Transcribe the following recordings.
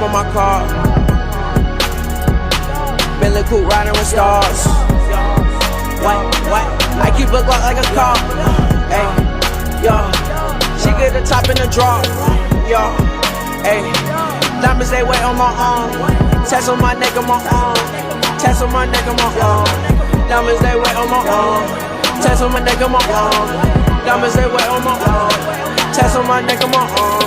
on my car. Bentley coupe riding with stars. What? I keep a Glock like a car. Hey, yo. She get the top in the draw. Yo, hey. Diamonds they wait on my arm. Tats on my neck and my arm. Tats on my neck and my arm. Diamonds they wait on my arm. Tats on my neck and my arm. Diamonds they wait on my arm. Tats on my neck and my arm.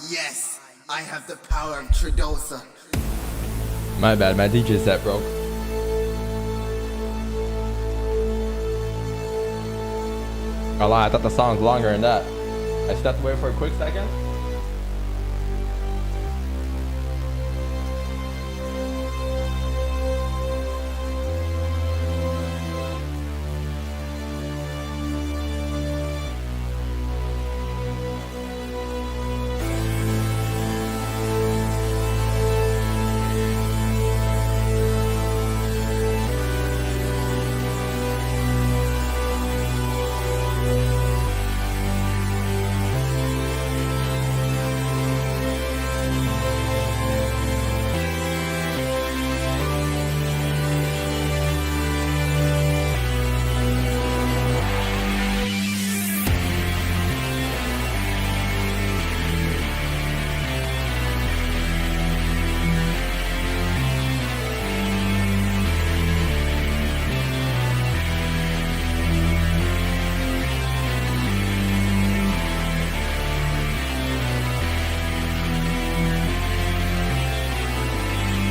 Yes, I have the power of Tridosa. My bad, my DJ set broke. A lie, I thought the song was longer than that. I stepped away for a quick second.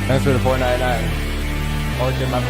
Thanks for the $4.99. Always good, my boy.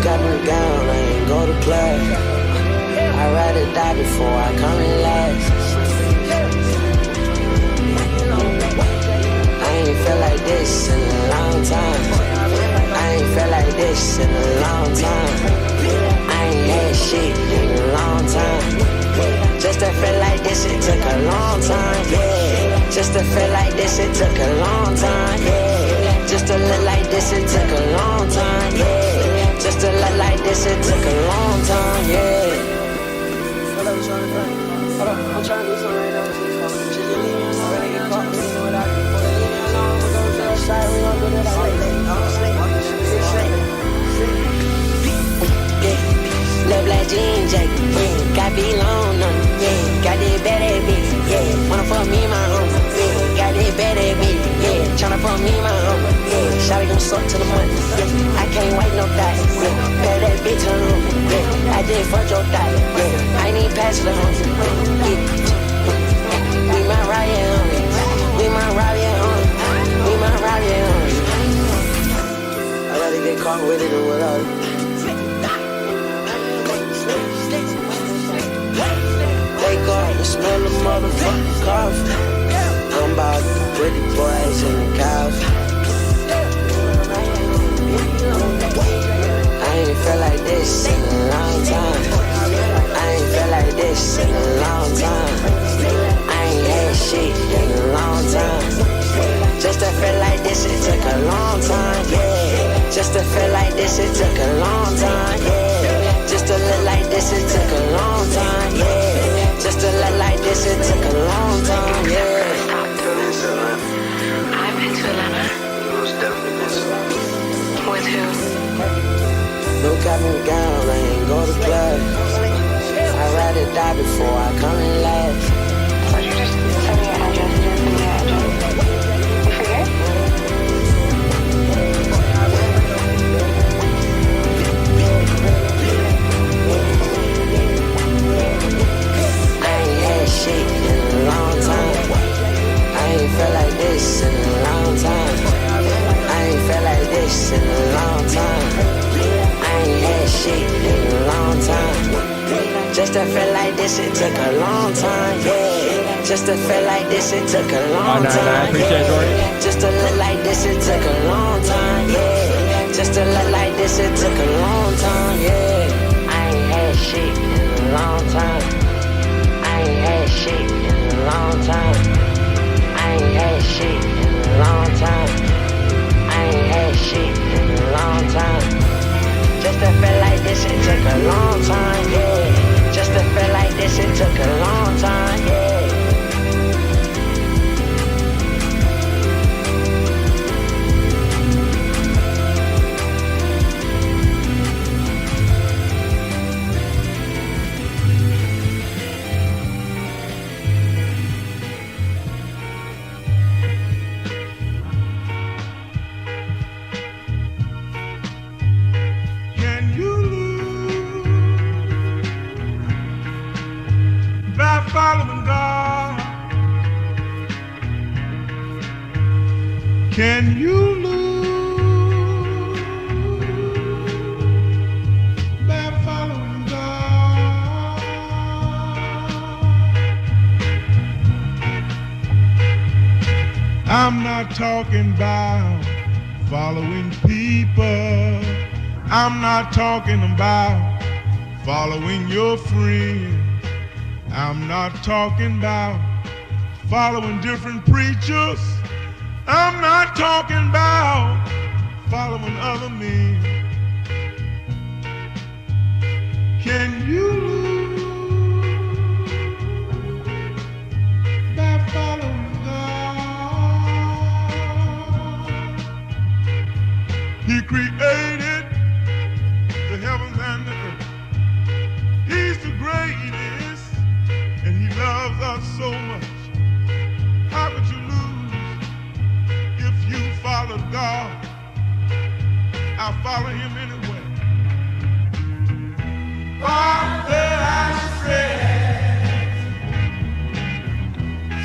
Got me down, I ain't go to class. I'd rather die before I come in last. I ain't felt like this in a long time. I ain't felt like this in a long time. I ain't had shit in a long time. Just to feel like this, it took a long time, yeah. Just to feel like this, it took a long time, yeah. Just to look like this, it took a long time, yeah. Just to look like this, it took a long time, yeah. Hold up, I'm trying to do something right now. Just leave me alone. I'm gonna get caught. We don't know what I do. Leave me alone. We're gonna go outside. We don't do that. Love like Jean Jack, yeah. Got be long on it, yeah. Got that better bitch, yeah. Wanna fuck me, my home, yeah. Got that better bitch, yeah. Tryna fuck me, my home, yeah. Shawty gon' suck to the money, yeah. I can't wait no die, yeah. Better that bitch home, yeah. I just fucked your die, yeah. I ain't even pass the home, yeah. We might ride it home, we might ride it home, we might ride it home. I'd rather get caught with Just to feel like this, it took a long time, yeah. Just to look like this, it took a long time, yeah. Just to look like this, it took a long time, yeah. I've been to Atlanta. With who? No cap and gown, I ain't go to class. I'd rather die before I come in last. So you just send me your address, you just send me your address. You forget? I ain't had shit in a long time. I ain't felt like this in a long time. I ain't felt like this in a long time. I ain't had shit in a long time. Just to feel like this, it took a long time, yeah. Just to feel like this, it took a long time, yeah. Just to look like this, it took a long time, yeah. Just to look like this, it took a long time, yeah. I ain't had shit in a long time. I ain't had shit in a long time. I ain't had shit in a long time. I ain't had shit in a long time. Just to feel like this, it took a long time, yeah. Just to feel like this, it took a long time, yeah. Can you lose by following God? Can you lose by following God? I'm not talking about following people. I'm not talking about following your friends. I'm not talking about following different preachers. I'm not talking about following other men. Can you lose by following God? He created the heavens and the earth. He's the greatest, and he loves us so much. How could you lose if you followed God? I follow him anyway. Father, I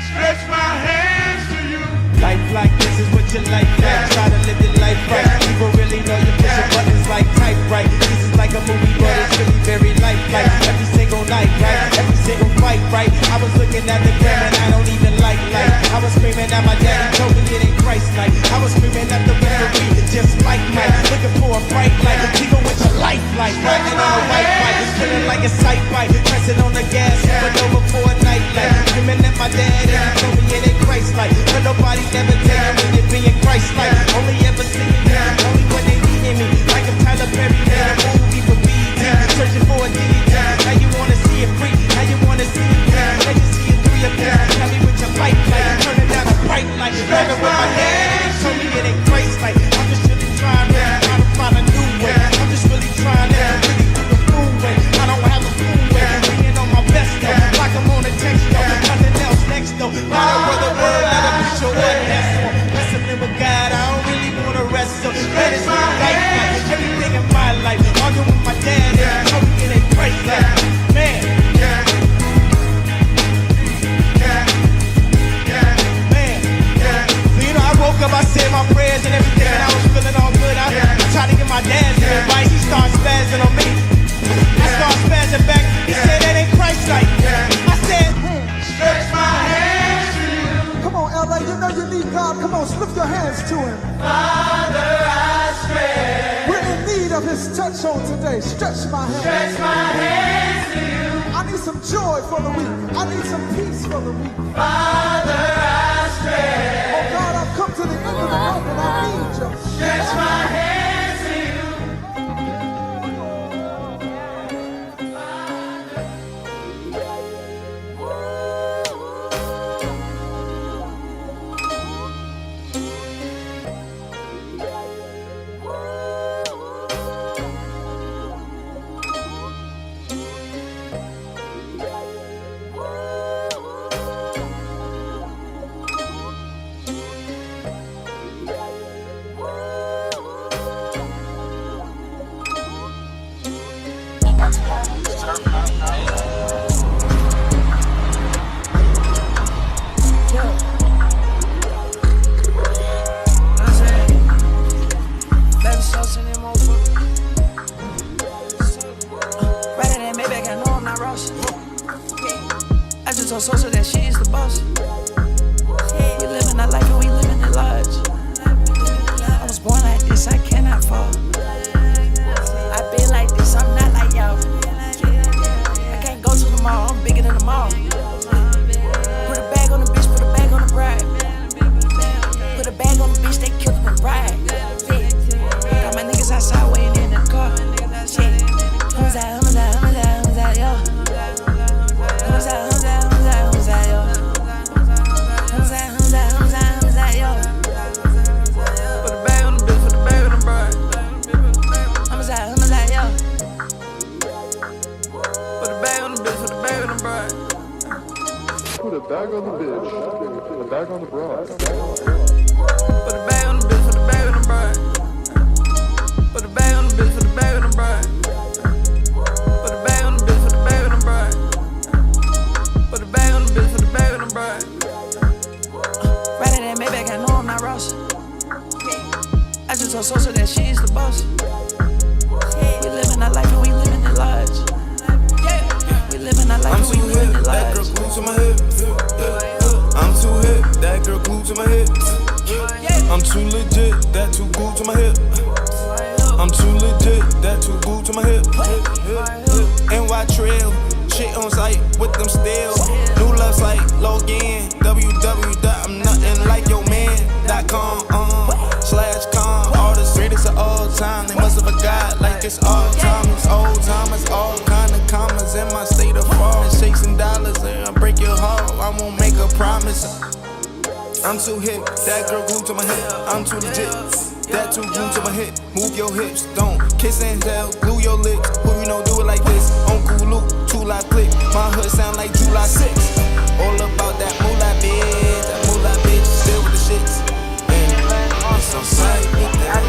stretch my hands to you. Life like this is what you like. Try to live your life right. People really know you push your buttons like type right. This is like a movie, but it's really very lifelike. Every single night, right? Every single fight, right? I was looking at the gram and I don't even like light. I was screaming at my daddy, told me it ain't Christ-like. I was screaming at the referee, just like Mike, looking for a bright light. People with your life like riding on a white bike, it's feeling like a sight bite. Pressing on the gas, moving over for a night light. Screaming at my daddy, he told me it ain't Christ-like. But nobody never tell me when it being Christ-like. Only ever seeing me, only when they needing me. Like if Tyler Perry made a movie for BET, searching for a DDT. Now you wanna see it free, now you wanna see it free. Now you see it 3 of them. Tell me with your light light, turning down a bright light. Driving with my dad, told me it ain't Christ-like. I'm just really trying to find a new way. I'm just really trying to really do the fool way. I don't have a fool way, being on my best though. Like I'm on a text though, nothing else next though. Not a brother word, not a picture or a nest. Wrestling with God, I don't really wanna wrestle. That is my life, like everything in my life. Arguing with my dad, and told me it ain't Christ-like. Man. Woke up, I said my prayers and everything, and I was feeling all good. I tried to get my dad some advice. He started spazzing on me. I started spazzing back. He said that ain't Christ-like. I said, Stretch my hands to you. Come on, LA, you know you need God. Come on, lift your hands to him. Father, I stretch. We're in need of his touch on today. Stretch my hands. Stretch my hands to you. I need some joy for the week. I need some peace for the week. Father, I stretch. Oh God, I've come to the end of the rope and I need you. Stretch my hands to bitch, they killed my bride. Yeah. Got my niggas outside waiting in the car. Shit. Who's that, who's that, who's that, who's that, yo? Who's that, who's that, who's that, who's that, yo? Who's that, who's that, who's that, who's that, yo? Put the bag on the bitch, put the bag on the bride. Who's that, yo? Put the bag on the bitch, put the bag on the bride. Put a bag on the bitch, a bag on the broad. Put the bag on the bitch, put the bag on the bride. Put the bag on the bitch, put the bag on the bride. Put the bag on the bitch, put the bag on the bride. Put the bag on the bitch, put the bag on the bride. Rather than Maybach, I know I'm not Ross. I just told Sosa that she is the boss. We living our life and we living it large. We living our life and we living it large. That girl glued to my hip. I'm too hip. That girl glued to my hip. I'm too legit. That too glued to my hip. I'm too legit. That too glued to my hip. NY Trail. Shit on site with them still. New love site. Log in. www.ImNothingLikeYourMan.com. All the greatest of all time. They must have forgot like it's all timers. Old timers. All kind of commas in my state of fall. Chasing dollars and I break your heart. I won't make a promise. I'm too hip, that girl glued to my hip. I'm too legit, that too glued to my hip. Move your hips, don't kiss and tell, glue your lips. Who you know do it like this? On Kulu, 2 live click. My hood sound like July 6th. All about that moolah bitch, still with the shits. And it's on sight with that.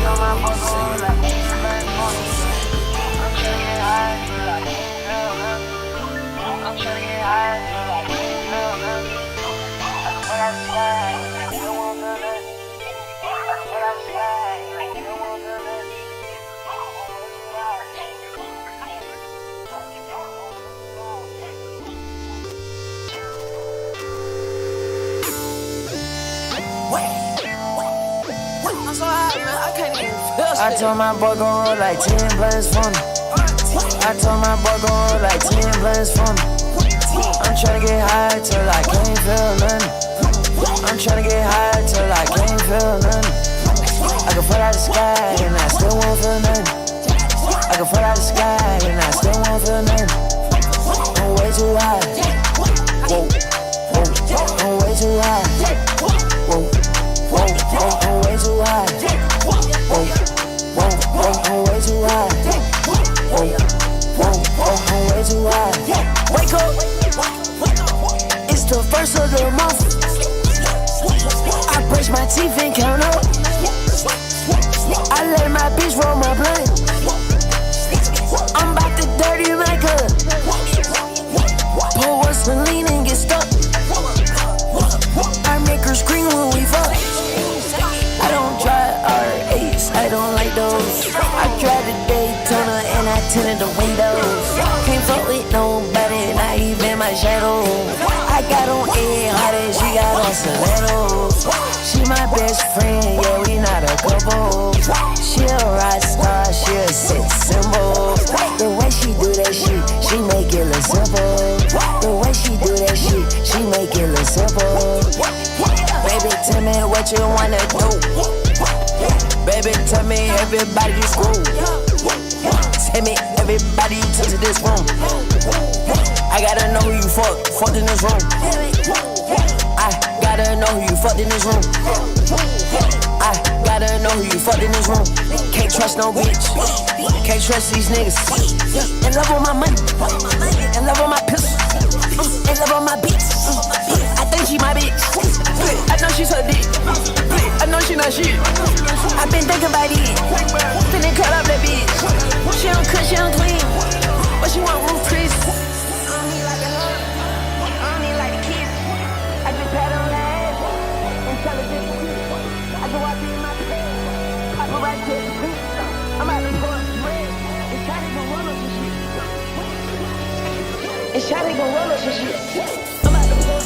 I told my boy gon' roll like 10 blunts for me. I told my boy gon' roll like 10 blunts for me. I'm tryna get high till I can't feel nothing. I'm tryna get high till I can't feel nothing. I can fall out the sky and I still won't feel nothing. I can fall out the sky and I still won't feel nothing. I'm way too high. Whoa, whoa, I'm way too high. Whoa, whoa, I'm way too high. Whoa, whoa, I'm way too high. Whoa, whoa, I'm way too high. Wake up, it's the first of the month. I brush my teeth and count up. I let my bitch roll my blunt. I'm about to dirty like a pour us and lean and get stuck. I make her scream when we fuck. I don't drive R8s, I don't like those. I drive the Daytona and I tinted the windows. Can't fuck with nobody, not even my shadow. I got on A hard she got on stilettos. She my best friend, yeah, we not a couple. She a rock star, she a sex symbol. The way she do that shit, she make it look simple. The way she do that shit, she make it look simple. Baby, tell me what you wanna do. Baby, tell me everybody is cool. Tell me everybody to this room. I gotta know who you fucked in this room. I gotta know who you fucked in this room. I gotta know who you fucked in this room. Can't trust no bitch. Can't trust these niggas. In love on my money. In love on my pistol. In love on my beats. I think she my bitch. I know she's her dick. I know she not shit. I've been thinking about it. Finna cut up that bitch. She don't cook, she don't clean. But she want roof trees. I don't need like a hug. I don't need like a kiss. I just pat on the ass and tell her this shit. I can walk in my bed. I go right to the beat. I'm out to pour some bread. And Shawty gon' roll up some shit. And Shawty gon' roll up some shit. I'm out to pour.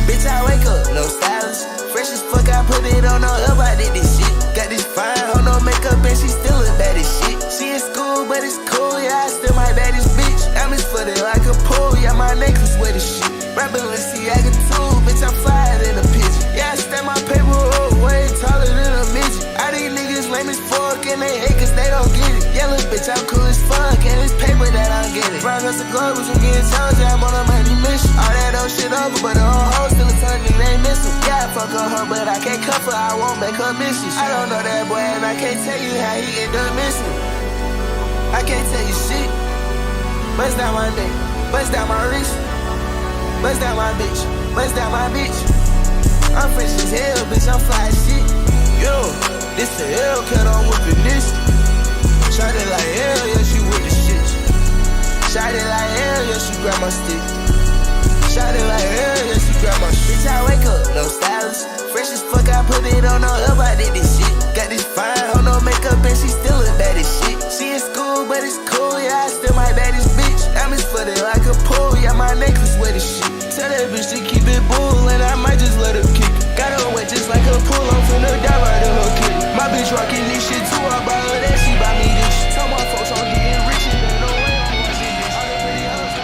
Bitch, I wake up, no stylist. Fresh as fuck, I put it on up, I did this shit. Got this fine, hold no makeup, and she still look bad as shit. She in school, but it's cool. gon' get it. Brown us a globe, but you getting told you I'm on a money mission. All that old shit over, but the whole hoe still a ton of niggas ain't missing. Yeah, I fuck on her, but I can't cuff her, I won't make her miss you. I don't know that boy, and I can't tell you how he end up missing. I can't tell you shit. Bust down my neck, bust down my wrist, bust down my bitch, bust down my bitch. I'm fresh as hell, bitch, I'm fly as shit. Yo, this the Hellcat, I'm whipping this. Shot it like hell, yeah, she with the shit. Shot it like hell, yeah, she grab my stick. Shot it like hell, yeah, she grab my shit. Bitch, I wake up, no stylist. Fresh as fuck, I put it on her up, I did this shit. Got this fine, hoe, no makeup, and she still a bad as shit. She in school, but it's cool, yeah, I still my baddest bitch. I'm as flooded like a pool, yeah, my necklace wet as shit. Tell that bitch to keep it bull, and I might just let her kick it. Got her wet just like a pool, I'm finna die right in her kitty. My bitch rockin' this shit too, I buy her that, she buy me this shit. Tell my folks I'm getting rich, and they know way I'm watching this. All the pretty hoes.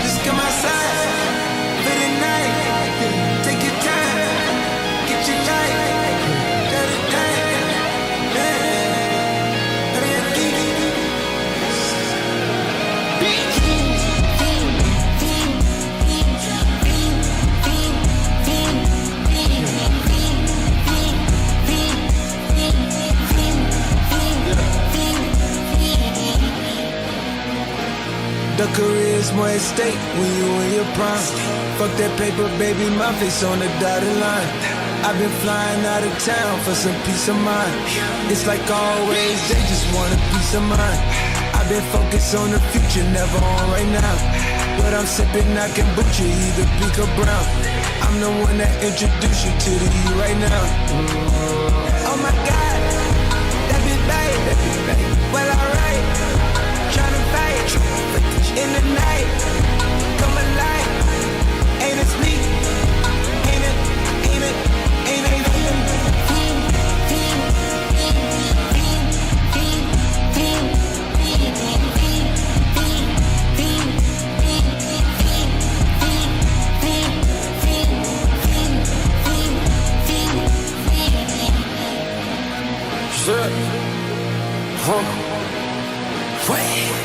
Just come outside for the night. Take your time, get your life. Got it done. The career's more at stake when you in your prime. Fuck that paper, baby, my face on the dotted line. I've been flying out of town for some peace of mind. It's like always, they just want a peace of mind. I've been focused on the future, never on right now. But I'm sipping, I can kombucha, either pink or brown. I'm the one that introduced you to the E right now. Oh my God, that be bad. Well, alright, tryna fight. In the night, come alive. Ain't it sneak? Ain't it? Shit. Huh. Wait.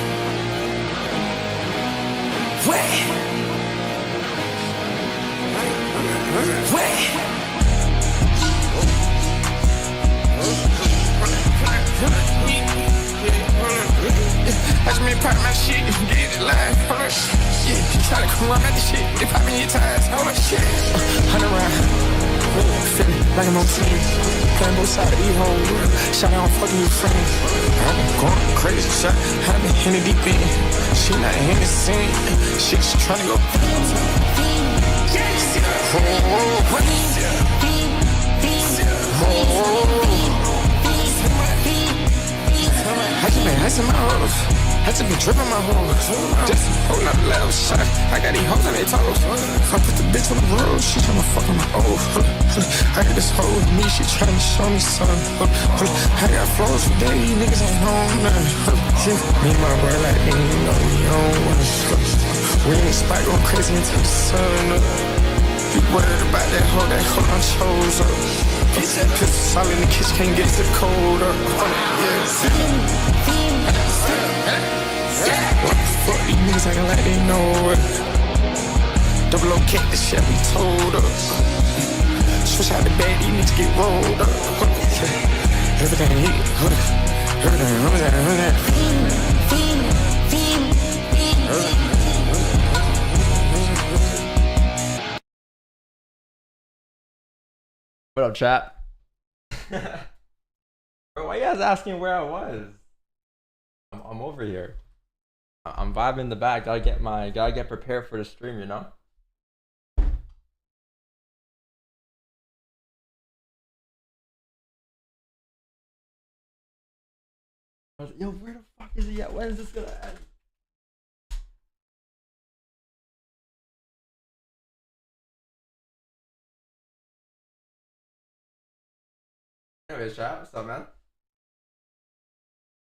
Watch me pop my shit, get it live. Hold on, yeah, try to come on at the shit, they pop me your ties. Hold on, shit. 100 round, feeling like I'm on team. Playing both sides of these hoes. Shout out, fucking new friends. I'm going crazy, shot. I've been in the deep end. She not in the scene. She just tryna go. I just been hacking my hoes. I just been tripping my hoes. Just holding up the loud shot. I got these hoes on their toes. I put the bitch on the road. She tryna fuck on my old. I got this hoe with me. She tryna show me something. I got flows for days. Niggas ain't on nothing. Me and my brother like me, you know we on one. We ain't spike going crazy until the sun up. You worried about that hoe I chose up. Pistol all in the kitchen, can't get the cold up. What the fuck, these niggas acting like they know it. Double O kick, this shit we told us. Switch out the bag, these niggas get rolled up. Everything hit, everything. What up, chat? Bro, why you guys asking where I was? I'm over here. I'm vibing in the back. Gotta get prepared for the stream, you know? Yo, where the fuck is he at? When is this gonna end? Anyways, chat, what's up, man?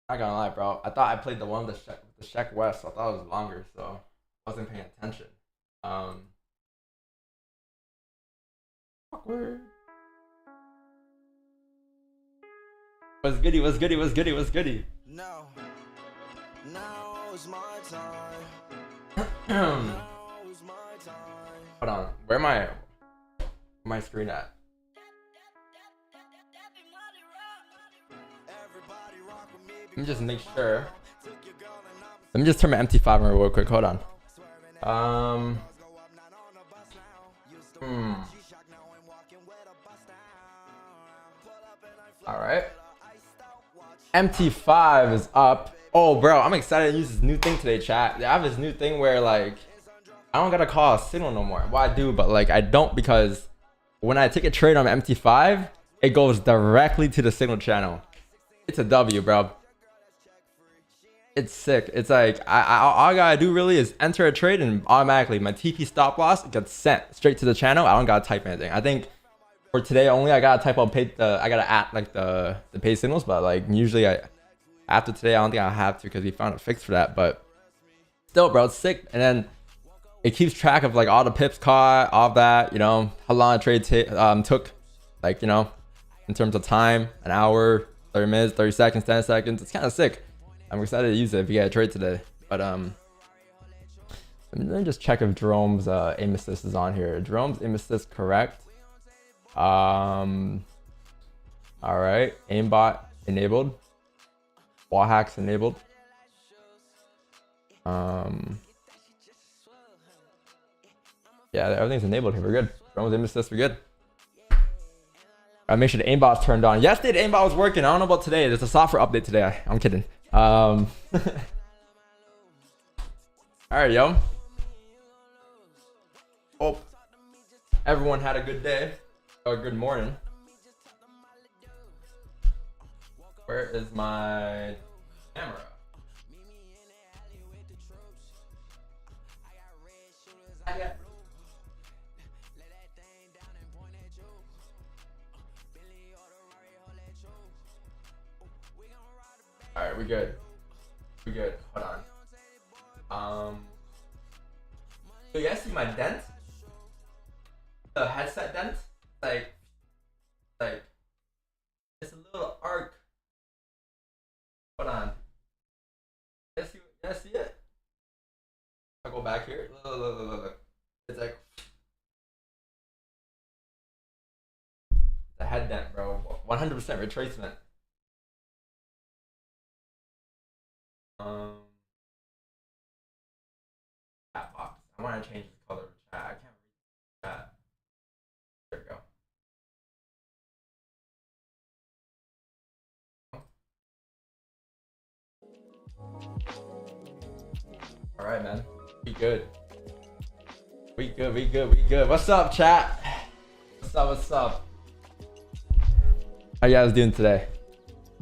Not gonna lie, bro. I thought I played the one with the Sheck West. I thought it was longer, so I wasn't paying attention. awkward. What's goody? What's goody? What's goody? What's goody? No, now is my time. Hold on. Where my screen at? Let me just make sure. Let me just turn my MT5 on real quick. Hold on. All right. MT5 is up. Oh, bro, I'm excited to use this new thing today, chat. I have this new thing where like I don't gotta call a signal no more. Well, I do, but like I don't, because when I take a trade on MT5, it goes directly to the signal channel. It's a W, bro. It's sick. It's like all I gotta do really is enter a trade, and automatically my TP stop loss gets sent straight to the channel. I don't gotta type anything. I think for today only, I gotta type out I gotta add like the pay signals, but like usually after today I don't think I have to, because we found a fix for that. But still, bro, it's sick. And then it keeps track of like all the pips caught, all of that, you know, how long a trade took, like, you know, in terms of time, an hour, 30 minutes, 30 seconds, 10 seconds. It's kind of sick. I'm excited to use it if you get a trade today. But let me just check if Jerome's aim assist is on here. Jerome's aim assist correct. All right, aimbot enabled, wall hacks enabled. Yeah, everything's enabled here. We're good. Jerome's aim assist, we're good. Make sure the aimbot's turned on. Yesterday the aimbot was working. I don't know about today. There's a software update today. I'm kidding. All right, yo. Hope everyone had a good day or good morning. Where is my camera? All right, we good. We good. Hold on. So you guys see my dent? The headset dent? Like it's a little arc. Hold on. You guys see it? I'll go back here. Look. It's like the head dent, bro. 100% retracement. Chat box. I want to change the color of chat. I can't read chat. There we go. All right, man. We good. We good. What's up, chat? What's up? How you guys doing today?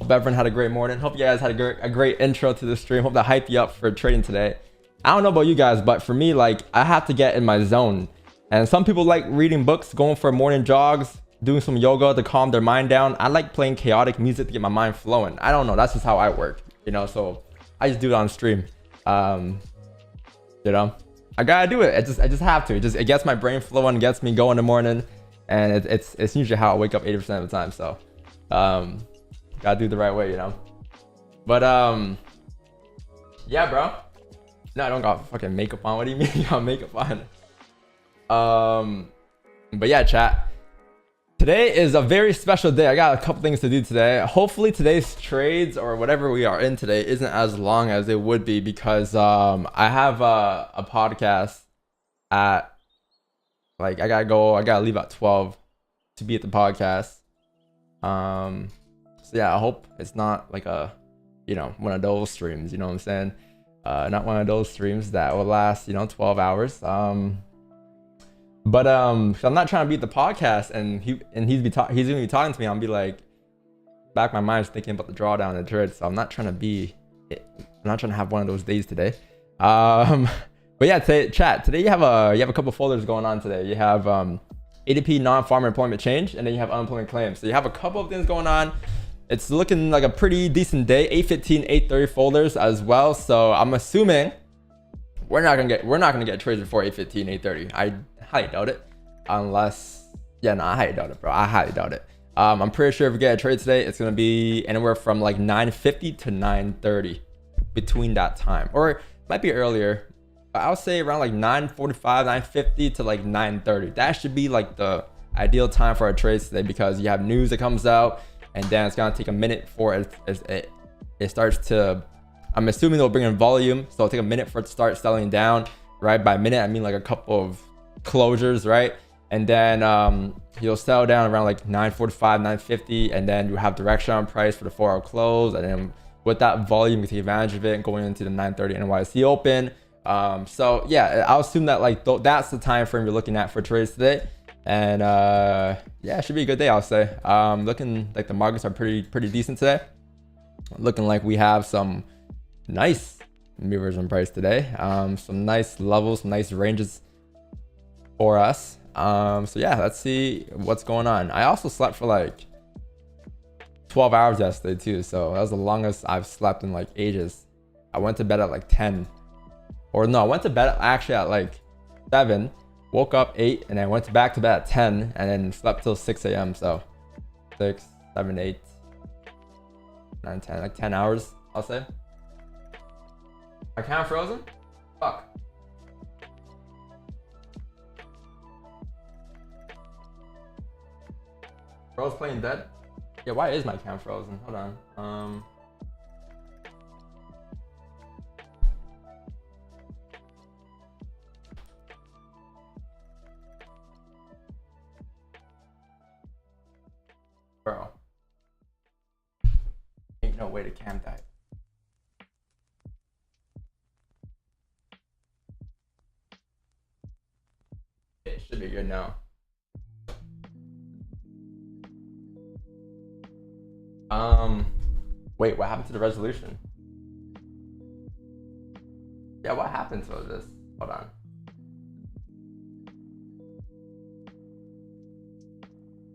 Hope everyone had a great morning. Hope you guys had a great intro to the stream. Hope that hyped you up for trading today. I don't know about you guys, but for me, like, I have to get in my zone. And some people like reading books, going for morning jogs, doing some yoga to calm their mind down. I like playing chaotic music to get my mind flowing. I don't know. That's just how I work, you know? So I just do it on stream. You know, I gotta do it. I just have to. It gets my brain flowing, gets me going in the morning. And it's usually how I wake up 80% of the time. So, gotta do it the right way, you know. But yeah, bro. No, I don't got fucking makeup on. What do you mean you got makeup on? But yeah, chat. Today is a very special day. I got a couple things to do today. Hopefully today's trades or whatever we are in today isn't as long as it would be, because I have a podcast at, like, I gotta leave at 12 to be at the podcast. So yeah, I hope it's not like a, you know, one of those streams, you know what I'm saying? Not one of those streams that will last, you know, 12 hours. But so I'm not trying to beat the podcast, and he's gonna be talking to me. I'll be like, back my mind's thinking about the drawdown and the trade. So I'm not trying to have one of those days today. But yeah, today you have a couple folders going on today. You have ADP non-farmer employment change, and then you have unemployment claims. So you have a couple of things going on. It's looking like a pretty decent day. 8:15, 8:30 folders as well. So I'm assuming we're not gonna get trades before 8:15, 8:30. I highly doubt it, unless Yeah, no, I highly doubt it, bro. I highly doubt it. I'm pretty sure if we get a trade today, it's gonna be anywhere from like 9:50 to 9:30 between that time, or it might be earlier. I'll say around like 9:45, 9:50 to like 9:30. That should be like the ideal time for our trades today, because you have news that comes out, and then it's gonna take a minute for it starts to. I'm assuming they'll bring in volume, so it'll take a minute for it to start selling down. Right, by minute I mean like a couple of closures, right? And then you'll sell down around like 9:45, 9:50, and then you have direction on price for the 4-hour close, and then with that volume you can take advantage of it going into the 9:30 NYC open. So yeah, I'll assume that like that's the time frame you're looking at for trades today. And yeah, it should be a good day, I'll say. Looking like the markets are pretty decent today. Looking like we have some nice movers in price today. Some nice levels, some nice ranges for us. So yeah, let's see what's going on. I also slept for like 12 hours yesterday too, so that was the longest I've slept in like ages. I went to bed at like 10, or no, I went to bed actually at like 7, woke up 8, and then went back to bed at 10, and then slept till 6 a.m. So 6, 7, 8, 9, 10, like 10 hours, I'll say. My camera frozen? Fuck. Bro's playing dead? Yeah, why is my cam frozen? Hold on. Bro. Ain't no way to cam that. It should be good now. Wait, what happened to the resolution? Yeah, what happened to this? Hold on.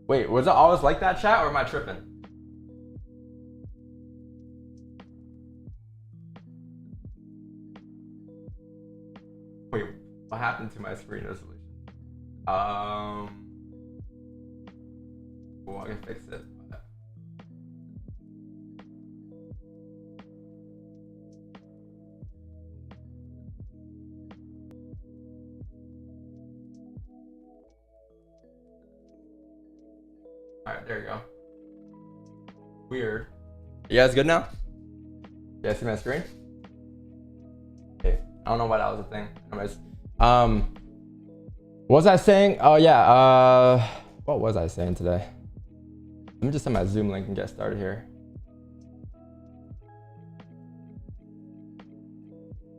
Wait, was it always like that, chat, or am I tripping? Wait, what happened to my screen resolution? Well, I can fix it. Alright, there you go. Weird. You guys good now? You guys see my screen? Okay. I don't know why that was a thing. Anyways. What was I saying? Oh yeah, what was I saying today? Let me just send my Zoom link and get started here.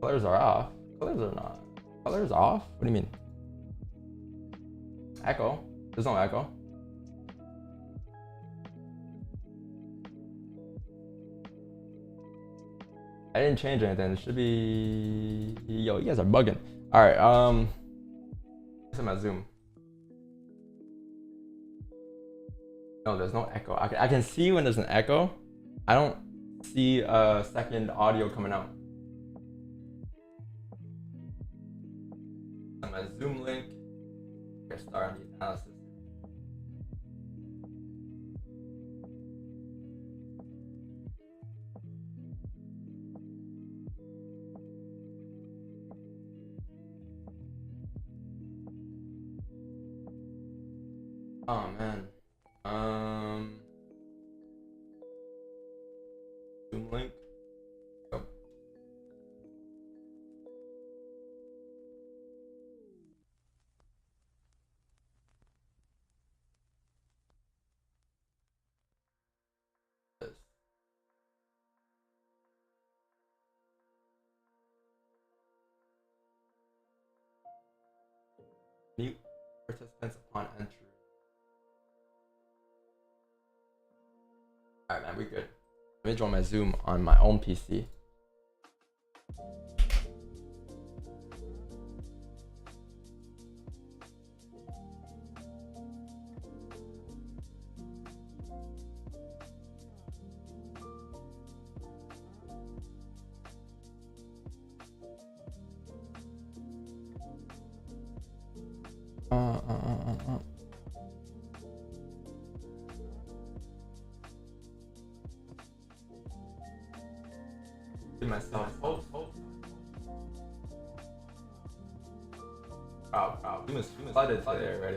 Colors are off. Colors are not. Colors off? What do you mean? Echo? There's no echo. I didn't change anything. It should be. Yo, you guys are bugging. All right. This is my Zoom. No, there's no echo. I can see when there's an echo. I don't see a second audio coming out. My Zoom link. Get started on the analysis. Oh man. Zoom link. Go. Mute participants upon entry. Alright man, we good. Let me join my Zoom on my own PC. myself. Oh, he was flooded today already.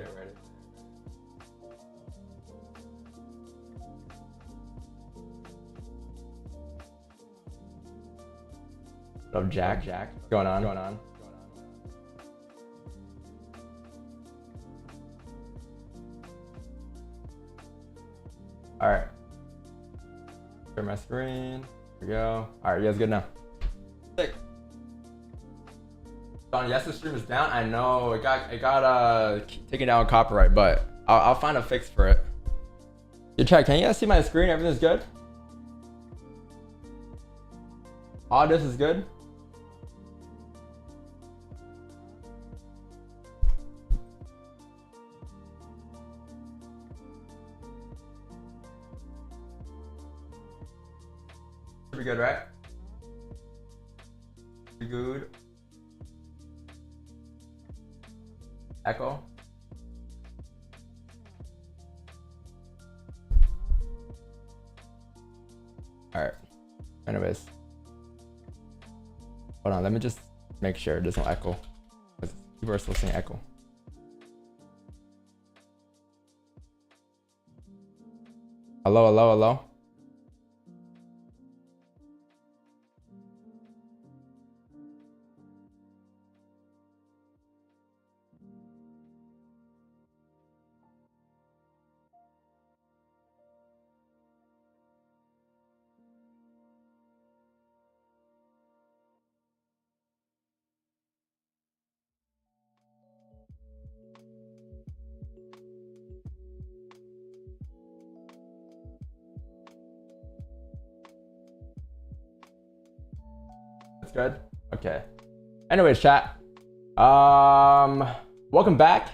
What up, Jack? What's going on? All right. Share my screen. Here we go. All right, you guys good now? Sick. Don, yes, the stream is down. I know it got taken down copyright, but I'll find a fix for it. Your chat, can you guys see my screen? Everything's good. All this is good. Pretty good, right? Pretty good. Echo. All right. Anyways, hold on. Let me just make sure there's no echo. People are still saying echo. Hello. Good. Okay. Anyways, chat. Welcome back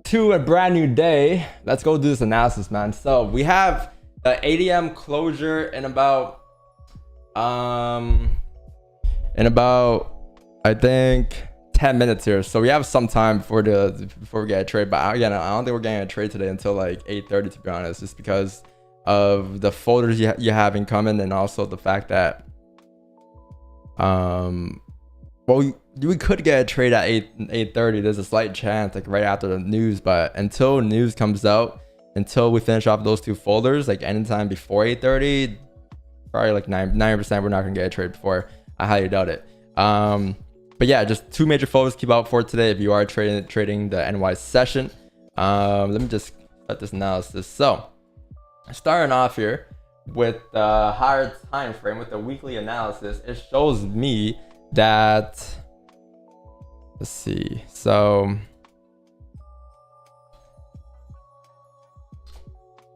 to a brand new day. Let's go do this analysis, man. So we have the ADM closure in about I think 10 minutes here. So we have some time before we get a trade. But again, I don't think we're getting a trade today until like 8:30, to be honest, just because of the folders you have incoming, and also the fact that well, we could get a trade at 8:30. There's a slight chance, like right after the news, but until news comes out, until we finish off those two folders, like anytime before 8:30, probably like 90% we're not gonna get a trade before. I highly doubt it. But yeah, just two major folders to keep out for today if you are trading the NY session. Let me just start this analysis. So starting off here with the higher time frame, with the weekly analysis, it shows me that, let's see, so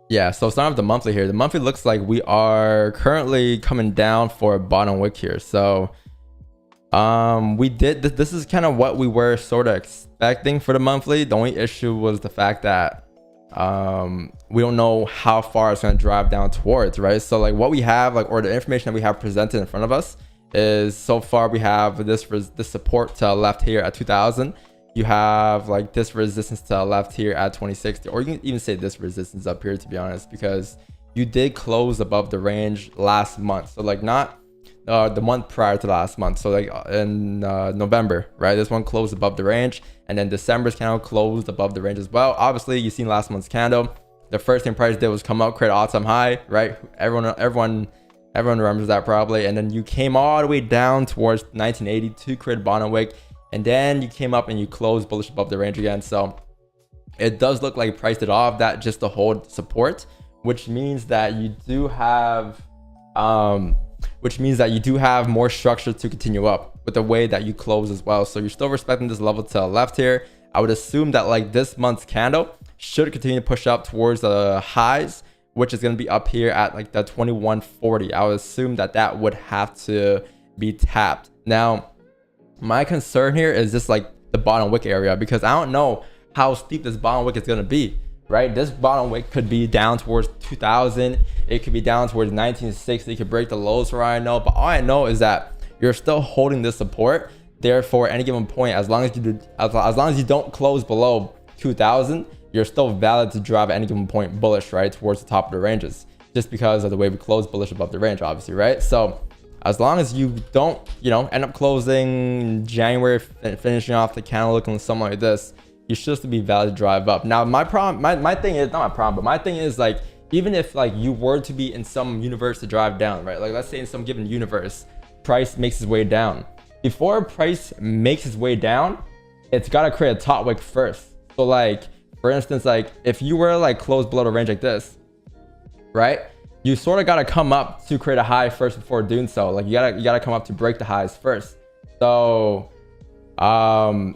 yeah, so starting with the monthly here, the monthly looks like we are currently coming down for a bottom wick here. So this is kind of what we were sort of expecting for the monthly. The only issue was the fact that we don't know how far it's going to drive down towards, right? So like what we have, like, or the information that we have presented in front of us is, so far we have this support to the left here at 2000. You have like this resistance to the left here at 2060, or you can even say this resistance up here, to be honest, because you did close above the range last month. So like not the month prior to last month. So like in November, right? This one closed above the range, and then December's candle closed above the range as well. Obviously, you've seen last month's candle. The first thing price did was come up, create all-time high, right? Everyone remembers that probably. And then you came all the way down towards 1980 to create a bottom wick, and then you came up and you closed bullish above the range again. So it does look like price did all of that just to hold support, which means that you do have more structure to continue up with the way that you close as well. So you're still respecting this level to the left here. I would assume that like this month's candle should continue to push up towards the highs, which is going to be up here at like the 2140. I would assume that would have to be tapped. Now, my concern here is just like the bottom wick area, because I don't know how steep this bottom wick is going to be, right? This bottom wick could be down towards 2000. It could be down towards 1960. It could break the lows, for all I know. But all I know is that you're still holding this support. Therefore, at any given point, as long as you don't close below 2000, you're still valid to drive at any given point bullish, right, towards the top of the ranges, just because of the way we close bullish above the range, obviously, right? So as long as you don't, you know, end up closing January, finishing off the candle looking something like this, you should still be valid to drive up. Now, my thing is, not my problem, but my thing is like, even if like you were to be in some universe to drive down, right? Like let's say in some given universe, price makes its way down. Before price makes its way down, it's got to create a top wick first. So like, for instance, like if you were like close below the range like this, right? You sort of got to come up to create a high first before doing so. Like you gotta come up to break the highs first. So in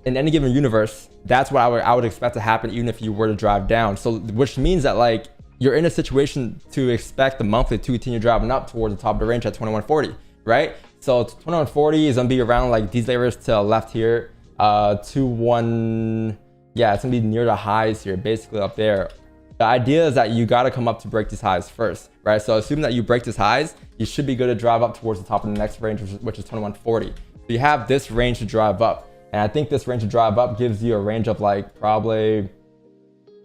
any given universe, that's what I would expect to happen even if you were to drive down. So which means that like you're in a situation to expect the monthly to continue driving up towards the top of the range at 2140, right? So 2140 is gonna be around like these layers to the left here, yeah, it's gonna be near the highs here, basically up there. The idea is that you got to come up to break these highs first, right? So assuming that you break these highs, you should be good to drive up towards the top of the next range, which is 2140. So you have this range to drive up. And I think this range to drive up gives you a range of like probably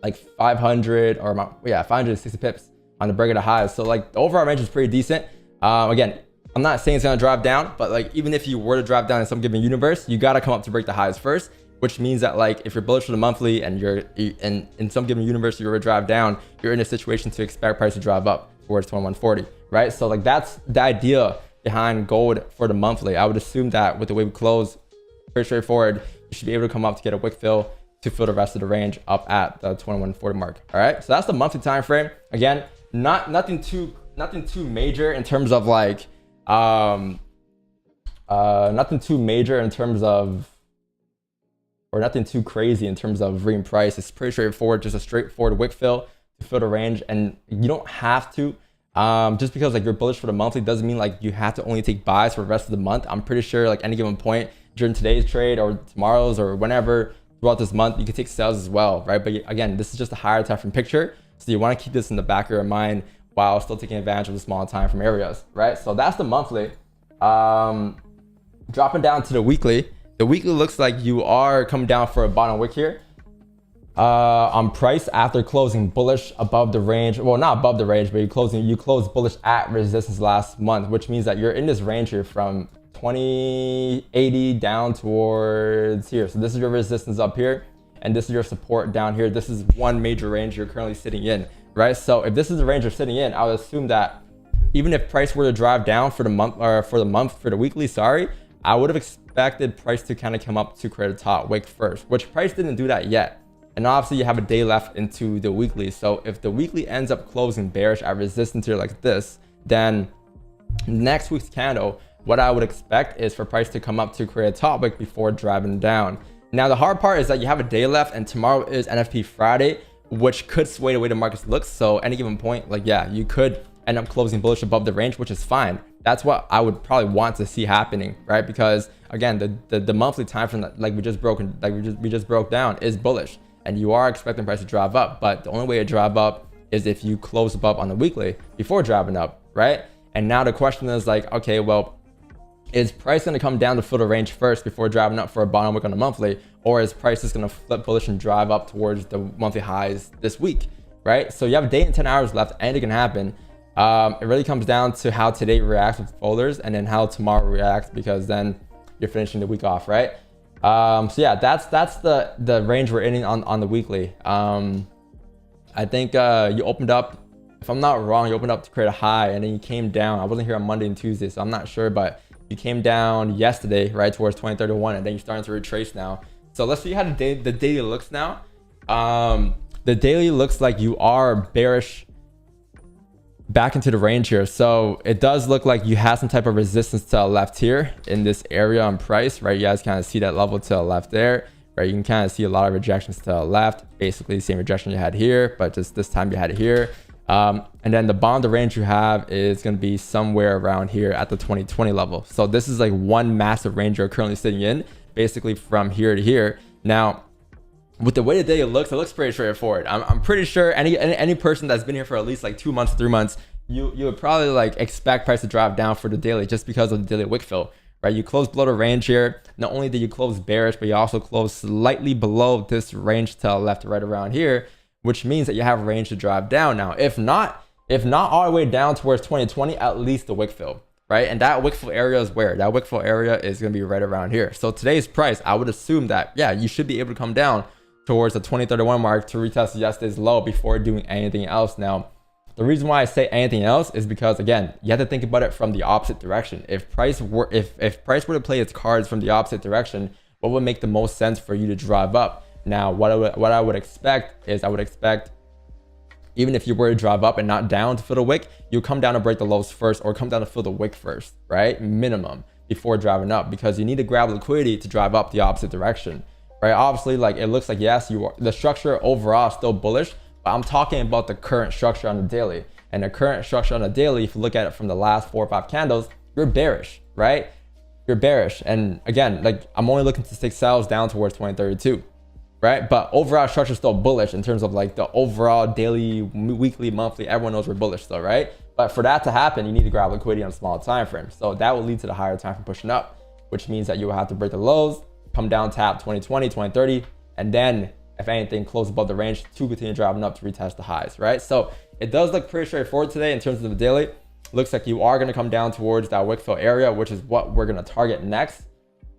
like 500 or 560 pips on the break of the highs. So like the overall range is pretty decent. Again, I'm not saying it's going to drive down, but like even if you were to drive down in some given universe, you got to come up to break the highs first. Which means that like if you're bullish for the monthly and you're in some given universe you're gonna drive down, you're in a situation to expect price to drive up towards 2140, right? So like that's the idea behind gold for the monthly. I would assume that with the way we close, pretty straightforward, you should be able to come up to get a wick fill to fill the rest of the range up at the 2140 mark. All right, so that's the monthly time frame. Again, nothing too major in terms of like nothing too major in terms of, or nothing too crazy in terms of reading price. It's pretty straightforward, just a straightforward wick fill to fill the range. And you don't have to, just because like you're bullish for the monthly doesn't mean like you have to only take buys for the rest of the month. I'm pretty sure like any given point during today's trade or tomorrow's or whenever throughout this month, you can take sales as well, right? But again, this is just a higher time frame picture. So you want to keep this in the back of your mind while still taking advantage of the small time frame areas, right? So that's the monthly. Dropping down to the weekly. The weekly looks like you are coming down for a bottom wick here on price after closing bullish above the range. Well, not above the range, but you closed bullish at resistance last month, which means that you're in this range here from 2080 down towards here. So this is your resistance up here, and this is your support down here. This is one major range you're currently sitting in, right? So if this is the range you're sitting in, I would assume that even if price were to drive down for the month, or for the weekly, sorry, I would have expected price to kind of come up to create a top wick first, which price didn't do that yet. And obviously you have a day left into the weekly. So if the weekly ends up closing bearish at resistance here like this, then next week's candle, what I would expect is for price to come up to create a top wick before driving down. Now the hard part is that you have a day left and tomorrow is NFP Friday, which could sway the way the markets look. So any given point, like, yeah, you could end up closing bullish above the range, which is fine. That's what I would probably want to see happening, right? Because again, the monthly time frame that we just broke down is bullish, and you are expecting price to drive up. But the only way to drive up is if you close above on the weekly before driving up, right? And now the question is like, okay, well, is price going to come down to fill the range first before driving up for a bottom wick on the monthly, or is price just going to flip bullish and drive up towards the monthly highs this week, right? So you have a day and 10 hours left. Anything can happen. It really comes down to how today reacts with folders and then how tomorrow reacts, because then you're finishing the week off, right? So yeah, that's the range we're in on the weekly. I think you opened up, if I'm not wrong, you opened up to create a high and then you came down. I wasn't here on Monday and Tuesday, so I'm not sure, but you came down yesterday, right, towards 2031, and then you're starting to retrace now. So let's see how the daily looks now. The daily looks like you are bearish back into the range here. So it does look like you have some type of resistance to the left here in this area on price, right? You guys kind of see that level to the left there, right? You can kind of see a lot of rejections to the left, basically the same rejection you had here, but just this time you had it here. And then the bottom of the range you have is going to be somewhere around here at the 2020 level. So this is like one massive range you're currently sitting in, basically from here to here. Now, with the way the day looks, it looks pretty straightforward. I'm pretty sure any person that's been here for at least like 2 months, 3 months, you would probably like expect price to drop down for the daily just because of the daily wick fill, right? You close below the range here. Not only did you close bearish, but you also close slightly below this range to the left, right around here, which means that you have range to drive down. Now, if not, if not all the way down towards 2020, at least the wick fill, right? And that wick fill area is where? That wick fill area is going to be right around here. So today's price, I would assume that, yeah, you should be able to come down towards the 2031 mark to retest yesterday's low before doing anything else. Now, the reason why I say anything else is because, again, you have to think about it from the opposite direction. If price were to play its cards from the opposite direction, what would make the most sense for you to drive up? Now, what I would expect is, I would expect even if you were to drive up and not down to fill the wick, you come down to break the lows first, or come down to fill the wick first, right? Minimum, before driving up, because you need to grab liquidity to drive up the opposite direction, right? Obviously, like, it looks like, yes, the structure overall is still bullish, but I'm talking about the current structure on the daily. And the current structure on the daily, if you look at it from the last 4 or 5 candles, you're bearish, right? You're bearish. And again, like, I'm only looking to stick sells down towards 2032, right? But overall structure is still bullish in terms of like the overall daily, weekly, monthly, everyone knows we're bullish still, right? But for that to happen, you need to grab liquidity on small time frames. So that will lead to the higher time frame pushing up, which means that you will have to break the lows, come down, tap 2020, 2030, and then if anything, close above the range to continue driving up to retest the highs, right? So it does look pretty straightforward today in terms of the daily. Looks like you are going to come down towards that wick fill area, which is what we're going to target next.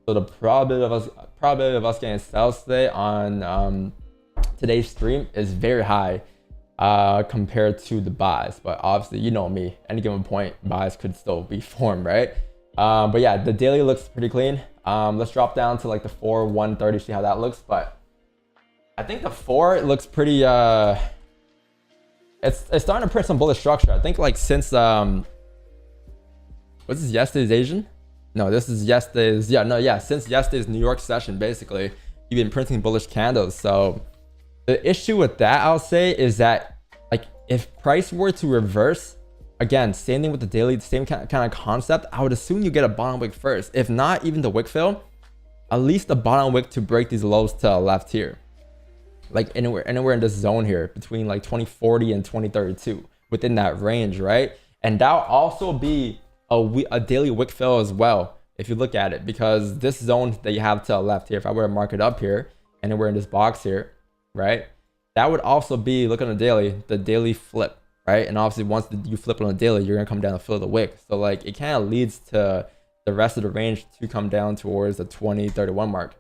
So the probability of us getting sells today on today's stream is very high compared to the buys. But obviously, you know me, any given point, buys could still be formed, right? But yeah, the daily looks pretty clean. Let's drop down to like the 130, see how that looks. But I think the 4 looks pretty it's starting to print some bullish structure. I think like since what's this, yesterday's Asian? No, this is yesterday's, since yesterday's New York session, basically you've been printing bullish candles. So the issue with that, I'll say, is that like if price were to reverse, again, same thing with the daily, same kind of concept, I would assume you get a bottom wick first. If not even the wick fill, at least the bottom wick to break these lows to the left here. Like anywhere in this zone here between like 2040 and 2032, within that range, right? And that'll also be a daily wick fill as well, if you look at it, because this zone that you have to the left here, if I were to mark it up here, anywhere in this box here, right? That would also be, look on the daily flip, right? And obviously once you flip on the daily, you're gonna come down to fill the wick. So like it kind of leads to the rest of the range to come down towards the 2031 mark.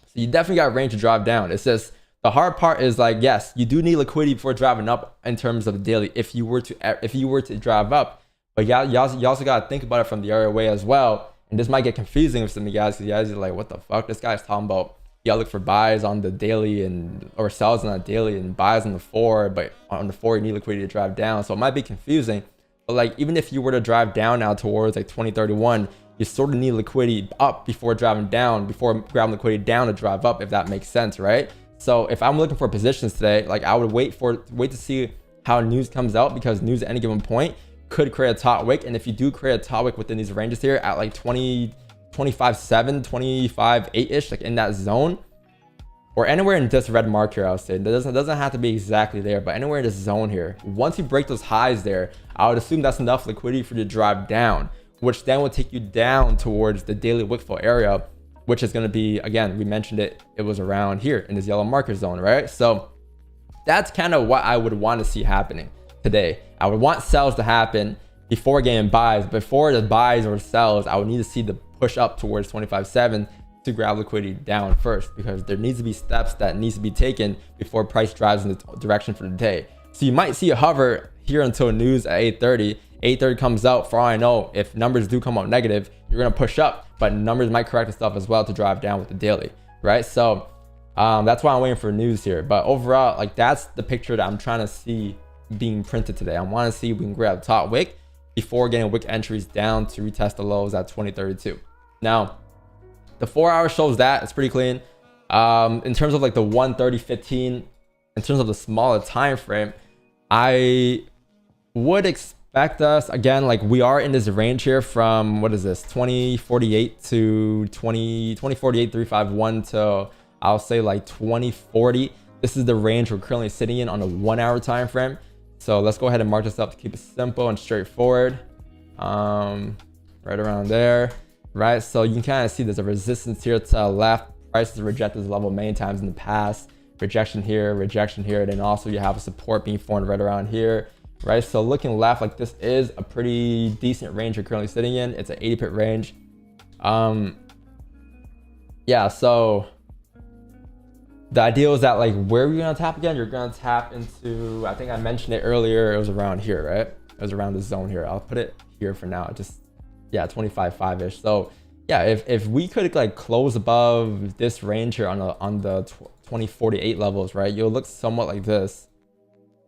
So you definitely got range to drive down. It's just, the hard part is like, yes, you do need liquidity before driving up in terms of the daily if you were to drive up. But you also got to think about it from the other way as well. And this might get confusing with some of you guys, because you guys are like, what the fuck? This guy's talking about, you gotta look for buys on the daily or sells on the daily and buys on the 4, but on the 4 you need liquidity to drive down. So it might be confusing. But like, even if you were to drive down now towards like 2031, you sort of need liquidity up before driving down, before grabbing liquidity down to drive up, if that makes sense, right? So if I'm looking for positions today, like I would wait to see how news comes out, because news at any given point could create a top wick. And if you do create a top wick within these ranges here at like 25.7, 25.8-ish, like in that zone, or anywhere in this red mark here, I would say, that doesn't have to be exactly there, but anywhere in this zone here, once you break those highs there, I would assume that's enough liquidity for you to drive down, which then will take you down towards the daily wick fill area, which is going to be, again, we mentioned it was around here in this yellow marker zone, right? So that's kind of what I would want to see happening today. I would want sells to happen before getting buys. Before the buys or sells, I would need to see the push up towards 25.7 to grab liquidity down first, because there needs to be steps that needs to be taken before price drives in the direction for the day. So you might see a hover here until news at 8:30. 8:30 comes out. For all I know, if numbers do come out negative, you're going to push up, but numbers might correct itself as well to drive down with the daily, right? So that's why I'm waiting for news here. But overall, like, that's the picture that I'm trying to see being printed today. I want to see if we can grab top wick before getting wick entries down to retest the lows at 2032. Now, the 4 hour shows that it's pretty clean. In terms of like the 130.15, in terms of the smaller time frame, I would expect us, again, like we are in this range here from, what is this, 2048 to 2048 351 to, I'll say, like 2040. This is the range we're currently sitting in on a 1 hour time frame. So let's go ahead and mark this up to keep it simple and straightforward. Right around there, right? So you can kind of see there's a resistance here to the left. Price has rejected this level many times in the past. Rejection here, then also you have a support being formed right around here. right? So looking left, like this is a pretty decent range you're currently sitting in. It's an 80 pip range. Yeah, so the idea is that like where are we gonna tap again? You're gonna tap into, I think I mentioned it earlier, it was around here, right? It was around the zone here. I'll put it here for now. Just, yeah, 25.5-ish. So yeah, if we could like close above this range here on the 2048 levels, right? You'll look somewhat like this.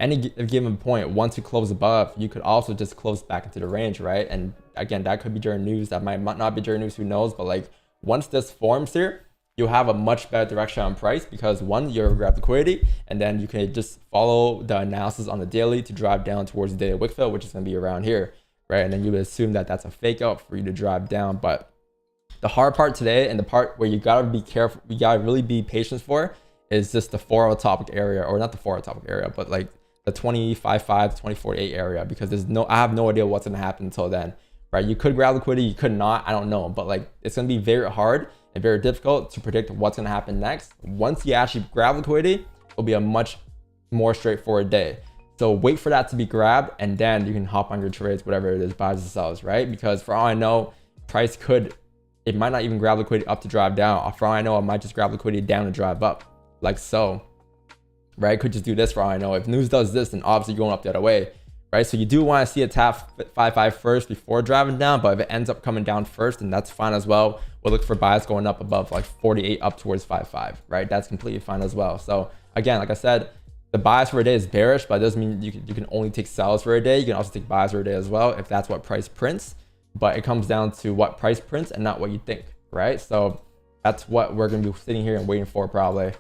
Any given point, once you close above, you could also just close back into the range, right? And again, that could be during news, that might not be during news, who knows? But like once this forms here, you'll have a much better direction on price because one, you're grab liquidity, and then you can just follow the analysis on the daily to drive down towards the daily wick fill, which is going to be around here, right? And then you would assume that that's a fake out for you to drive down. But the hard part today, and the part where you gotta be careful, you gotta really be patient for, is just the 4 hour topic area, or not the 4 hour topic area, but like the 25.5 to 2048 area, because I have no idea what's gonna happen until then, right? You could grab liquidity, you could not, I don't know, but like it's gonna be very hard and very difficult to predict what's gonna happen next. Once you actually grab liquidity, it'll be a much more straightforward day. So wait for that to be grabbed, and then you can hop on your trades, whatever it is, buys and sells, right? Because for all I know, price it might not even grab liquidity up to drive down. For all I know, it might just grab liquidity down to drive up, like so, right? It could just do this for all I know. If news does this, then obviously you're going up the other way, right? So you do want to see it tap 5.5 first before driving down, but if it ends up coming down first, then that's fine as well. We'll look for buys going up above like 48 up towards 5.5, right? That's completely fine as well. So again, like I said, the buys for a day is bearish, but it doesn't mean you can only take sells for a day. You can also take buys for a day as well if that's what price prints. But it comes down to what price prints and not what you think, right? So that's what we're going to be sitting here and waiting for probably.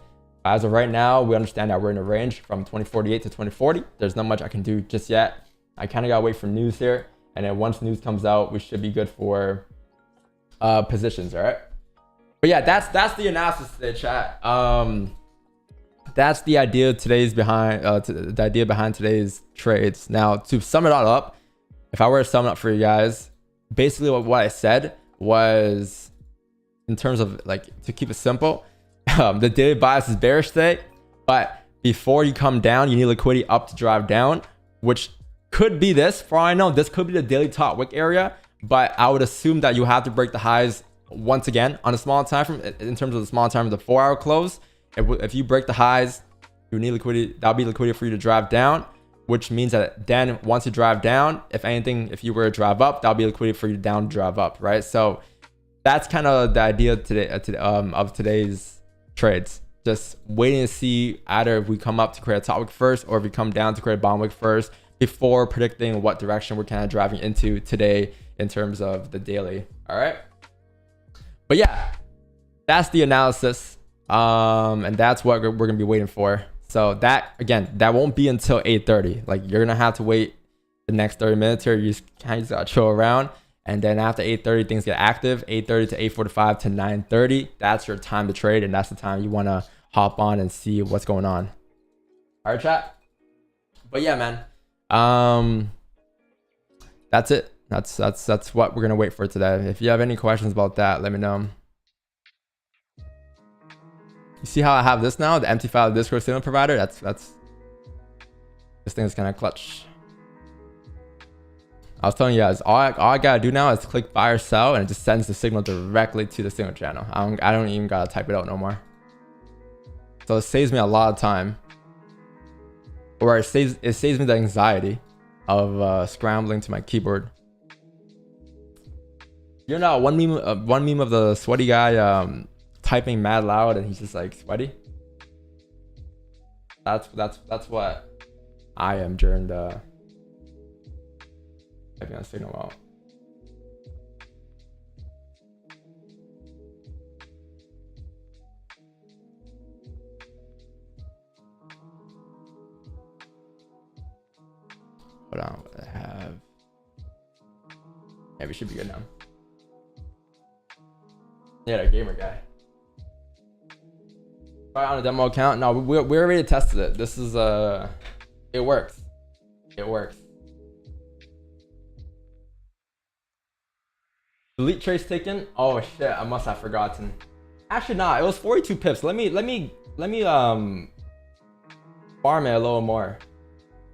As of right now, we understand that we're in a range from 2048 to 2040. There's not much I can do just yet. I kind of got to wait for news here. And then once news comes out, we should be good for positions, all right? But yeah, that's the analysis today, chat. That's the idea behind today's trades. Now, to sum it all up, if I were to sum it up for you guys, basically what I said was, in terms of like, to keep it simple, the daily bias is bearish today, but before you come down, you need liquidity up to drive down, which could be this. For all I know, this could be the daily top wick area, but I would assume that you have to break the highs once again on a small time frame. In terms of the small time of the 4 hour close, if you break the highs, you need liquidity. That'll be liquidity for you to drive down, which means that then once you drive down, if anything, if you were to drive up, that'll be liquidity for you down to drive up, right? So that's kind of the idea today of today's trades. Just waiting to see either if we come up to create a top wick first, or if we come down to create a bottom wick first, before predicting what direction we're kind of driving into today in terms of the daily. All right. But yeah, that's the analysis. And that's what we're gonna be waiting for. So that, again, that won't be until 8:30. Like, you're gonna have to wait the next 30 minutes here. You just kind of gotta chill around, and then after 8:30 things get active. 8:30 to 8:45 to 9:30, that's your time to trade, and that's the time you want to hop on and see what's going on. All right, chat. But yeah, man, that's it. That's what we're gonna wait for today. If you have any questions about that, let me know. You see how I have this now, the empty file Discord signal provider? That's this thing is kind of clutch. I was telling you guys, all I gotta do now is click buy or sell, and it just sends the signal directly to the signal channel. I don't even gotta type it out no more. So it saves me a lot of time, or it saves me the anxiety of scrambling to my keyboard. You know, one meme of the sweaty guy typing mad loud, and he's just like sweaty. That's what I am during the typing on signal out. Hold on, what I have. Yeah, we should be good now. Yeah, the gamer guy. On a demo account? No, we already tested it. This is it works. It works. Delete trace taken. Oh shit, I must have forgotten. Actually, nah, it was 42 pips. Let me farm it a little more.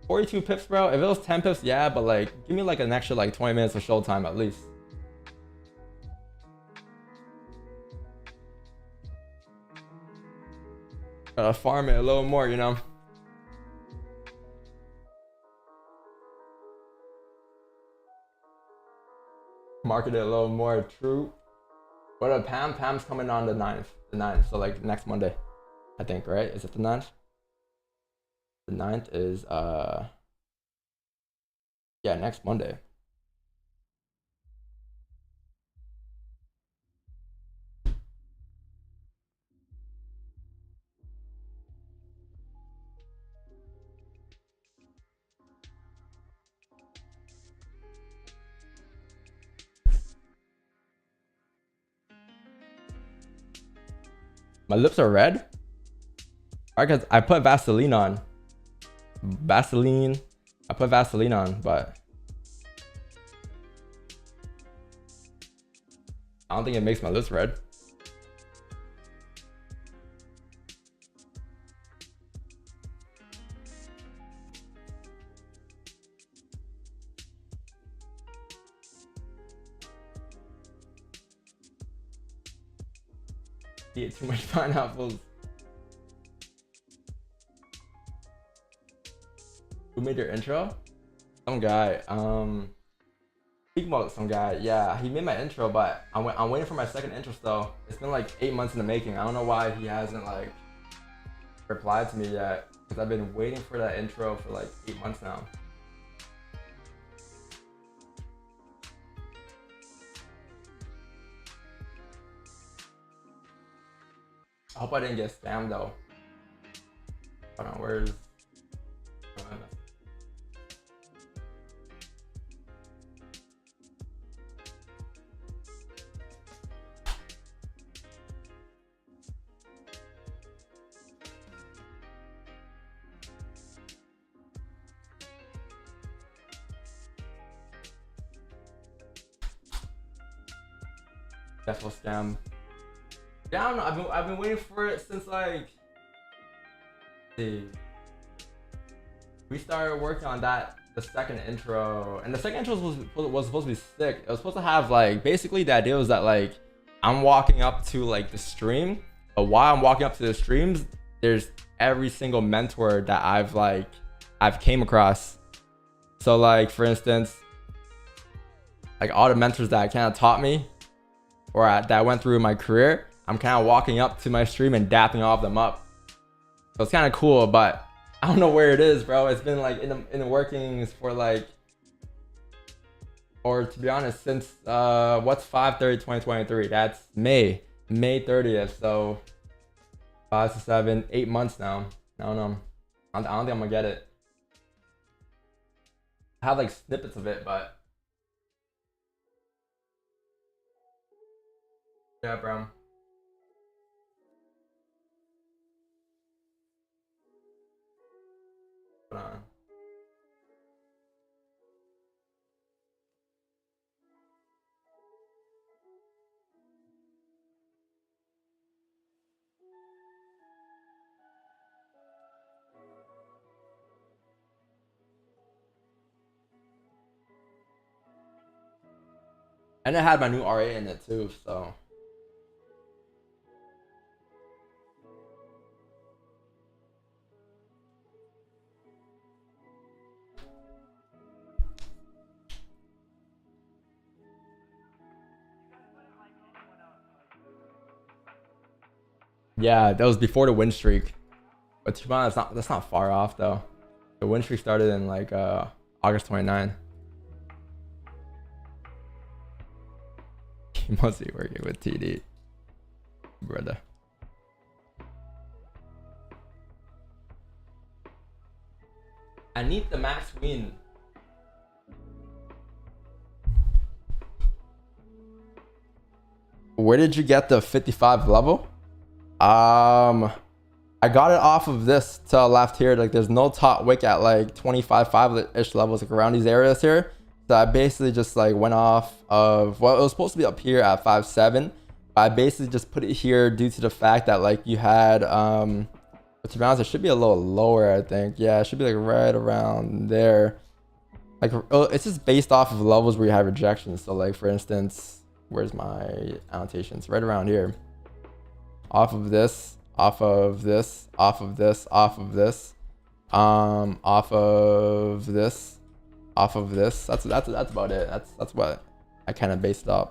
42 pips, bro. If it was 10 pips, yeah, but like give me like an extra like 20 minutes of show time at least. Gotta farm it a little more, you know. Market it a little more. True. What about Pam? Pam's coming on the 9th. The 9th. So like next Monday, I think, right? Is it the 9th? The 9th is yeah, next Monday. My lips are red. Because I put Vaseline on. I put Vaseline on, but I don't think it makes my lips red. Eat too much pineapples. Who made your intro? Some guy. Speaking about some guy, yeah, he made my intro, but I'm waiting for my second intro still. It's been like 8 months in the making. I don't know why he hasn't like replied to me yet, because I've been waiting for that intro for like 8 months now. I hope I didn't get spammed though. Hold on, where's definitely scam? Yeah, I don't know. I've been waiting for it since like we started working on the second intro, and the second intro was supposed to be sick. It was supposed to have like basically the idea was that like I'm walking up to like the stream, but while I'm walking up to the streams, there's every single mentor that I've came across. So like for instance, like all the mentors that kind of taught me or that went through my career, I'm kind of walking up to my stream and dapping all of them up. So it's kind of cool, but I don't know where it is, bro. It's been like in the workings for like, or to be honest, since what's 5/30/2023? That's May 30th. So 5 to 7, 8 months now. I don't know. I don't think I'm gonna get it. I have like snippets of it, but yeah, bro. Hold on. And it had my new RA in it too, so. Yeah, that was before the win streak. But to be honest, that's not far off though. The win streak started in like August 29. He must be working with TD, brother. I need the max win. Where did you get the 55 level? I got it off of this to the left here. Like there's no top wick at like 25-5-ish levels like around these areas here. So I basically just like went off of, well, it was supposed to be up here at 5.7. I basically just put it here due to the fact that like you had But to be honest, it should be a little lower, I think. Yeah, it should be like right around there. Like, it's just based off of levels where you have rejections. So like, for instance, where's my annotations? Right around here. Off of this, off of this, off of this, off of this, off of this, off of this. That's about it. That's what I kind of based it off.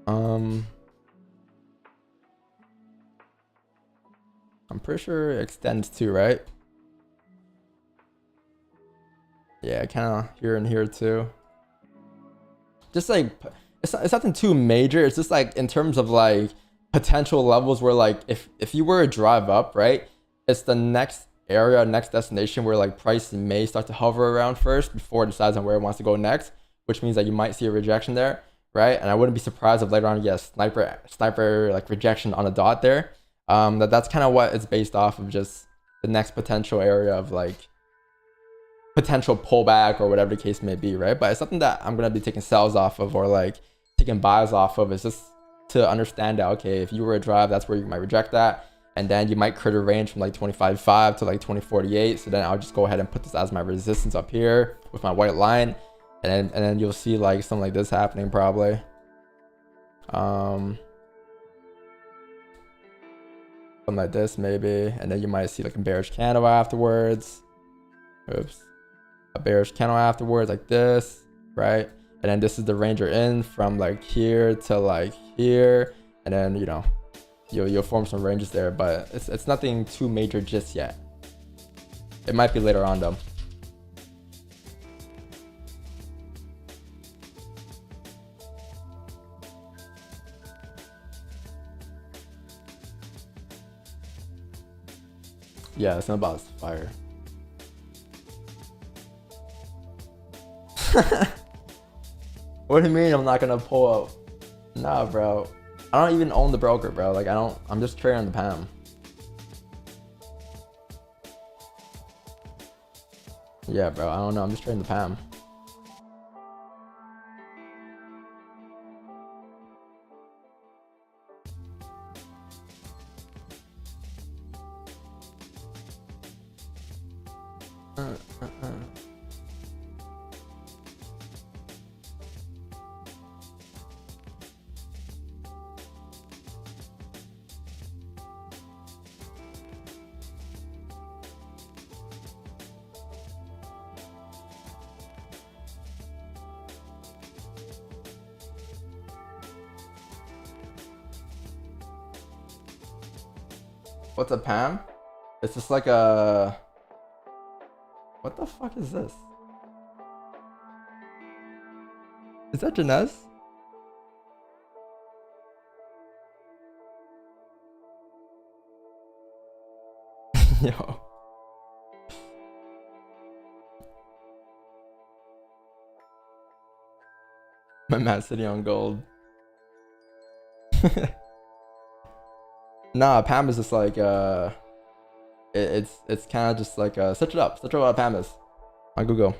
I'm pretty sure it extends too, right? Yeah, kind of here and here too. Just like, it's nothing too major. It's just like in terms of like potential levels where like if you were to drive up, right? It's the next area, next destination where like price may start to hover around first before it decides on where it wants to go next, which means that you might see a rejection there, right? And I wouldn't be surprised if later on you get a sniper like rejection on a dot there. That's kind of what it's based off of, just the next potential area of like potential pullback or whatever the case may be, right? But it's something that I'm gonna be taking sells off of or like taking buys off of. It's just to understand that, okay, if you were to drive, that's where you might reject that, and then you might crit a range from like 25.5 to like 20.48. So then I'll just go ahead and put this as my resistance up here with my white line, and then you'll see like something like this happening probably. Something like this maybe, and then you might see like a bearish candle afterwards. Oops, a bearish candle afterwards like this, right? And then this is the range you're in from like here to like here, and then you know you'll form some ranges there, but it's nothing too major just yet. It might be later on though. Yeah, it's not about this fire. What do you mean I'm not gonna pull up? Nah, bro. I don't even own the broker, bro. Like I'm just trading on the PAM. Yeah, bro. I don't know. I'm just trading the PAM. What's a PAM? It's just like a... What the fuck is this? Is that Janez? Yo. My man's sitting on gold. Nah, PAM is just like it's kind of just like search up what PAM is on Google.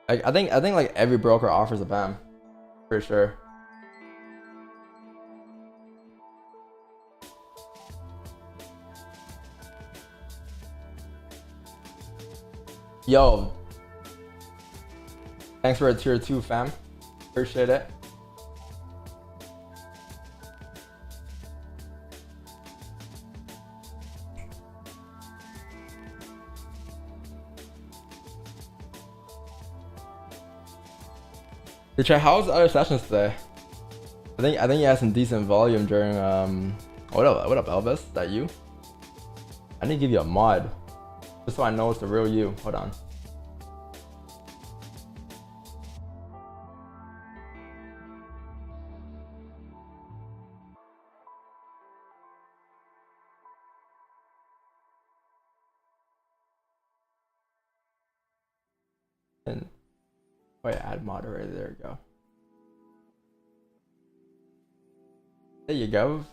I think like every broker offers a PAM for sure. Yo, thanks for a tier 2, fam. Appreciate it. How's the other sessions today? I think you had some decent volume during what up Elvis? Is that you? I need to give you a mod. Just so I know it's the real you. Hold on. And wait, add moderator. There we go. There you go.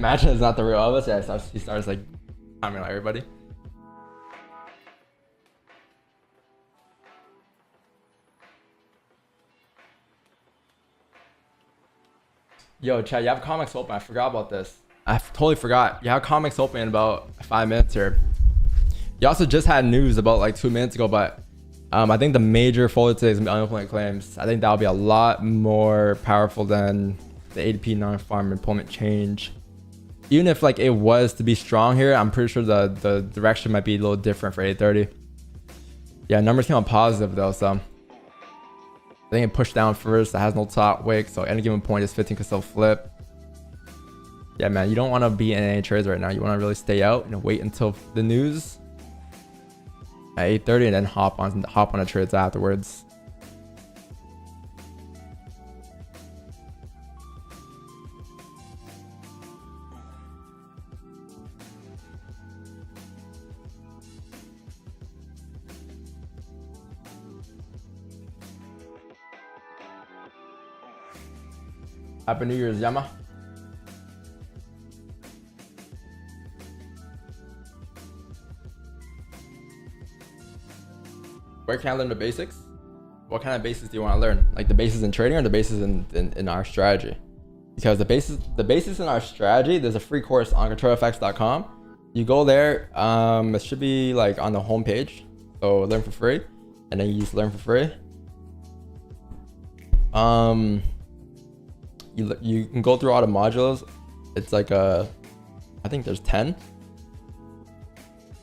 Imagine it's not the real Elvis. Yeah, he starts like timing like everybody. Yo, chat, you have comics open. I forgot about this. I totally forgot. You have comics open in about 5 minutes here. You also just had news about like 2 minutes ago, but I think the major folder today is gonna be unemployment claims. I think that'll be a lot more powerful than the ADP non-farm employment change. Even if like it was to be strong here, I'm pretty sure the direction might be a little different for 8:30. Yeah, numbers came out positive though, so I think it pushed down first. It has no top wick, so any given point is 15 can still flip. Yeah, man, you don't want to be in any trades right now. You want to really stay out and wait until the news at 8:30 and then hop on the trades afterwards. Happy New Year's, Yama. Where can I learn the basics? What kind of basics do you want to learn? Like the basics in trading or the basics in our strategy? Because the basics in our strategy, there's a free course on controlfx.com. You go there, it should be like on the home page. So learn for free, and then you just learn for free. You can go through all the modules. It's like I think there's 10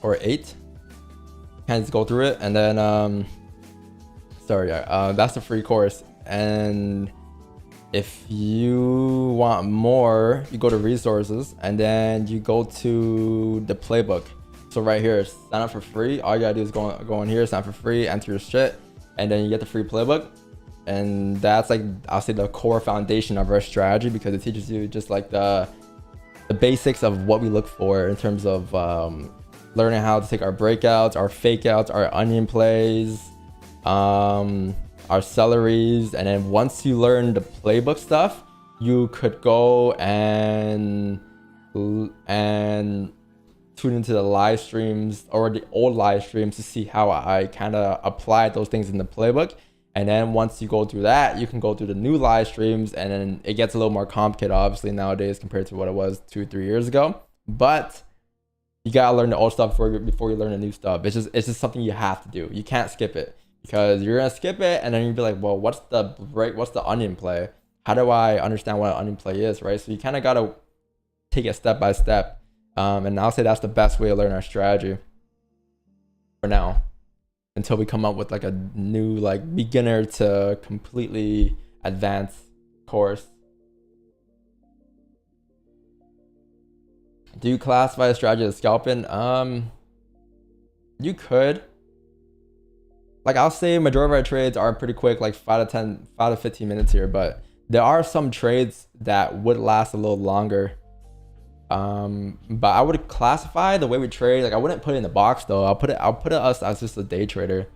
or 8. Can just go through it, and then that's the free course. And if you want more, you go to resources, and then you go to the playbook. So right here, sign up for free. All you gotta do is go in here, sign up for free, enter your shit, and then you get the free playbook. And that's like, I'll say, the core foundation of our strategy, because it teaches you just like the basics of what we look for in terms of learning how to take our breakouts, our fake outs, our onion plays, our celeries. And then once you learn the playbook stuff, you could go and tune into the live streams or the old live streams to see how I kind of applied those things in the playbook. And then once you go through that, you can go through the new live streams, and then it gets a little more complicated, obviously, nowadays compared to what it was 2-3 years ago. But you gotta learn the old stuff before you learn the new stuff. It's just something you have to do. You can't skip it, because you're gonna skip it, and then you'll be like, well, what's the onion play? How do I understand what an onion play is, right? So you kind of gotta take it step by step. And I'll say that's the best way to learn our strategy for now, until we come up with like a new like beginner to completely advanced course. Do you classify a strategy as scalping? You could. Like, I'll say majority of our trades are pretty quick, like 5 to 15 minutes here, but there are some trades that would last a little longer. But I would classify the way we trade, like I wouldn't put it in the box though. I'll put us as just a day trader.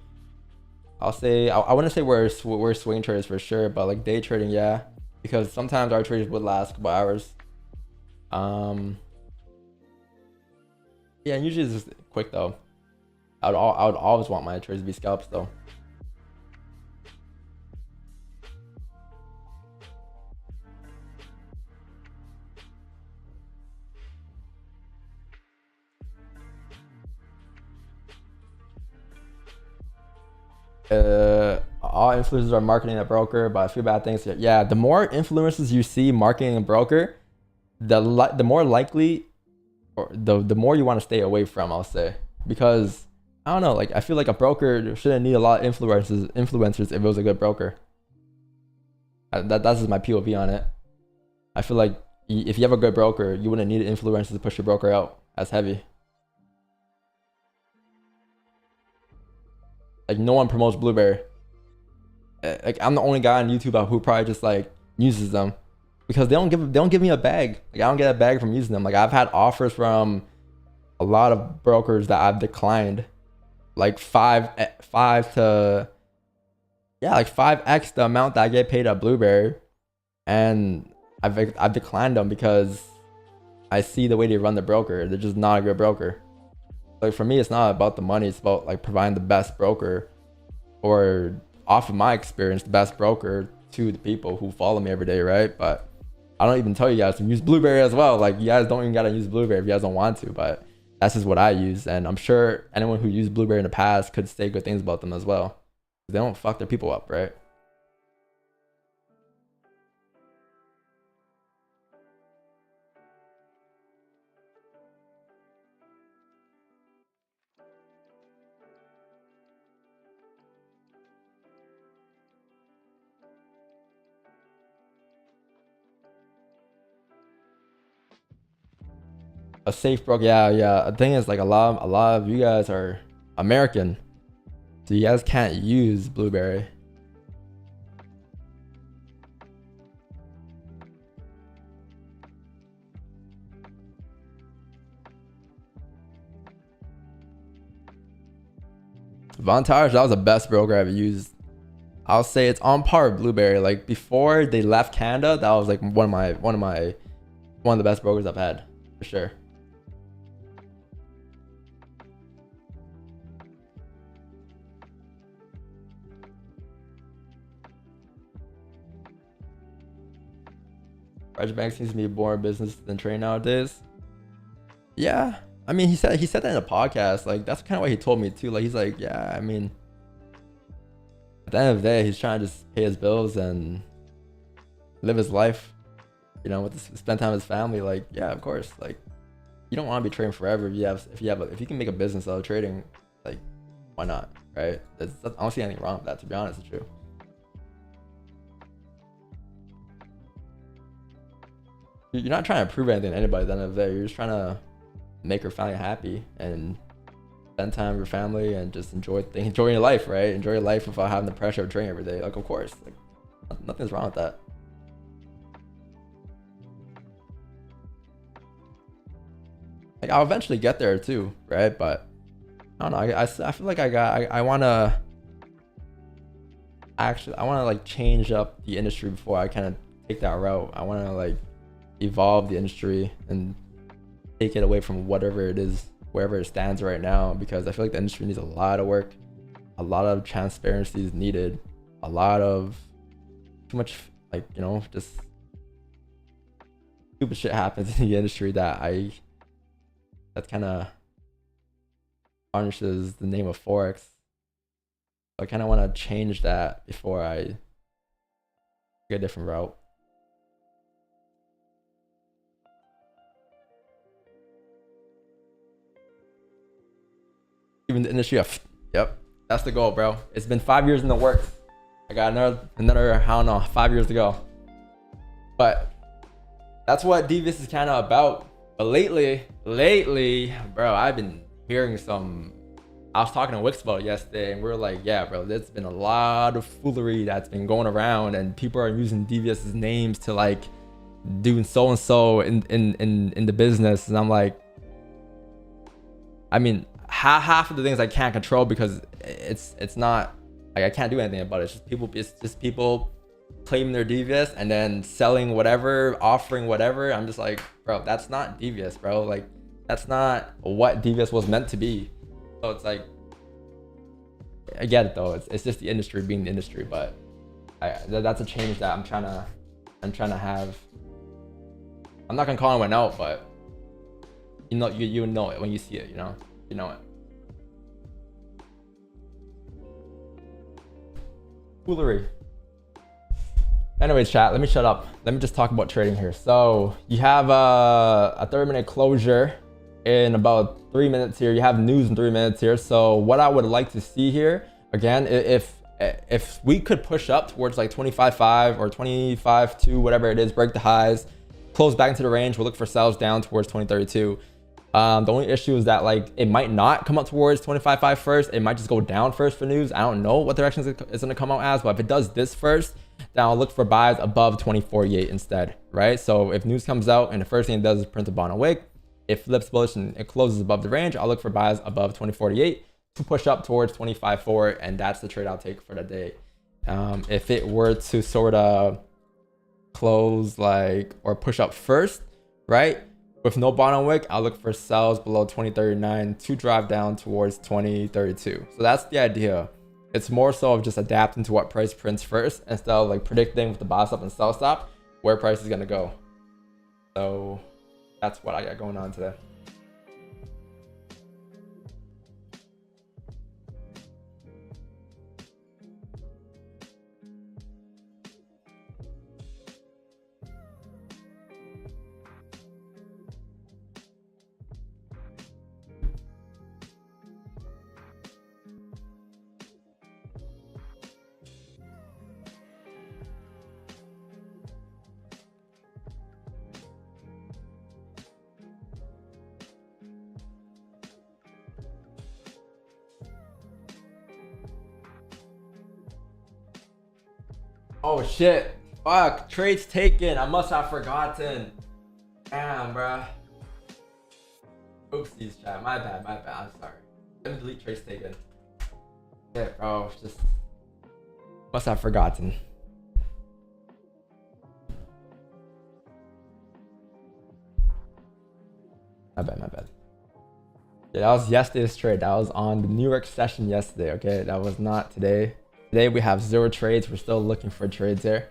I'll say I wouldn't say we're swing traders for sure, but like day trading, yeah, because sometimes our trades would last a couple hours. Yeah, usually it's just quick though. I would always want my trades to be scalps though. All influencers are marketing a broker, but a few bad things. Yeah, the more influencers you see marketing a broker, the more likely, or the more you want to stay away from, I'll say. Because I don't know, like I feel like a broker shouldn't need a lot of influencers if it was a good broker. That's just my POV on it. I feel like if you have a good broker, you wouldn't need influencers to push your broker out as heavy. Like no one promotes Blueberry. Like I'm the only guy on YouTube who probably just like uses them, because they don't give me a bag. Like I don't get a bag from using them. Like I've had offers from a lot of brokers that I've declined, like 5x the amount that I get paid at Blueberry, and I've declined them because I see the way they run the broker. They're just not a good broker. Like for me, it's not about the money. It's about like providing the best broker, or off of my experience, the best broker to the people who follow me every day, right? But I don't even tell you guys to use Blueberry as well. Like you guys don't even gotta use Blueberry if you guys don't want to, but that's just what I use. And I'm sure anyone who used Blueberry in the past could say good things about them as well. They don't fuck their people up, right? A safe broker, yeah. The thing is, like a lot of you guys are American, so you guys can't use Blueberry. Vantage, that was the best broker I've used. I'll say it's on par with Blueberry. Like before they left Canada, that was like one of the best brokers I've had for sure. Private bank seems to be more business than trade nowadays. Yeah, I mean, he said that in a podcast. Like that's kind of what he told me too. Like he's like, yeah, I mean, at the end of the day, he's trying to just pay his bills and live his life. You know, spend time with his family. Like, yeah, of course. Like, you don't want to be trading forever. If you can make a business out of trading, like, why not, right? I don't see anything wrong with that. To be honest with you. You're not trying to prove anything to anybody at the end of the day. You're just trying to make your family happy and spend time with your family and just enjoy your life, right? Enjoy your life without having the pressure of training every day. Like, of course, like nothing's wrong with that. Like, I'll eventually get there too, right? But I don't know. I feel like I want to like change up the industry before I kind of take that route. I want to like evolve the industry and take it away from whatever it is, wherever it stands right now, because I feel like the industry needs a lot of work, a lot of transparency is needed, a lot of too much, like, you know, just stupid shit happens in the industry that kind of tarnishes the name of Forex. So I kind of want to change that before I get a different route. Even the industry up. Yep, that's the goal, bro. It's been 5 years in the works. I got another I don't know, 5 years to go. But that's what Devious is kind of about. But lately, bro, I've been hearing some. I was talking to Wix about it yesterday, and we were like, yeah, bro, there's been a lot of foolery that's been going around, and people are using Devious's names to like doing so and so in the business. And I'm like, I mean, half of the things I can't control because it's not like I can't do anything about it. It's just people claiming their Devious and then selling whatever, offering whatever. I'm just like, bro, that's not Devious, bro. Like, that's not what Devious was meant to be. So it's like, I get it though. It's just the industry being the industry, but that's a change that I'm trying to have. I'm not gonna call anyone out, but you know it when you see it. You know it. Foolery. Anyways, chat, let me shut up. Let me just talk about trading here. So you have a 30-minute closure in about 3 minutes here. You have news in 3 minutes here. So what I would like to see here, again, if we could push up towards like 25.5 or 25.2, whatever it is, break the highs, close back into the range, we'll look for sells down towards 2032. The only issue is that like it might not come up towards 25.5 first. It might just go down first for news. I don't know what direction it's going to come out as, but if it does this first, then I'll look for buys above 2048 instead, right? So if news comes out and the first thing it does is print a bond and wick, it flips bullish and it closes above the range, I'll look for buys above 2048 to push up towards 25.4, and that's the trade I'll take for the day. If it were to sort of close like or push up first, right? With no bottom wick, I'll look for sells below 2039 to drive down towards 2032. So that's the idea. It's more so of just adapting to what price prints first instead of like predicting with the buy stop and sell stop where price is gonna go. So that's what I got going on today. Oh shit. Fuck. Trades taken. I must have forgotten. Damn, bruh. Oopsies, chat. My bad. I'm sorry. Let me delete trades taken. Shit, bro. Just must have forgotten. My bad. Yeah, that was yesterday's trade. That was on the New York session yesterday, okay? That was not today. Today we have 0 trades. We're still looking for trades here.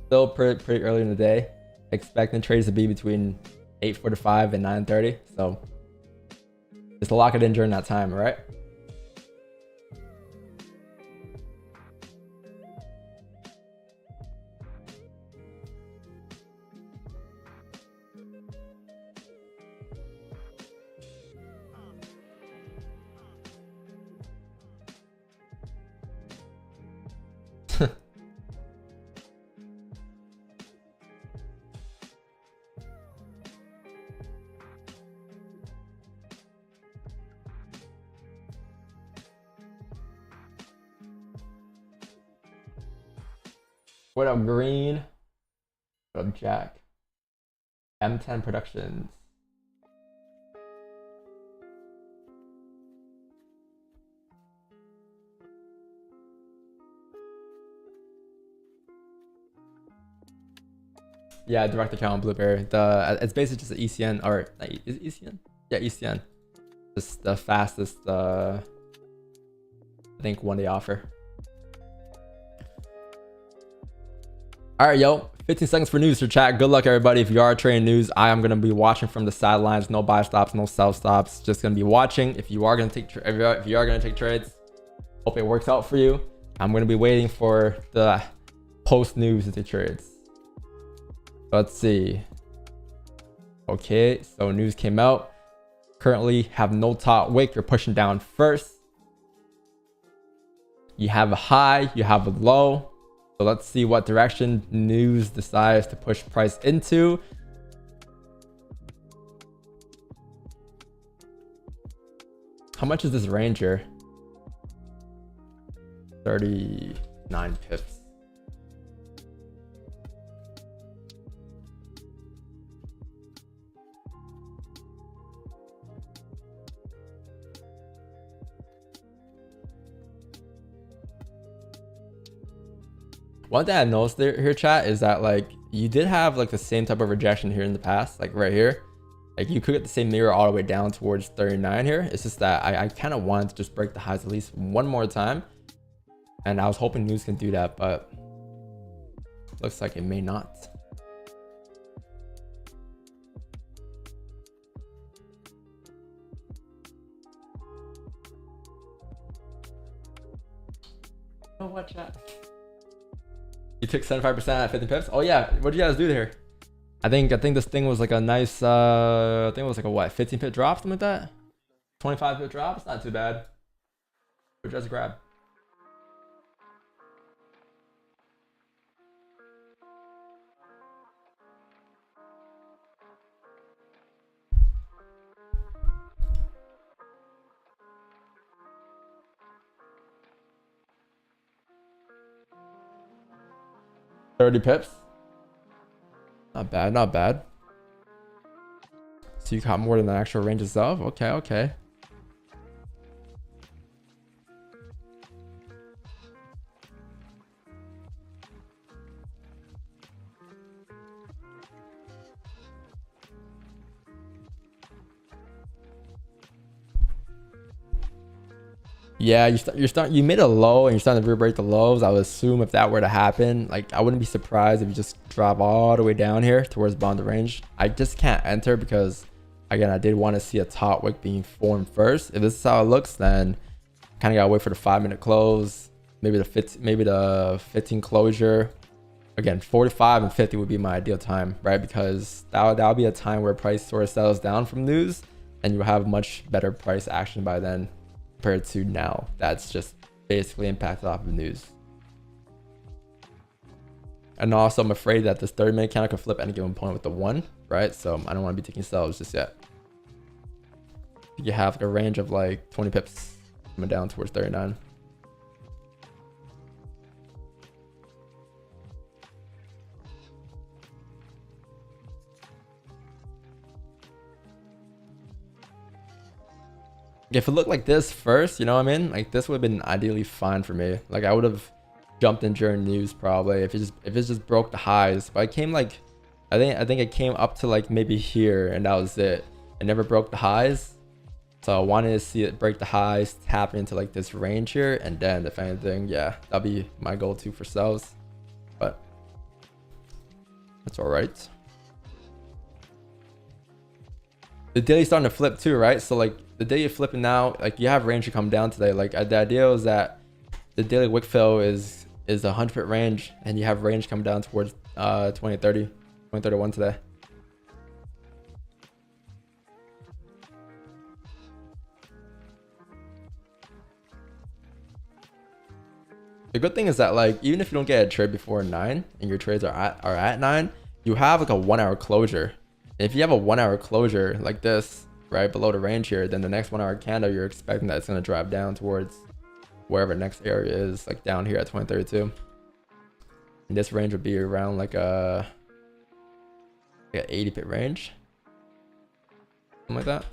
Still pretty early in the day. Expecting trades to be between 8:45 and 9:30. So just lock it in during that time, all right? What up, Green? What up, Jack? M10 Productions. Yeah, direct account Blueberry. It's basically just an ECN, or is it ECN? Yeah, ECN. Just the fastest I think one day offer. All right, yo, 15 seconds for news for chat. Good luck, everybody. If you are trading news, I am gonna be watching from the sidelines. No buy stops, no sell stops. Just gonna be watching. If you are gonna take trades, hope it works out for you. I'm gonna be waiting for the post news to take trades. Let's see. Okay, so news came out. Currently have no top wick. You're pushing down first. You have a high, you have a low. So let's see what direction news decides to push price into. How much is this range here? 39 pips. One thing I noticed here, chat, is that like you did have like the same type of rejection here in the past, like right here. Like you could get the same mirror all the way down towards 39 here. It's just that I kind of wanted to just break the highs at least one more time. And I was hoping news can do that, but looks like it may not. Oh, what, chat? You took 75% at 50 pips? Oh yeah, what did you guys do there? I think this thing was like a nice I think it was like a what, 15 pip drop, something like that? 25 pip drop? It's not too bad. What did you guys grab? $30 pips. Not bad, not bad. So you got more than the actual range itself? Okay. Yeah, you made a low and you're starting to re-break the lows. I would assume if that were to happen, like I wouldn't be surprised if you just drop all the way down here towards bottom of the range. I just can't enter because again, I did want to see a top wick being formed first. If this is how it looks, then kind of gotta wait for the 5-minute close, maybe the 15 closure. Again, 45 and 50 would be my ideal time, right? Because that'll be a time where price sort of settles down from news, and you have much better price action by then compared to now. That's just basically impacted off of news. And also, I'm afraid that this 30-minute candle could flip any given point with the 1, right? So I don't want to be taking sells just yet. You have like a range of like 20 pips coming down towards 39. If it looked like this first, you know what I mean? Like this would have been ideally fine for me. Like I would have jumped in during news probably if it just broke the highs. But I came like I think it came up to like maybe here and that was it. It never broke the highs. So I wanted to see it break the highs, tap into like this range here, and then if anything, yeah, that'll be my go-to for sells. But that's all right. The daily's starting to flip too, right? So like the day you're flipping now, like you have range to come down today. Like the idea was that the daily wick fill is a 100-pip range, and you have range come down towards 2030, 2031 today. The good thing is that like even if you don't get a trade before 9 and your trades are at 9, you have like a 1-hour closure. And if you have a 1-hour closure like this right below the range here, then the next 1-hour candle you're expecting that it's going to drive down towards wherever next area is, like down here at 2032. And this range would be around like a 80-pip range, something like that.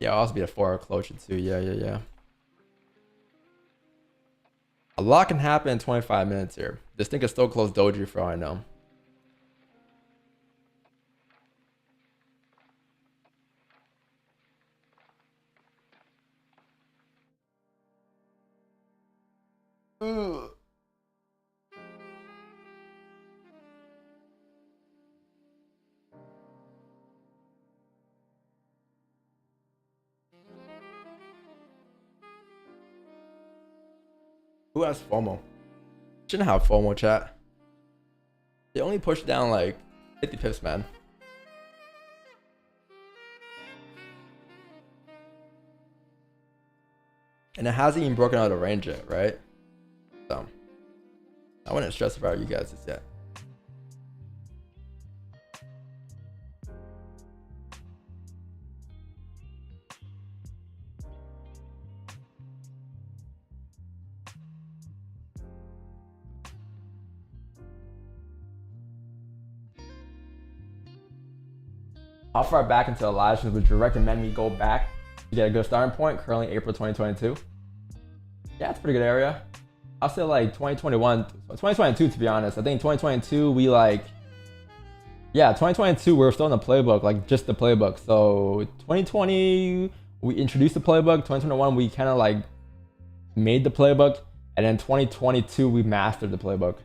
Yeah, it'll also be a 4-hour closure too. Yeah. A lot can happen in 25 minutes here. This thing could still close doji for all I know. Ugh. Who has FOMO? Shouldn't have FOMO, chat. They only push down like 50 pips, man. And it hasn't even broken out of range yet, right? So I wouldn't stress about you guys just yet. How far back into the live streams would you recommend me go back to get a good starting point? Currently April 2022. Yeah, it's a pretty good area. I'll say like 2021, 2022 to be honest. I think 2022 we like, yeah, 2022 we're still in the playbook, like just the playbook. So 2020 we introduced the playbook. 2021 we kind of like made the playbook, and then 2022 we mastered the playbook.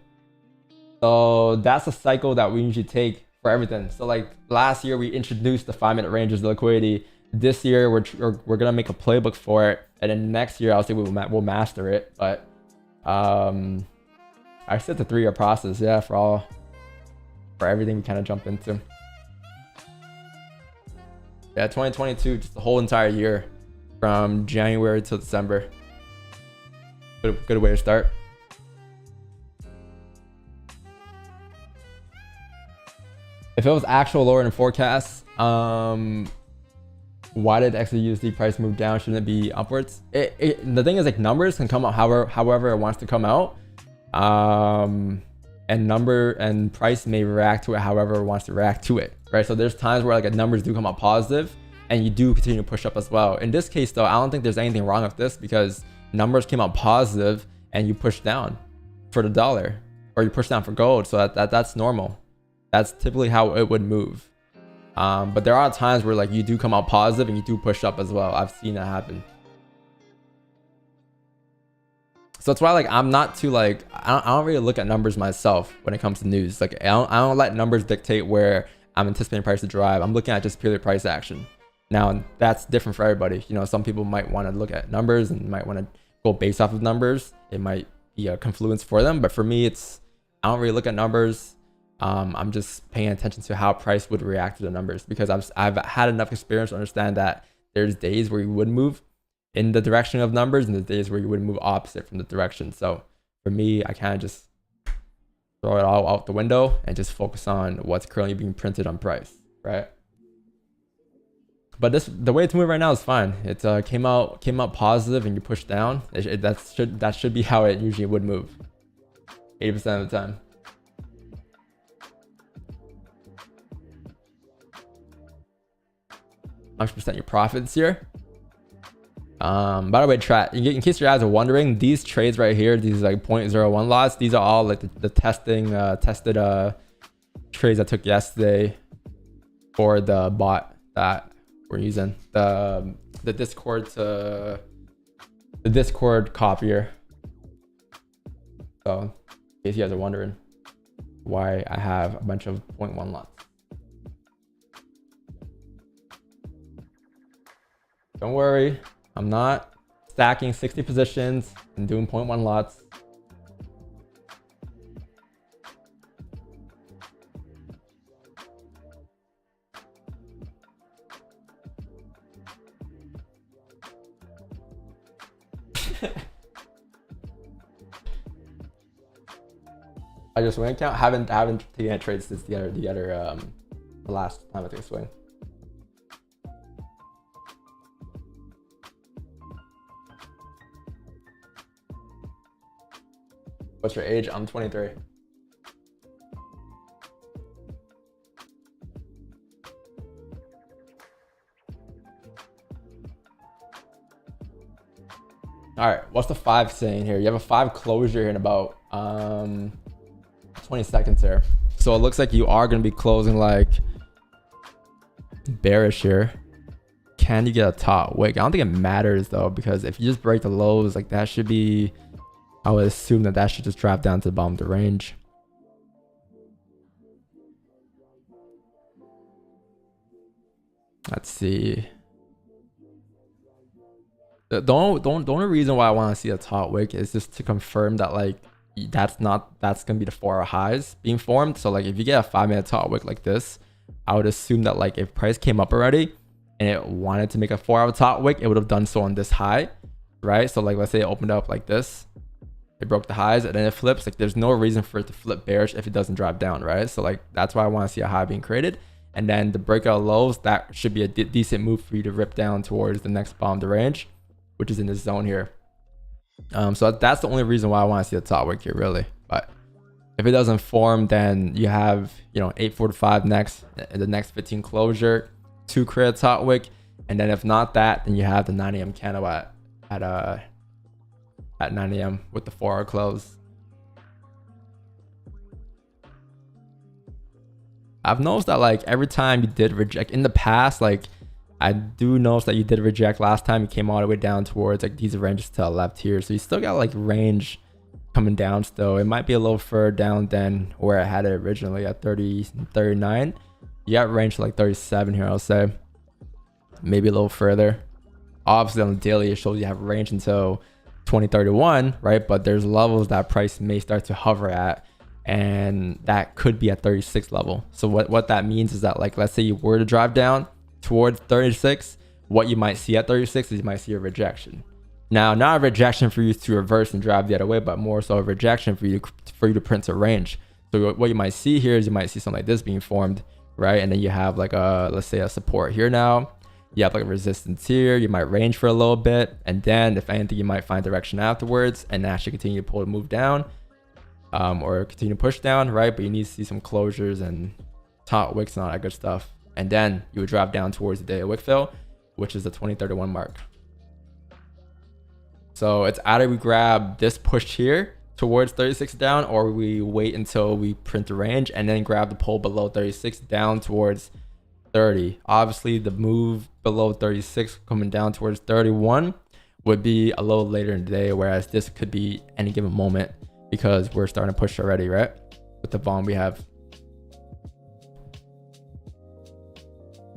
So that's a cycle that we usually take for everything. So like last year we introduced the 5-minute ranges of liquidity. This year we're gonna make a playbook for it, and then next year I'll say we'll master it. But I said the 3-year process, yeah, for everything we kind of jump into. Yeah, 2022, just the whole entire year from January till December. Good way to start. If it was actual lower than forecast, why did XAU USD price move down? Shouldn't it be upwards? The thing is, like, numbers can come out however it wants to come out, and price may react to it however it wants to react to it, right? So there's times where like numbers do come out positive, and you do continue to push up as well. In this case, though, I don't think there's anything wrong with this because numbers came out positive and you pushed down for the dollar. or you push down for gold. So that's normal. That's typically how it would move. But there are times where like you do come out positive and you do push up as well. I've seen that happen. So that's why like I'm not too like I don't really look at numbers myself when it comes to news. Like I don't let numbers dictate where I'm anticipating price to drive. I'm looking at just purely price action. Now that's different for everybody. You know, some people might want to look at numbers and might want to go based off of numbers. It might be a confluence for them, but for me, I don't really look at numbers. I'm just paying attention to how price would react to the numbers, because I've had enough experience to understand that there's days where you would move in the direction of numbers and the days where you would move opposite from the direction. So for me, I kind of just throw it all out the window and just focus on what's currently being printed on price, right? But the way it's moving right now is fine. It came out positive and you push down. That should be how it usually would move 80% of the time. % your profits here. By the way, chat, in case you guys are wondering, these trades right here, these like 0.01 lots, these are all like the tested trades I took yesterday for the bot that we're using, the Discord copier. So in case you guys are wondering why I have a bunch of 0.1 lots. Don't worry, I'm not stacking 60 positions and doing 0.1 lots. I just swing account. Haven't taken a trade since the last time I took a swing. What's your age? I'm 23. All right, what's the 5 saying here? You have a 5 closure here in about 20 seconds here. So it looks like you are going to be closing like bearish here. Can you get a top wick? I don't think it matters though, because if you just break the lows, like that should be, I would assume that should just drop down to the bottom of the range. Let's see. The only reason why I want to see a top wick is just to confirm that like that's gonna be the 4-hour highs being formed. So like if you get a 5-minute top wick like this, I would assume that like if price came up already and it wanted to make a 4-hour top wick, it would have done so on this high, right? So like let's say it opened up like this, it broke the highs and then it flips. Like there's no reason for it to flip bearish if it doesn't drop down, right? So like that's why I want to see a high being created, and then the breakout lows, that should be a decent move for you to rip down towards the next bottom of the range, which is in this zone here. So that's the only reason why I want to see the top wick here, really. But if it doesn't form, then you have, you know, 8:45 next, the next 15 closure to create a top wick, and then if not that, then you have the 9 a.m. candle at 9 a.m. with the 4-hour close. I've noticed that like every time you did reject in the past, like I do notice that you did reject last time. You came all the way down towards like these ranges to the left here. So you still got like range coming down still. It might be a little further down than where I had it originally at 30, 39. You got range to like 37 here, I'll say. Maybe a little further. Obviously on the daily, it shows you have range until 2031, right? But there's levels that price may start to hover at, and that could be at 36 level. So what that means is that like, let's say you were to drive down towards 36, what you might see at 36 is you might see a rejection. Now, not a rejection for you to reverse and drive the other way, but more so a rejection for you to print a range. So what you might see here is you might see something like this being formed, right? And then you have like a, let's say a support here now. You have like a resistance here. You might range for a little bit, and then if anything, you might find direction afterwards and actually continue to pull the move down, or continue to push down, right? But you need to see some closures and top wicks and all that good stuff. And then you would drop down towards the daily wick fill, which is the 2031 mark. So it's either we grab this push here towards 36 down, or we wait until we print the range and then grab the pull below 36 down towards 30. Obviously, the move below 36 coming down towards 31 would be a little later in the day, whereas this could be any given moment because we're starting to push already, right? With the volume we have.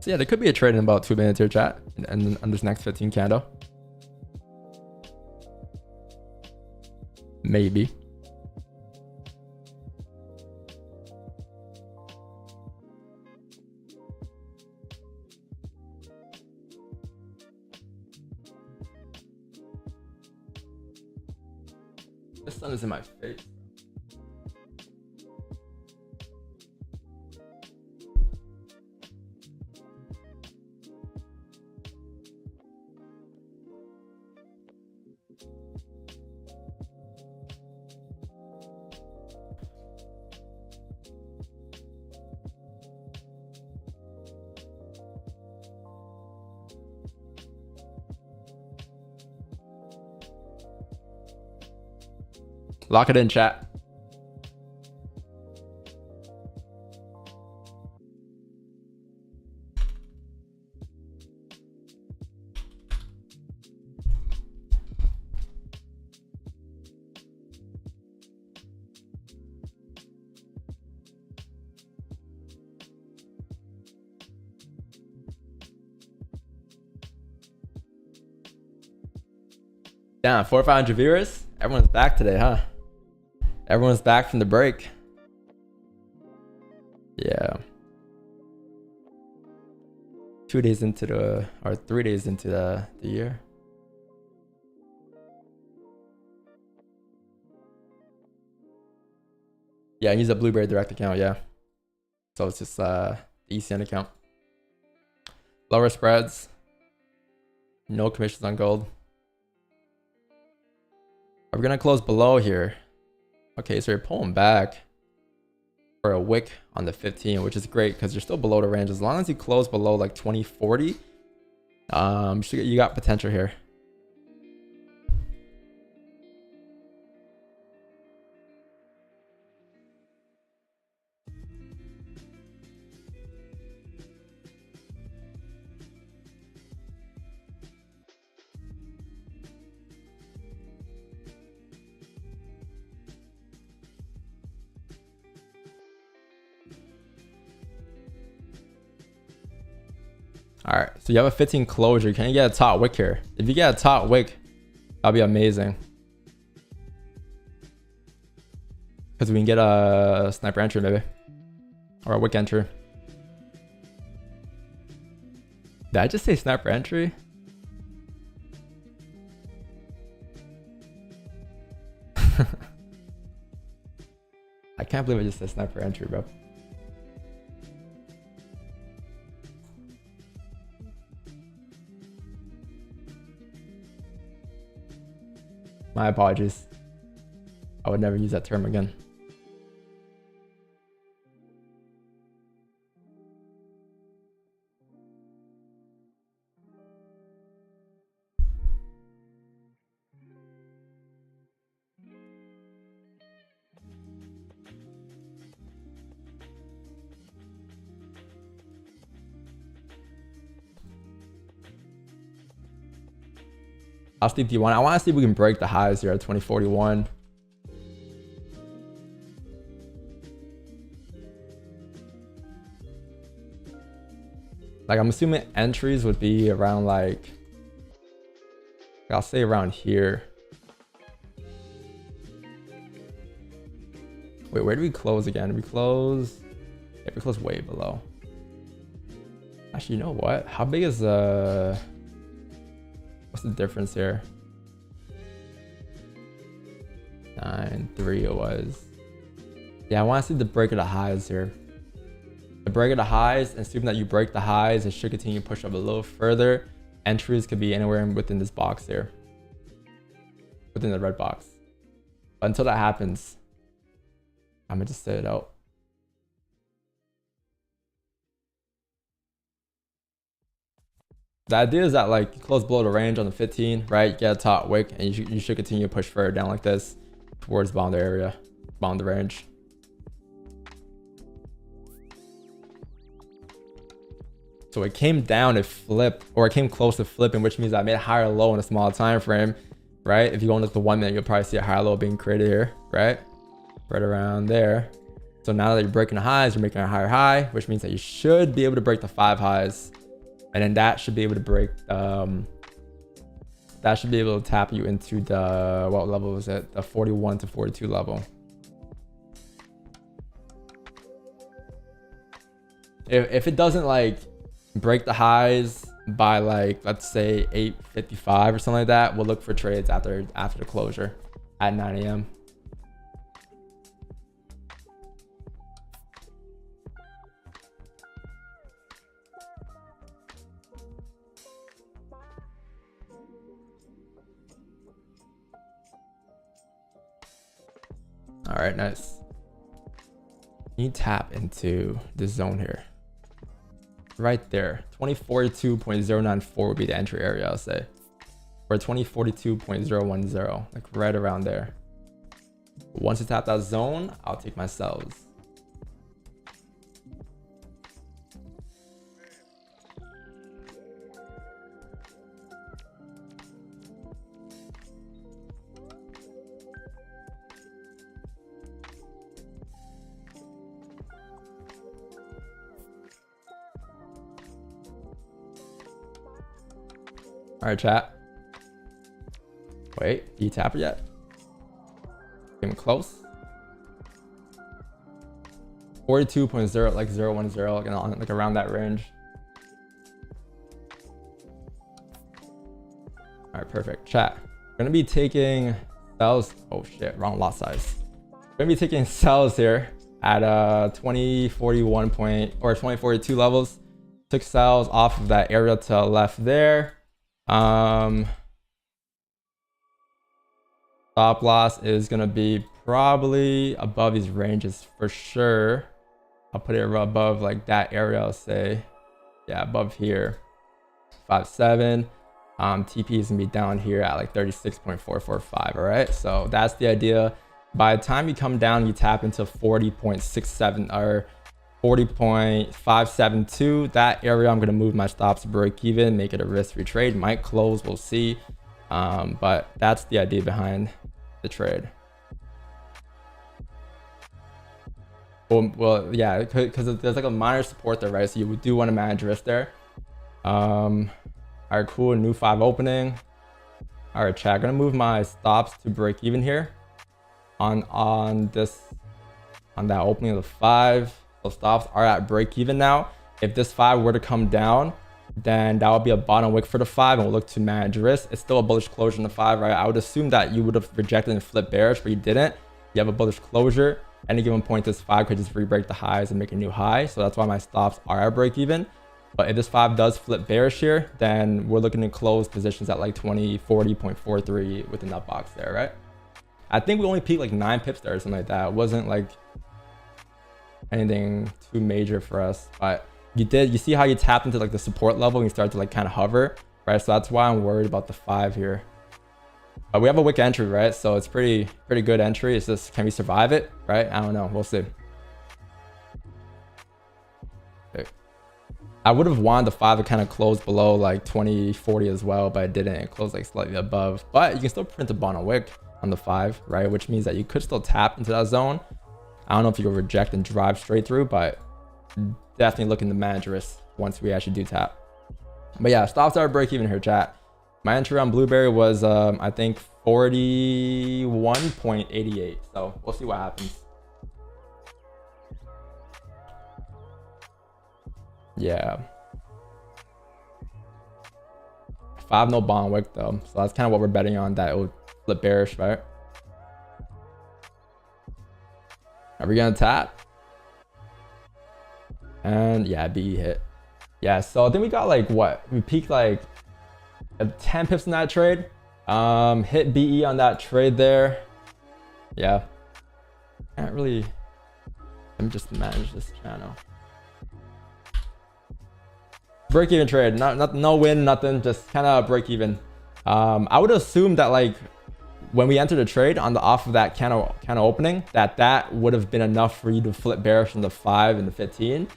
So yeah, there could be a trade in about 2 minutes here, chat, and on this next 15 candle. Maybe. The sun is in my face. Lock it in, chat. Damn, 400 or 500 viewers. Everyone's back today, huh? Everyone's back from the break. Yeah. 2 days into the, or 3 days into the year. Yeah, he's a Blueberry direct account, yeah. So it's just the ECN account. Lower spreads. No commissions on gold. Are we gonna close below here? Okay, so you're pulling back for a wick on the 15, which is great because you're still below the range. As long as you close below like 2040, you got potential here. All right, so you have a 15 closure. Can you get a top wick here? If you get a top wick, that'll be amazing. Because we can get a sniper entry maybe. Or a wick entry. Did I just say sniper entry? I can't believe I just said sniper entry, bro. My apologies. I would never use that term again. I'll sleep D1. I want to see if we can break the highs here at 2041. Like, I'm assuming entries would be around like, I'll say around here. Wait, where do we close again? We close, yeah, we close way below. Actually, you know what? How big is what's the difference here? 9.3 it was. Yeah, I want to see the break of the highs here. The break of the highs, assuming that you break the highs, it should continue to push up a little further. Entries could be anywhere within this box here. Within the red box. But until that happens, I'm gonna just sit it out. The idea is that like you close below the range on the 15, right? You get a top wick and you should continue to push further down like this. towards bottom of the area, bottom of the range. So it came down, it flipped, or it came close to flipping, which means I made a higher low in a small time frame, right? If you go and look at the 1 minute, you'll probably see a higher low being created here, right? Right around there. So now that you're breaking the highs, you're making a higher high, which means that you should be able to break the 5 highs. And then that should be able to break, that should be able to tap you into the, what level was it? The 41 to 42 level. If it doesn't like break the highs by like, let's say 8:55 or something like that, we'll look for trades after the closure at 9 a.m. All right, nice. You tap into this zone here. Right there. 2042.094 would be the entry area, I'll say. Or 2042.010, like right around there. Once you tap that zone, I'll take my sells. All right, chat. Wait, you tap it yet? Getting close. 42.0, like 010, like around that range. All right, perfect. Chat. We're gonna be taking sells. Oh shit, wrong lot size. We're gonna be taking sells here at 2041 point or 2042 levels. Took sells off of that area to the left there. Stop loss is gonna be probably above these ranges for sure. I'll put it above like that area, I'll say. Yeah, above here. 5.7. TP is gonna be down here at like 36.445. All right, so that's the idea. By the time you come down, you tap into 40.67 or 40.572. That area, I'm gonna move my stops to break even, make it a risk-free trade. Might close, we'll see. But that's the idea behind the trade. Well, yeah, because there's like a minor support there, right? So you do want to manage risk there. All right, cool. New 5 opening. All right, chat. Gonna move my stops to break even here on that opening of the 5. So stops are at break even now. If this 5 were to come down, then that would be a bottom wick for the 5, and we'll look to manage risk. It's still a bullish closure in the 5, right? I would assume that you would have rejected and flipped bearish, but you didn't. You have a bullish closure. Any given point, this 5 could just re-break the highs and make a new high. So that's why my stops are at break even. But if this 5 does flip bearish here, then we're looking to close positions at like 2040.43 within that box there, right? I think we only peaked like 9 pips there or something like that. It wasn't like anything too major for us, but you see how you tapped into like the support level and you start to like kind of hover, right? So that's why I'm worried about the 5 here. But we have a wick entry, right? So it's pretty good entry. It's just, can we survive it, right? I don't know, we'll see. Okay. I would have wanted the 5 to kind of close below like 2040 as well, but it didn't. It closed like slightly above, but you can still print a bottom wick on the 5, right? Which means that you could still tap into that zone. I don't know if you can reject and drive straight through, but definitely looking to manage risk once we actually do tap. But yeah, stops are break even here, chat. My entry on Blueberry was I think 41.88. So we'll see what happens. Yeah. 5 no bond wick though. So that's kind of what we're betting on, that it will flip bearish, right? Are we gonna tap? And yeah, BE hit. Yeah, so I think we got like what? We peaked like 10 pips in that trade. Hit BE on that trade there. Yeah. Can't really. Let me just manage this channel. Break even trade. No win, nothing. Just kind of break even. I would assume that like when we entered the trade on the off of that candle opening, that would have been enough for you to flip bearish from the 5 and the 15.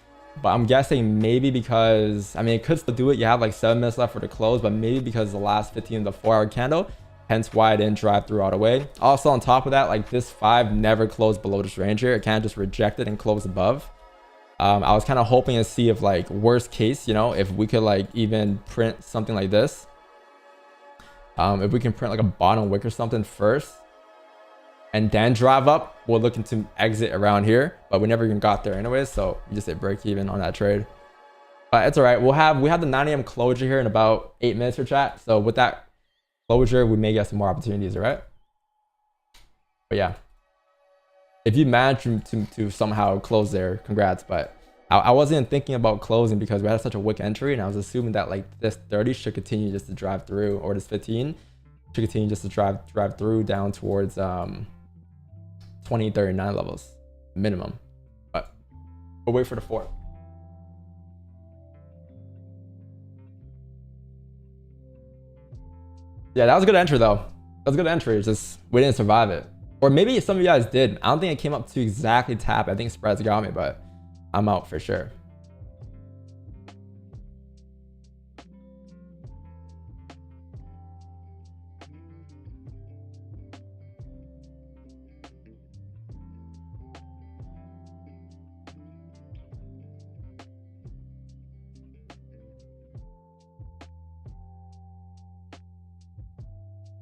But I'm guessing maybe because, I mean, it could still do it. You have like 7 minutes left for the close, but maybe because the last 15 of the 4-hour candle, hence why I didn't drive through all the way. Also on top of that, like this 5 never closed below this range here. It kind of just rejected and closed above. I was kind of hoping to see if like worst case, you know, if we could like even print something like this. If we can print like a bottom wick or something first and then drive up, we're looking to exit around here, but we never even got there anyways, so we just hit break even on that trade. But it's all right. We have the 9 a.m. closure here in about 8 minutes for chat, so with that closure we may get some more opportunities. All right, but yeah, if you manage to somehow close there, congrats. But I wasn't thinking about closing because we had such a wick entry, and I was assuming that like this 30 should continue just to drive through, or this 15 should continue just to drive through down towards 2039 levels minimum. But we'll wait for the 4. Yeah, that was a good entry though. That was a good entry. It's just we didn't survive it, or maybe some of you guys did. I don't think it came up to exactly tap. I think spreads got me, but I'm out for sure.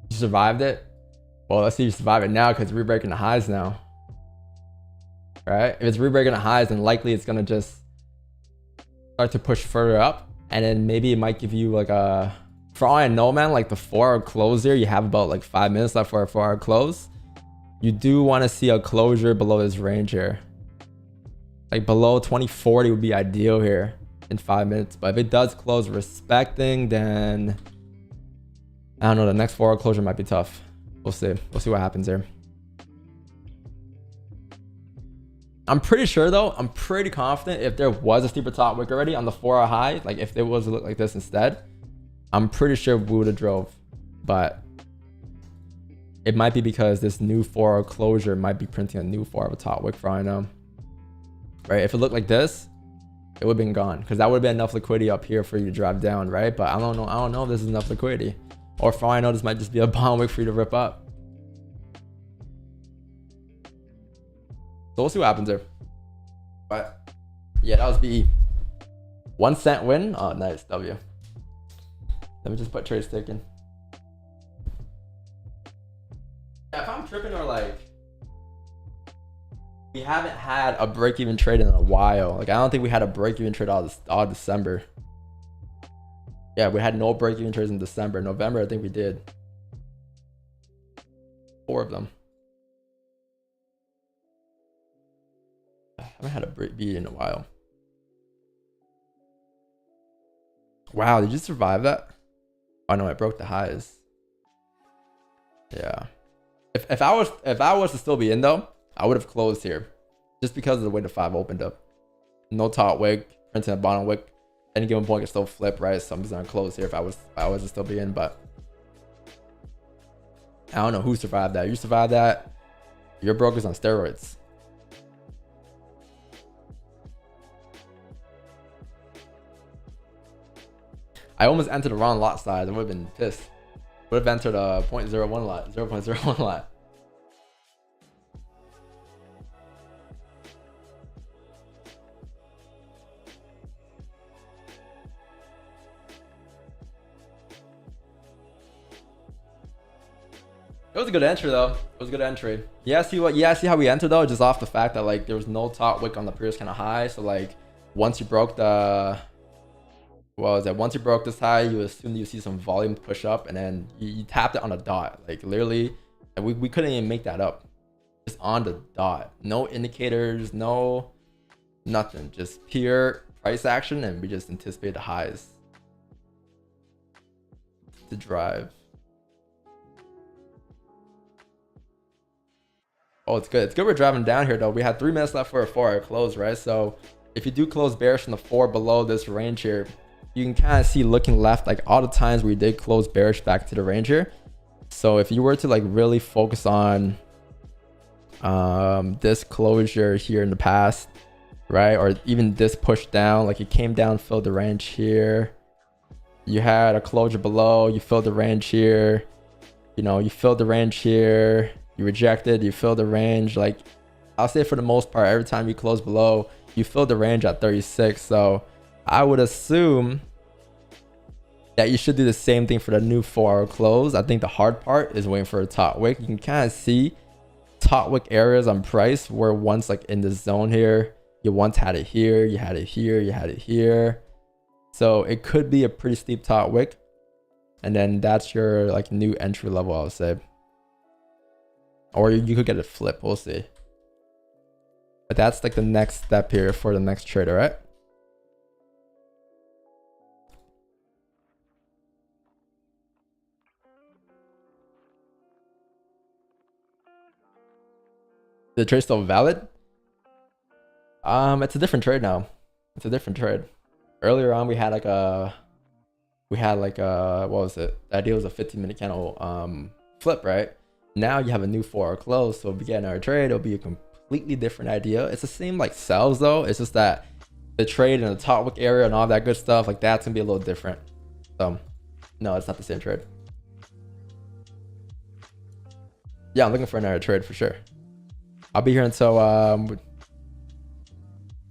You survived it? Well, let's see if you survive it now, because we're breaking the highs now. Right? If it's rebreaking the highs, then likely it's gonna just start to push further up, and then maybe it might give you like a, for all I know, man, like the 4-hour close here, you have about like 5 minutes left for a 4-hour close. You do want to see a closure below this range here, like below 2040 would be ideal here in 5 minutes. But if it does close respecting, then I don't know, the next 4-hour closure might be tough. We'll see what happens here. I'm pretty sure though, I'm pretty confident if there was a steeper top wick already on the 4-hour high, like if it was to look like this instead, I'm pretty sure we would have drove. But it might be because this new 4-hour closure might be printing a new 4-hour top wick for all I know. Right? If it looked like this, it would have been gone, because that would have been enough liquidity up here for you to drive down, right? But I don't know if this is enough liquidity. Or for all I know, this might just be a bottom wick for you to rip up. So we'll see what happens there. But yeah, that was BE. 1 cent win. Oh, nice. W. Let me just put trades taken. Yeah, if I'm tripping, or like we haven't had a break-even trade in a while. Like I don't think we had a break-even trade all December. Yeah, we had no break-even trades in December. November, I think we did 4 of them. I haven't had a beat in a while. Wow, did you survive that? Oh no, I broke the highs. Yeah. If I was to still be in though, I would have closed here, just because of the way the 5 opened up. No top wick, printing a bottom wick. Any given point can still flip, right? So I'm just gonna close here if I was to still be in, but I don't know who survived that. You survived that. Your broker's on steroids. I almost entered the wrong lot size. I would have been pissed. Would have entered a 0.01 lot, 0.01 lot. It was a good entry though. It was a good entry. Yeah, see how we entered though, just off the fact that like there was no top wick on the previous kind of high. So like once you broke the, what was that? Once you broke this high, you assume you see some volume push up, and then you tapped it on a dot. Like literally, and we couldn't even make that up. Just on the dot. No indicators, no nothing. Just pure price action, and we just anticipate the highs to drive. Oh, it's good. It's good we're driving down here though. We had 3 minutes left for a 4-hour close, right? So if you do close bearish from the 4 below this range here, you can kind of see looking left, like all the times we did close bearish back to the range here, So if you were to like really focus on this closure here in the past, right, or even this push down, like it came down, filled the range here, you had a closure below, you filled the range here, you know, you filled the range here, you rejected, you filled the range. Like I'll say for the most part, every time you close below, you fill the range at 36. So I would assume that you should do the same thing for the new 4-hour close. I think the hard part is waiting for a top wick. You can kind of see top wick areas on price where once like in the zone here, you once had it here, you had it here, you had it here. So it could be a pretty steep top wick. And then that's your like new entry level, I would say. Or you could get it flip, we'll see. But that's like the next step here for the next trader, right? The trade still valid? It's a different trade now. It's a different trade. Earlier on, we had like a, what was it? The idea was a 15-minute candle flip, right? Now you have a new 4-hour close. So if we get another trade, it'll be a completely different idea. It's the same like sells though. It's just that the trade in the top wick area and all that good stuff, like that's gonna be a little different. So no, it's not the same trade. Yeah, I'm looking for another trade for sure. I'll be here until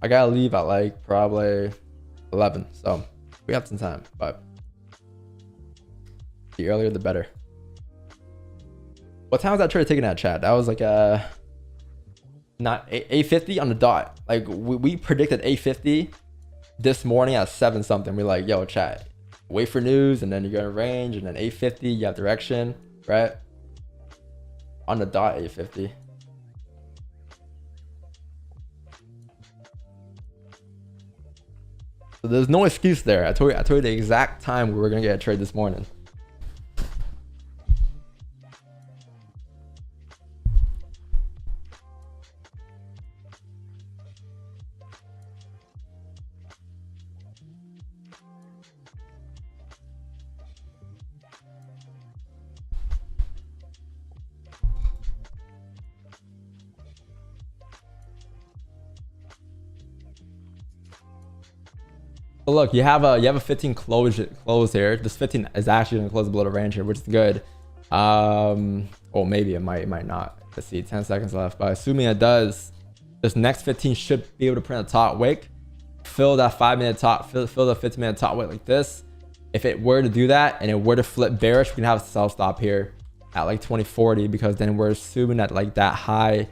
I gotta leave at like probably 11, so we have some time, but the earlier the better. What time was that trade taking that, chat? That was like not 8:50 on the dot. Like we predicted 8:50 this morning at 7 something. We're like, yo, chat, wait for news, and then you're gonna range, and then 8:50 you have direction, right? On the dot, 8:50. So there's no excuse there. I told you the exact time we were gonna get a trade this morning. So look, you have a 15 close here. This 15 is actually gonna close below the range here, which is good. Well, maybe it might not. Let's see, 10 seconds left. But assuming it does, this next 15 should be able to print a top wick, fill that 5-minute top, fill the 15-minute top wick like this. If it were to do that and it were to flip bearish, we can have a sell stop here at like 2040, because then we're assuming that like that high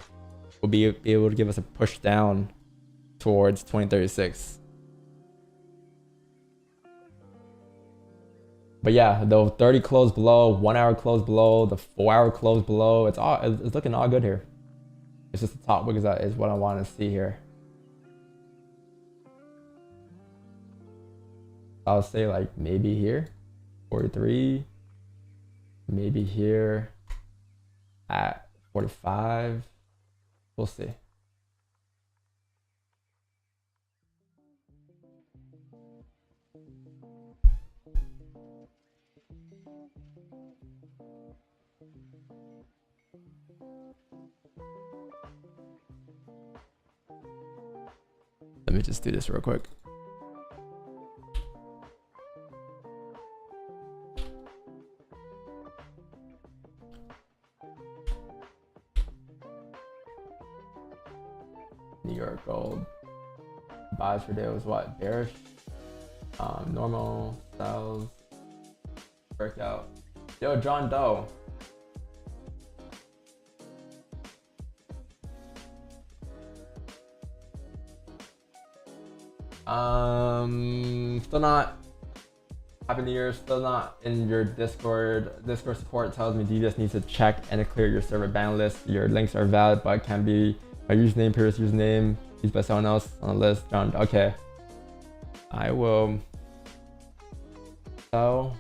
will be able to give us a push down towards 2036. But yeah, the 30 close below, 1 hour close below, the 4-hour close below, it's looking all good here. It's just the top wick is what I want to see here. I'll say like maybe here, 43, maybe here at 45. We'll see. Let me just do this real quick. New York gold buys per day was what? Bearish, normal, sells, breakout. Yo, John Doe. Still not. Happy New Year. Still not in your Discord. Discord support tells me you just need to check and clear your server ban list. Your links are valid, but can be a username, previous username used by someone else on the list. John, okay. I will tell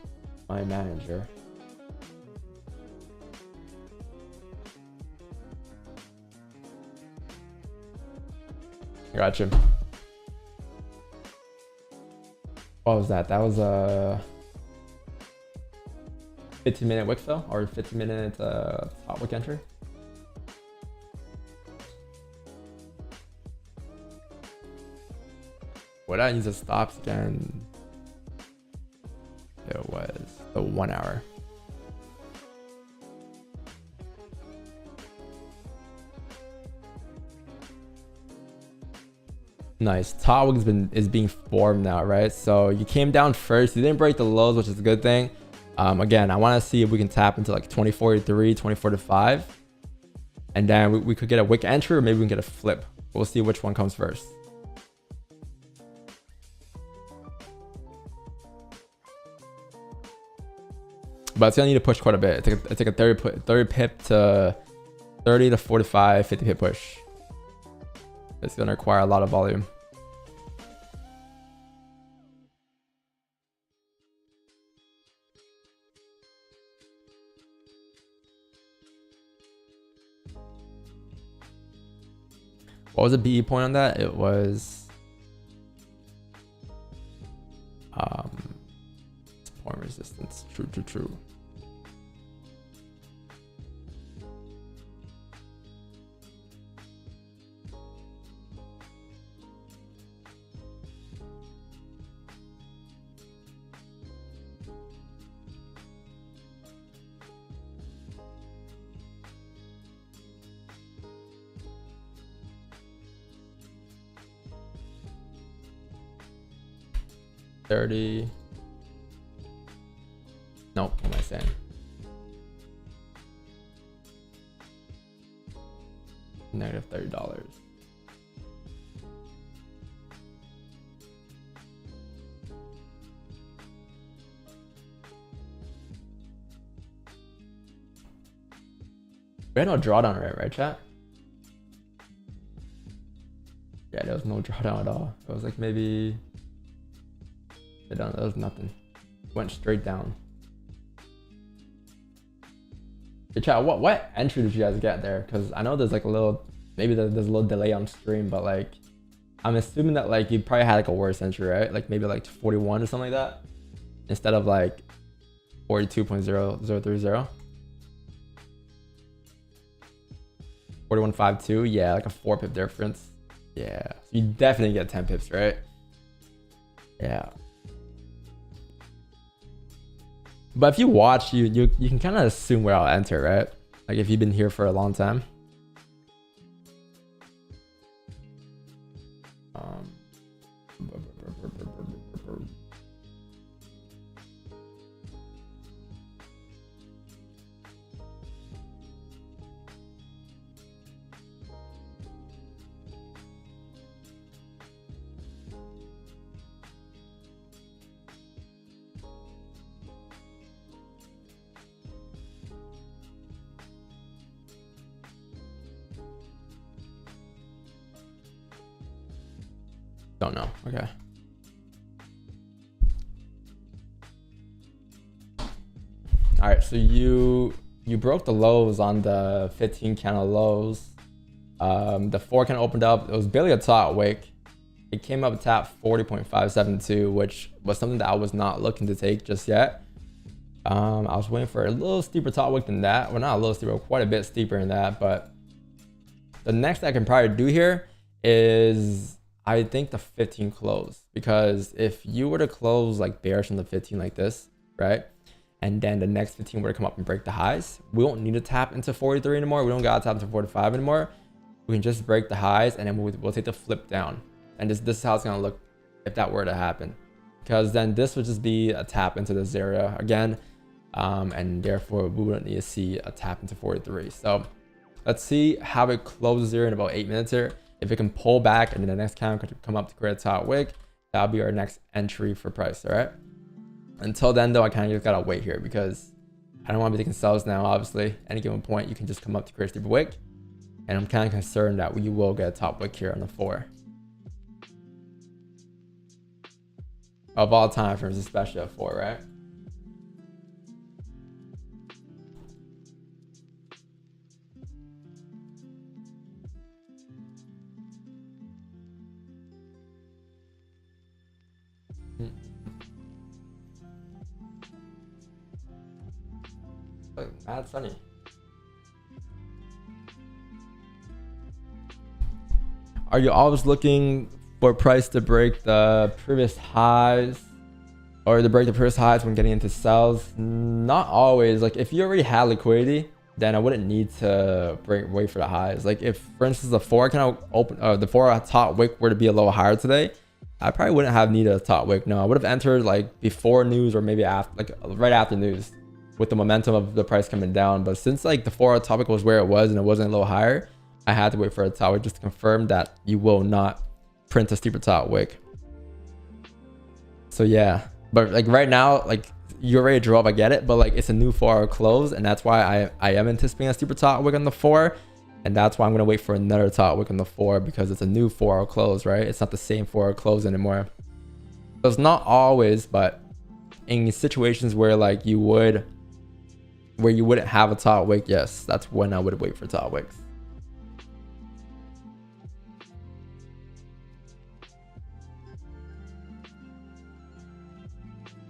my manager. Gotcha. What was that? That was 15-minute wick fill or 15-minute top wick entry. What I use the stops again? It was the 1 hour. Nice. Top wick is being formed now, right? So you came down first. You didn't break the lows, which is a good thing. Again, I want to see if we can tap into like 2043, 2045, and then we could get a wick entry, or maybe we can get a flip. We'll see which one comes first. But it's gonna need to push quite a bit. It's like a 30 pip to 30 to 45, 50 pip push. It's gonna require a lot of volume. What was the BE point on that? It was point resistance. True. $30. Nope, what am I saying? -$30. We had no drawdown rate, right, chat? Yeah, there was no drawdown at all. It was like maybe... That was nothing. Went straight down. Hey chat, what entry did you guys get there? Because I know there's like a little, maybe there's a little delay on stream, but like I'm assuming that like you probably had like a worse entry, right? Like maybe like 41 or something like that, instead of like 42.0030. 41.52, yeah, like a 4 pip difference. Yeah, you definitely get 10 pips, right? Yeah. But if you watch, you can kind of assume where I'll enter, right? Like if you've been here for a long time. Don't know. Okay. All right. So you broke the lows on the 15 candle lows. The 4 candle opened up. It was barely a top wick. It came up tap 40.572, which was something that I was not looking to take just yet. I was waiting for a little steeper top wick than that. Well, not a little steeper, quite a bit steeper than that. But the next I can probably do here is, I think, the 15 close, because if you were to close like bearish on the 15 like this, right, and then the next 15 were to come up and break the highs, we don't need to tap into 43 anymore. We don't gotta tap into 45 anymore. We can just break the highs, and then we'll take the flip down. And this is how it's gonna look if that were to happen, because then this would just be a tap into this area again, and therefore we wouldn't need to see a tap into 43. So let's see how it closes here in about 8 minutes here. If it can pull back and then the next candle could come up to create a top wick, that'll be our next entry for price. All right. Until then, though, I kind of just gotta wait here because I don't want to be taking sells now. Obviously, any given point you can just come up to create a steeper wick, and I'm kind of concerned that we will get a top wick here on the 4 of all time frames, especially a 4, right? Like, mad sunny. Are you always looking for price to break the previous highs or to break the previous highs when getting into sells? Not always. Like if you already had liquidity, then I wouldn't need to wait for the highs. Like if, for instance, the 4 kind of open, the 4 top wick were to be a little higher today, I probably wouldn't have needed a top wick. No, I would have entered like before news or maybe after, like right after news, with the momentum of the price coming down. But since like the 4 top wick was where it was and it wasn't a little higher, I had to wait for a top wick just to confirm that you will not print a steeper top wick. So yeah, but like right now, like you're ready to draw up, I get it, but like it's a new 4-hour close, and that's why I am anticipating a steeper top wick on the 4, and that's why I'm gonna wait for another top wick on the 4 because it's a new 4-hour close, right? It's not the same 4-hour close anymore. So it's not always, but in situations where like you wouldn't have a top wick, yes, that's when I would wait for top wicks.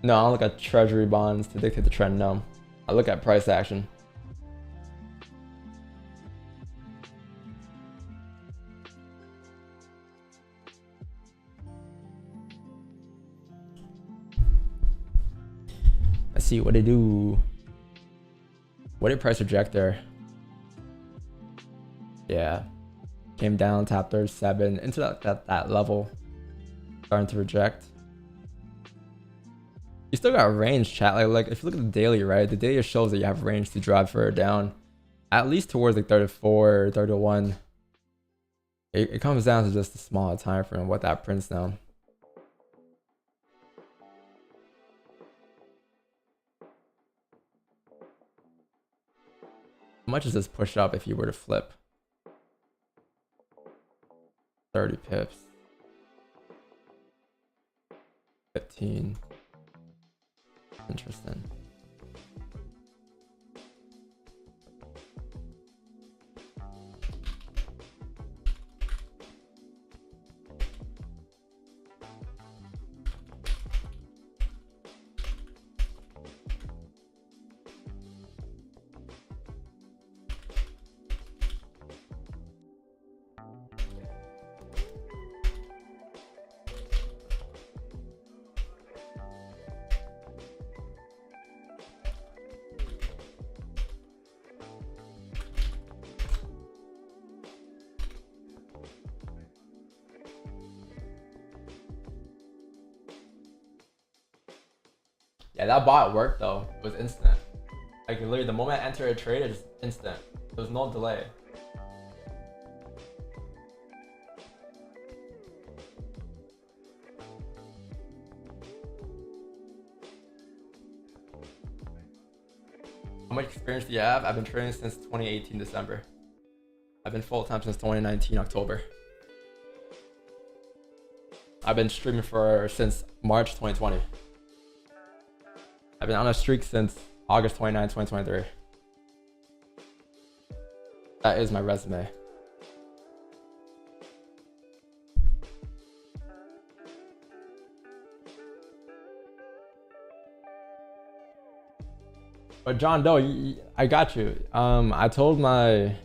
No, I don't look at treasury bonds to dictate the trend. No, I look at price action. Let's see what they do. What did price reject there? Yeah, came down, top 37 into that level, starting to reject. You still got range, chat. Like if you look at the daily, right? The daily shows that you have range to drive further down, at least towards like 34 or 31. It comes down to just the smaller time frame, what that prints now. How much is this push up if you were to flip? 30 pips. 15. Interesting. Yeah, that bot worked though. It was instant. Like literally the moment I entered a trade, it's instant. There was no delay. How much experience do you have? I've been trading since 2018 December. I've been full-time since 2019 October. I've been streaming since March 2020. I've been on a streak since August 29, 2023. That is my resume. But John Doe, I got you. I told my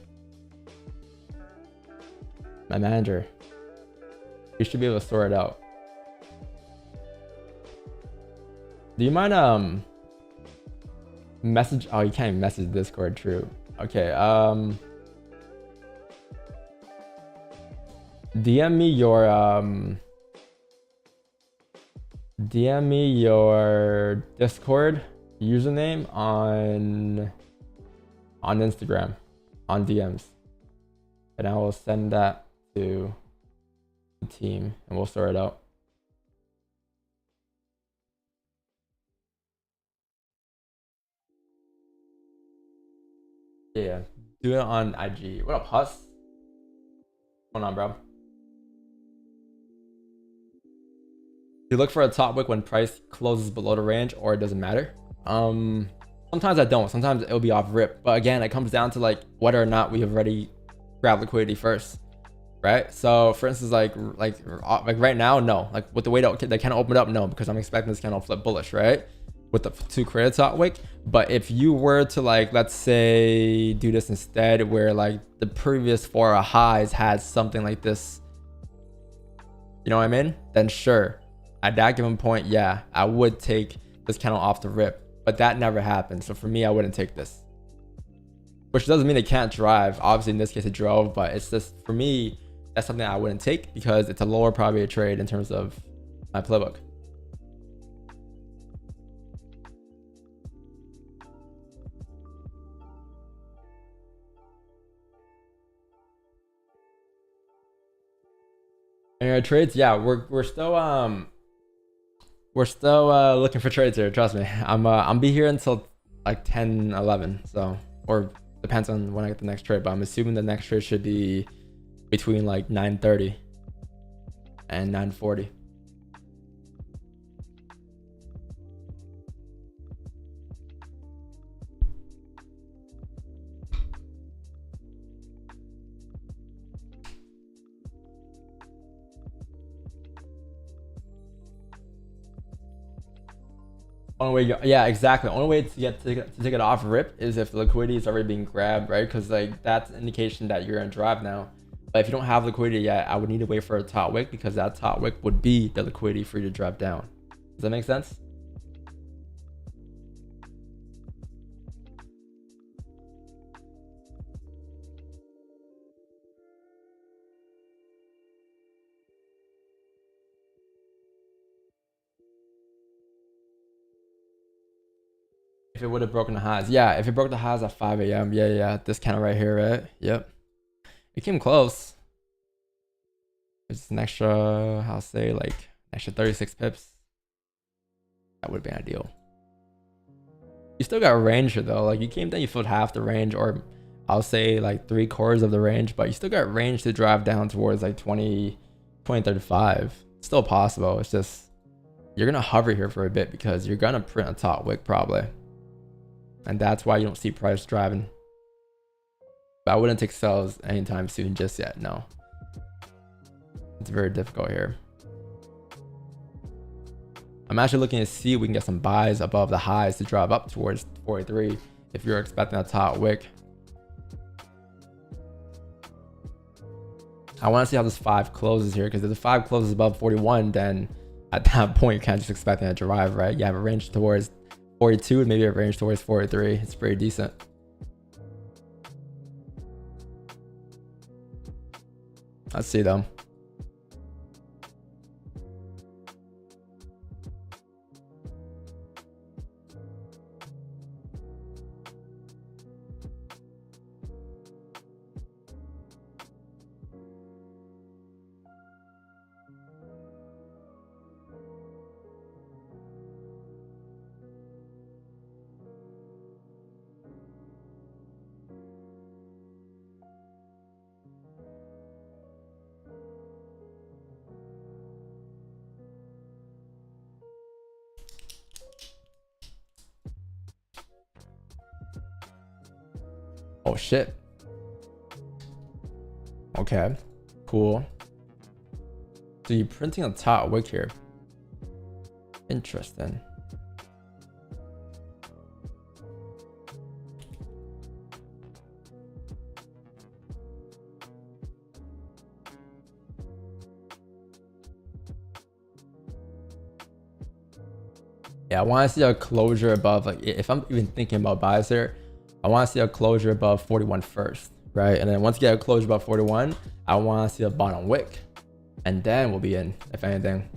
manager, you should be able to sort it out. Do you mind message? Oh, you can't even message Discord. True. Okay. DM me your Discord username on Instagram, on DMs, and I will send that to the team and we'll sort it out. Yeah, do it on IG. What up, Huss? What's going on, bro? You look for a top wick when price closes below the range, or it doesn't matter. Sometimes I don't. Sometimes it'll be off rip. But again, it comes down to like whether or not we have already grabbed liquidity first, right? So for instance, like right now, no. Like with the way that the candle opened up, no, because I'm expecting this candle to flip bullish, right? with the to create a top wick. But if you were to like, let's say do this instead, where like the previous 4 highs had something like this, you know what I mean? Then sure, at that given point, yeah, I would take this candle off the rip, but that never happened. So for me, I wouldn't take this, which doesn't mean it can't drive. Obviously in this case it drove, but it's just, for me, that's something I wouldn't take because it's a lower probability trade in terms of my playbook. And your trades, yeah, we're still looking for trades here. Trust me, I'm be here until like 10, 11. So, or depends on when I get the next trade, but I'm assuming the next trade should be between like 9:30 and 9:40. Only way, yeah, exactly. Only way to take it off rip is if the liquidity is already being grabbed, right? Because like that's an indication that you're in drive now. But if you don't have liquidity yet, I would need to wait for a top wick, because that top wick would be the liquidity for you to drop down. Does that make sense? If it would have broken the highs, yeah, if it broke the highs at 5 a.m, yeah, this candle right here, right? Yep, it came close. It's an extra, I'll say like extra 36 pips. That would have been ideal. You still got range here though. Like you came down, you filled half the range, or I'll say like 3/4 of the range, but you still got range to drive down towards like 2035. It's still possible. It's just you're gonna hover here for a bit because you're gonna print a top wick probably. And that's why you don't see price driving. But I wouldn't take sells anytime soon just yet, no. It's very difficult here. I'm actually looking to see if we can get some buys above the highs to drive up towards 43 if you're expecting a top wick. I want to see how this 5 closes here, because if the 5 closes above 41, then at that point you can't just expect it to drive, right? You have a range towards 42 and maybe a range towards 43. It's pretty decent. Let's see though. Oh shit. Okay, cool. So you're printing a top wick here. Interesting. Yeah, I want to see a closure above, like if I'm even thinking about buys here, I want to see a closure above 41 first, right? And then once you get a closure above 41, I want to see a bottom wick, and then we'll be in, if anything,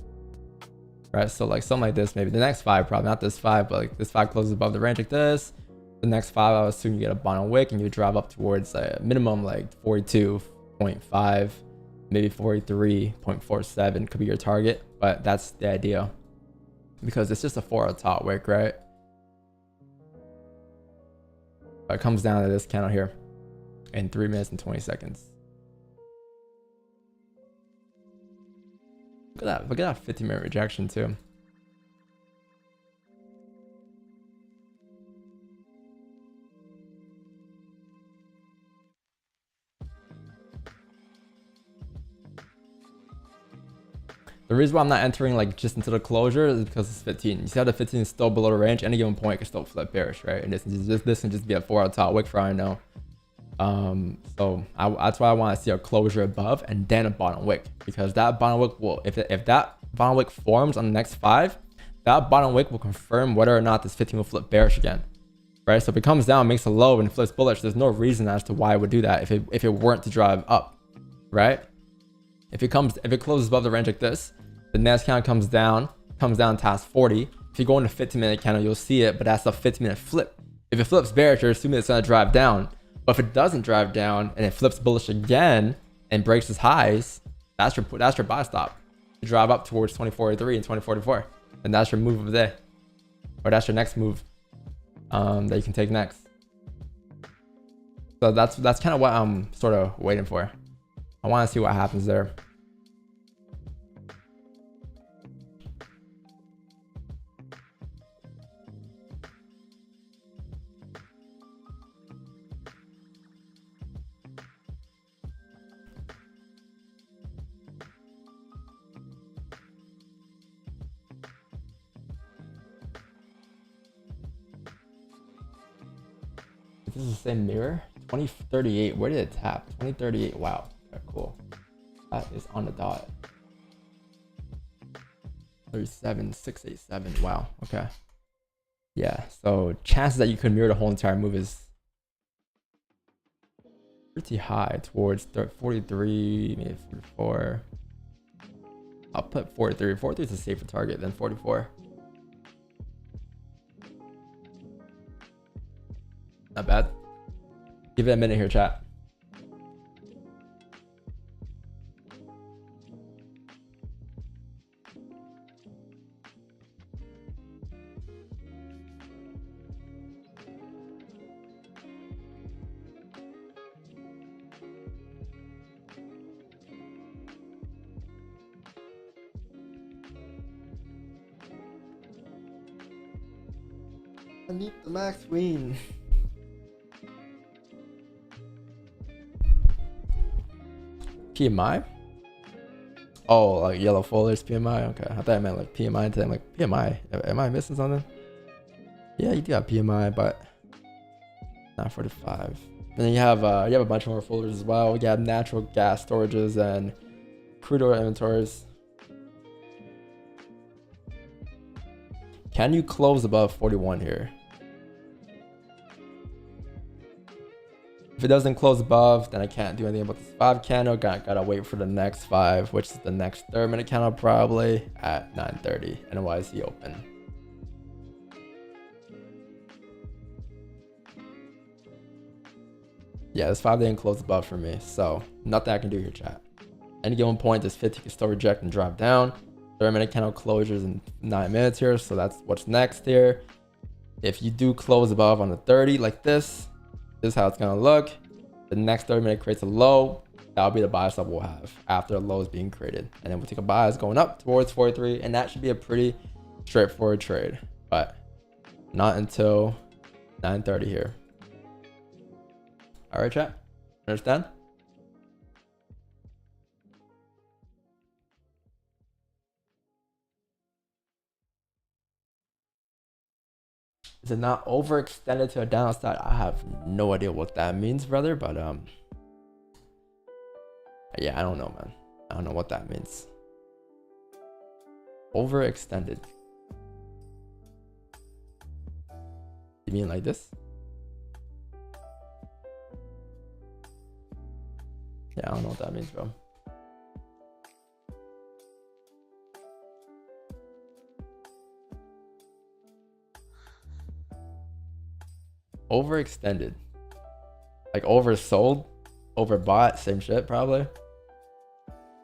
right? So like something like this, maybe the next 5, probably not this 5, but like this 5 closes above the range like this. The next 5, I would assume you get a bottom wick and you drive up towards a minimum like 42.5, maybe 43.47 could be your target, but that's the idea, because it's just a 4 top wick, right? But it comes down to this candle here in 3 minutes and 20 seconds. Look at that 50-minute rejection too. The The reason why I'm not entering like just into the closure is because it's 15. You see how the 15 is still below the range. Any given point can still flip bearish, right? And this can just be a 4 out top wick for all I know. So that's why I want to see a closure above and then a bottom wick, because that bottom wick will, if that bottom wick forms on the next 5, that bottom wick will confirm whether or not this 15 will flip bearish again, right? So if it comes down, makes a low and flips bullish, there's no reason as to why it would do that if it weren't to drive up, right? If it closes above the range like this, the next candle comes down past 40. If you go in the 15-minute candle, you'll see it, but that's a 15-minute flip. If it flips bearish, you're assuming it's gonna drive down. But if it doesn't drive down and it flips bullish again and breaks its highs, that's your buy stop to drive up towards 2043 and 2044, and that's your move of the day, or that's your next move that you can take next. So that's kind of what I'm sort of waiting for. I want to see what happens there. This is the same mirror. 2038. Where did it tap? 2038. Wow. Okay, cool. That is on the dot. 37687. Wow. Okay. Yeah. So chances that you could mirror the whole entire move is pretty high, towards 43, maybe 44. I'll put 43. 43 is a safer target than 44. Not bad. Give it a minute here, chat. I need the max win. PMI? Oh, like yellow folders PMI. Okay, I thought I meant like PMI. Today I'm like, PMI. Am I missing something? Yeah, you do have PMI, but not 45. And then you have a bunch more folders as well. You have natural gas storages and crude oil inventories. Can you close above 41 here? If it doesn't close above, then I can't do anything about this 5 candle. Gotta wait for the next 5, which is the next 3-minute candle probably at 9:30 NYC open. Yeah, this 5 didn't close above for me, so nothing I can do here, chat. Any given point, this 50 can still reject and drop down. 3-minute candle closures in 9 minutes here, so that's what's next here. If you do close above on the 30 like this, this is how it's gonna look. The next 30-minute creates a low. That'll be the buy stop we'll have after a low is being created, and then we'll take a bias going up towards 43, and that should be a pretty straightforward trade, but not until 9:30 here. All right, chat. Understand? Is it not overextended to a downside? I have no idea what that means, brother, but yeah, I don't know, man. I don't know what that means. Overextended. You mean like this? Yeah, I don't know what that means, bro. Overextended, like oversold, overbought, same shit probably.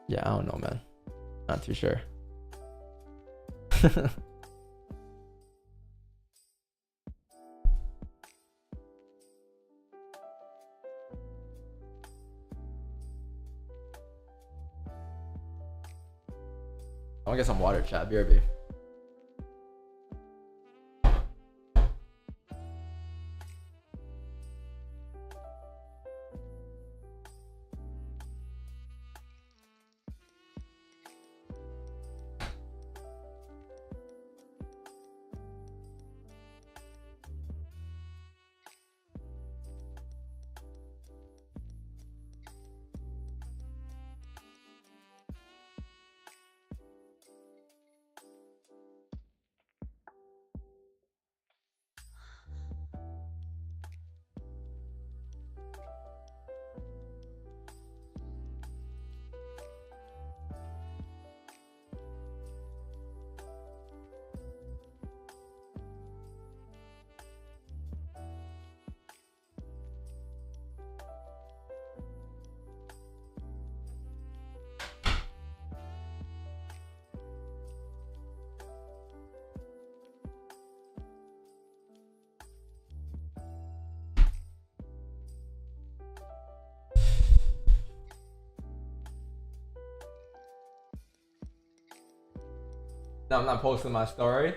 Yeah, I don't know, man. Not too sure. I want to get some water, chat. BRB. No, I'm not posting my story.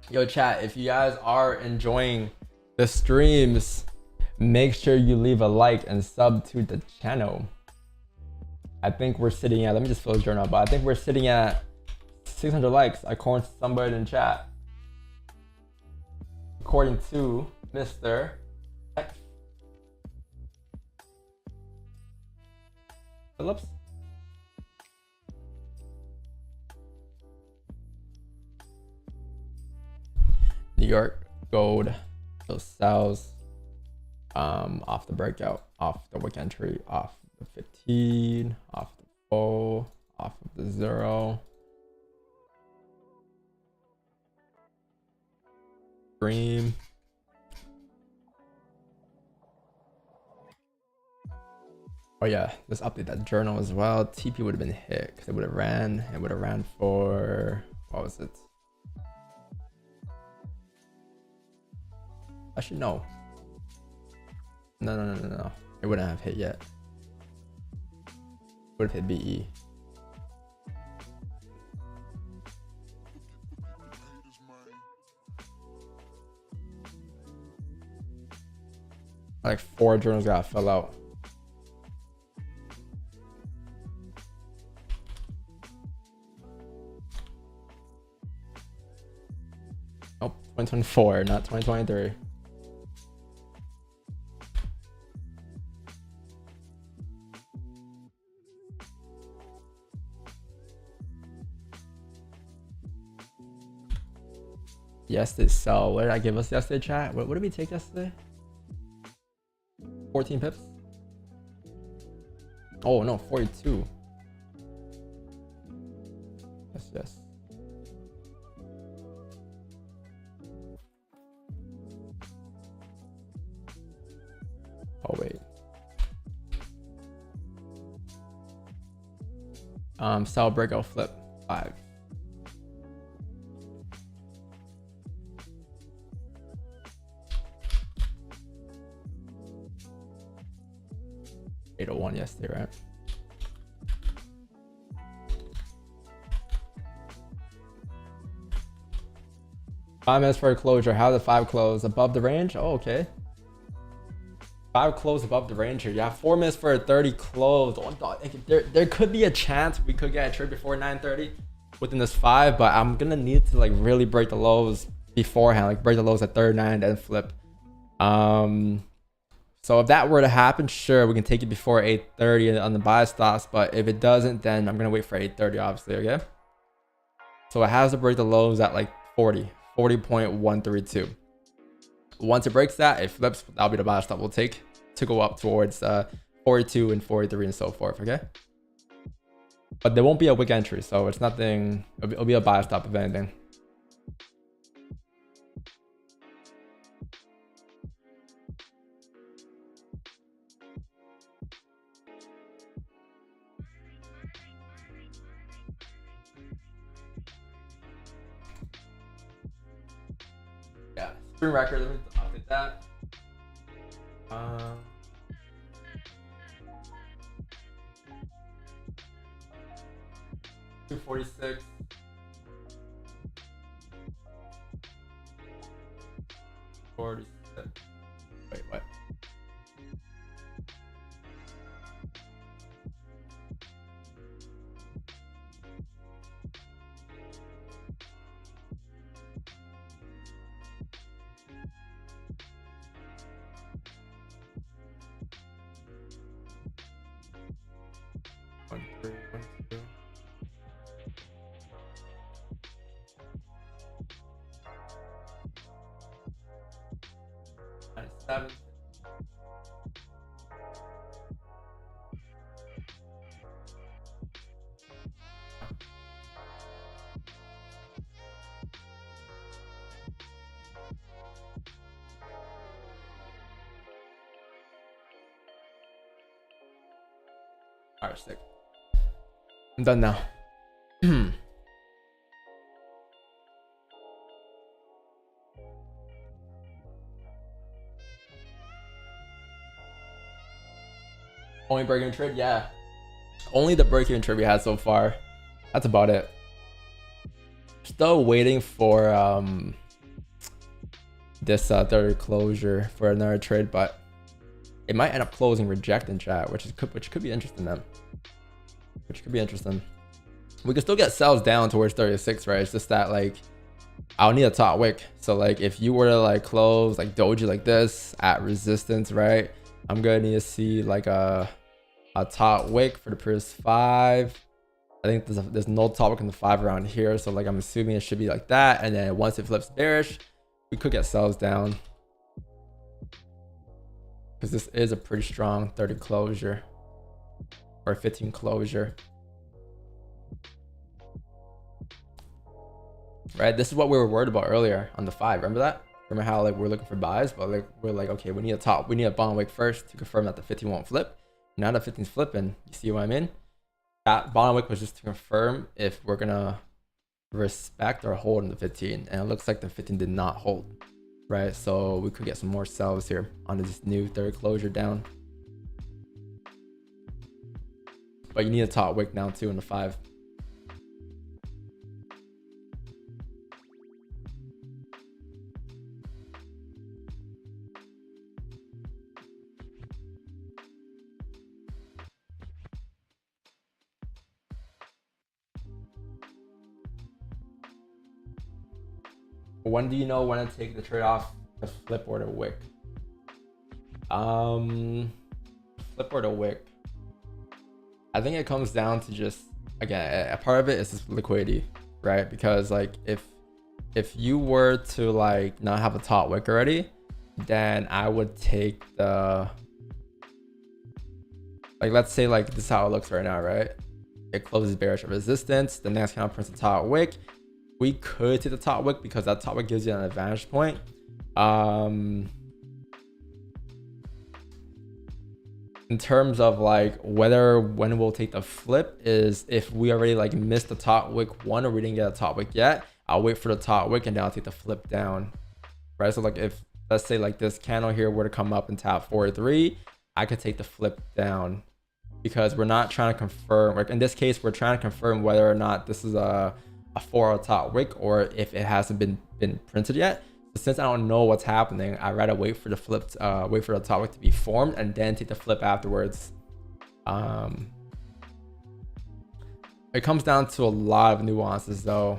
Yo, chat, if you guys are enjoying the streams, make sure you leave a like and sub to the channel. I think we're sitting at, let me just fill the journal, but I think we're sitting at 600 likes according to somebody in chat. According to Mr. X. Phillips. New York gold, so sells off the breakout, off the wick entry, off the 15, off the full, off of the 0. Dream. Oh yeah, let's update that journal as well. TP would have been hit because it would have ran for, what was it? I should know. No. It wouldn't have hit yet. Would have hit BE. Like 4 journals got fell out. Nope, 2024, not 2023. Yesterday, so what did I give us yesterday, chat? What did we take yesterday? 14 pips? Oh no, 42. Yes. Oh wait. Sell breakout flip 5. $801 yesterday, right? Five minutes for a closure. How did 5 close? Above the range? Oh, okay. 5 close above the range here. You have 4 minutes for a 30 close. There could be a chance we could get a trade before 9:30 within this 5, but I'm gonna need to like really break the lows beforehand, like break the lows at 39 and then flip. So if that were to happen, sure, we can take it before 8:30 on the buy stops. But if it doesn't, then I'm gonna wait for 8:30, obviously. Okay. So it has to break the lows at like 40.132. Once it breaks that, it flips. That'll be the buy stop we'll take to go up towards 42 and 43 and so forth. Okay. But there won't be a wick entry, so it's nothing. It'll be a buy stop if anything. Yeah, spring record. Let me update that. 246. 46. Wait, what? One, three, 1, 2. Seven. All right, sick. I'm done now. Only break-even trade, yeah. Only the break-even trade we had so far. That's about it. Still waiting for this third closure for another trade, but it might end up closing reject in chat, which could be interesting then. Which could be interesting. We can still get sells down towards 36, right? It's just that like I'll need a top wick. So like if you were to like close like doji like this at resistance, right? I'm gonna need to see like a top wick for the previous 5. I think there's no top wick in the 5 around here, so like I'm assuming it should be like that, and then once it flips bearish, we could get sells down because this is a pretty strong 30 closure or 15 closure. Right, this is what we were worried about earlier on the 5. Remember that? Remember how like we're looking for buys, but like we're like, okay, we need a bottom wick first to confirm that the 15 won't flip. Now the 15's flipping. You see what I mean? That bottom wick was just to confirm if we're gonna respect or hold in the 15, and it looks like the 15 did not hold, right? So we could get some more sells here on this new third closure down. But you need a top wick now too in the 5. When do you know when to take the trade off to flip or to wick? Flip or to wick. I think it comes down to just, again, a part of it is just liquidity, right? Because like if you were to like not have a top wick already, then I would take the, like let's say like this is how it looks right now, right? It closes bearish at resistance. The next candle prints a top wick. We could take the top wick because that top wick gives you an advantage point. In terms of like when we'll take the flip is if we already like missed the top wick 1 or we didn't get a top wick yet, I'll wait for the top wick and then I'll take the flip down, right? So like if let's say like this candle here were to come up and tap 43, I could take the flip down because we're not trying to confirm, like in this case, we're trying to confirm whether or not this is a 4 top wick or if it hasn't been printed yet. So since I don't know what's happening, I'd rather wait for the flip, wait for the top wick to be formed and then take the flip afterwards. It comes down to a lot of nuances though.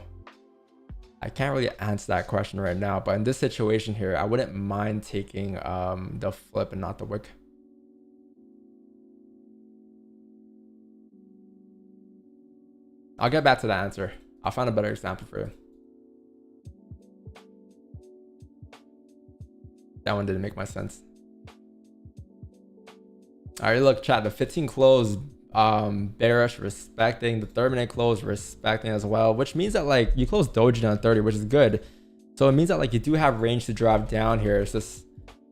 I can't really answer that question right now, but in this situation here, I wouldn't mind taking the flip and not the wick. I'll get back to that answer. I'll find a better example for you. That one didn't make much sense. All right, look, chat. The 15 closed bearish, respecting. The 30-minute close, respecting as well, which means that like you close doji on 30, which is good. So it means that like you do have range to drop down here. It's just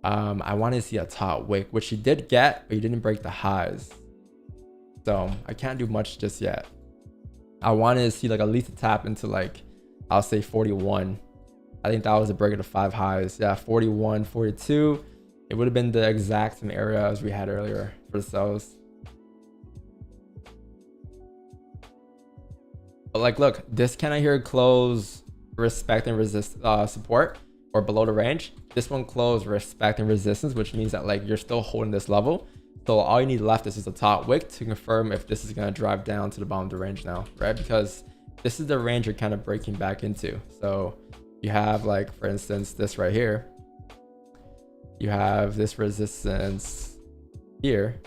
I wanted to see a top wick, which you did get, but you didn't break the highs. So I can't do much just yet. I wanted to see like at least a tap into like, I'll say 41. I think that was a break of the 5 highs. Yeah, 41, 42. It would have been the exact same area as we had earlier for the sells. But like, look, this candle here close respect and resist support or below the range. This one closed respect and resistance, which means that like you're still holding this level. So all you need left is just a top wick to confirm if this is going to drive down to the bottom of the range now, right? Because this is the range you're kind of breaking back into. So you have like, for instance, this right here. You have this resistance here,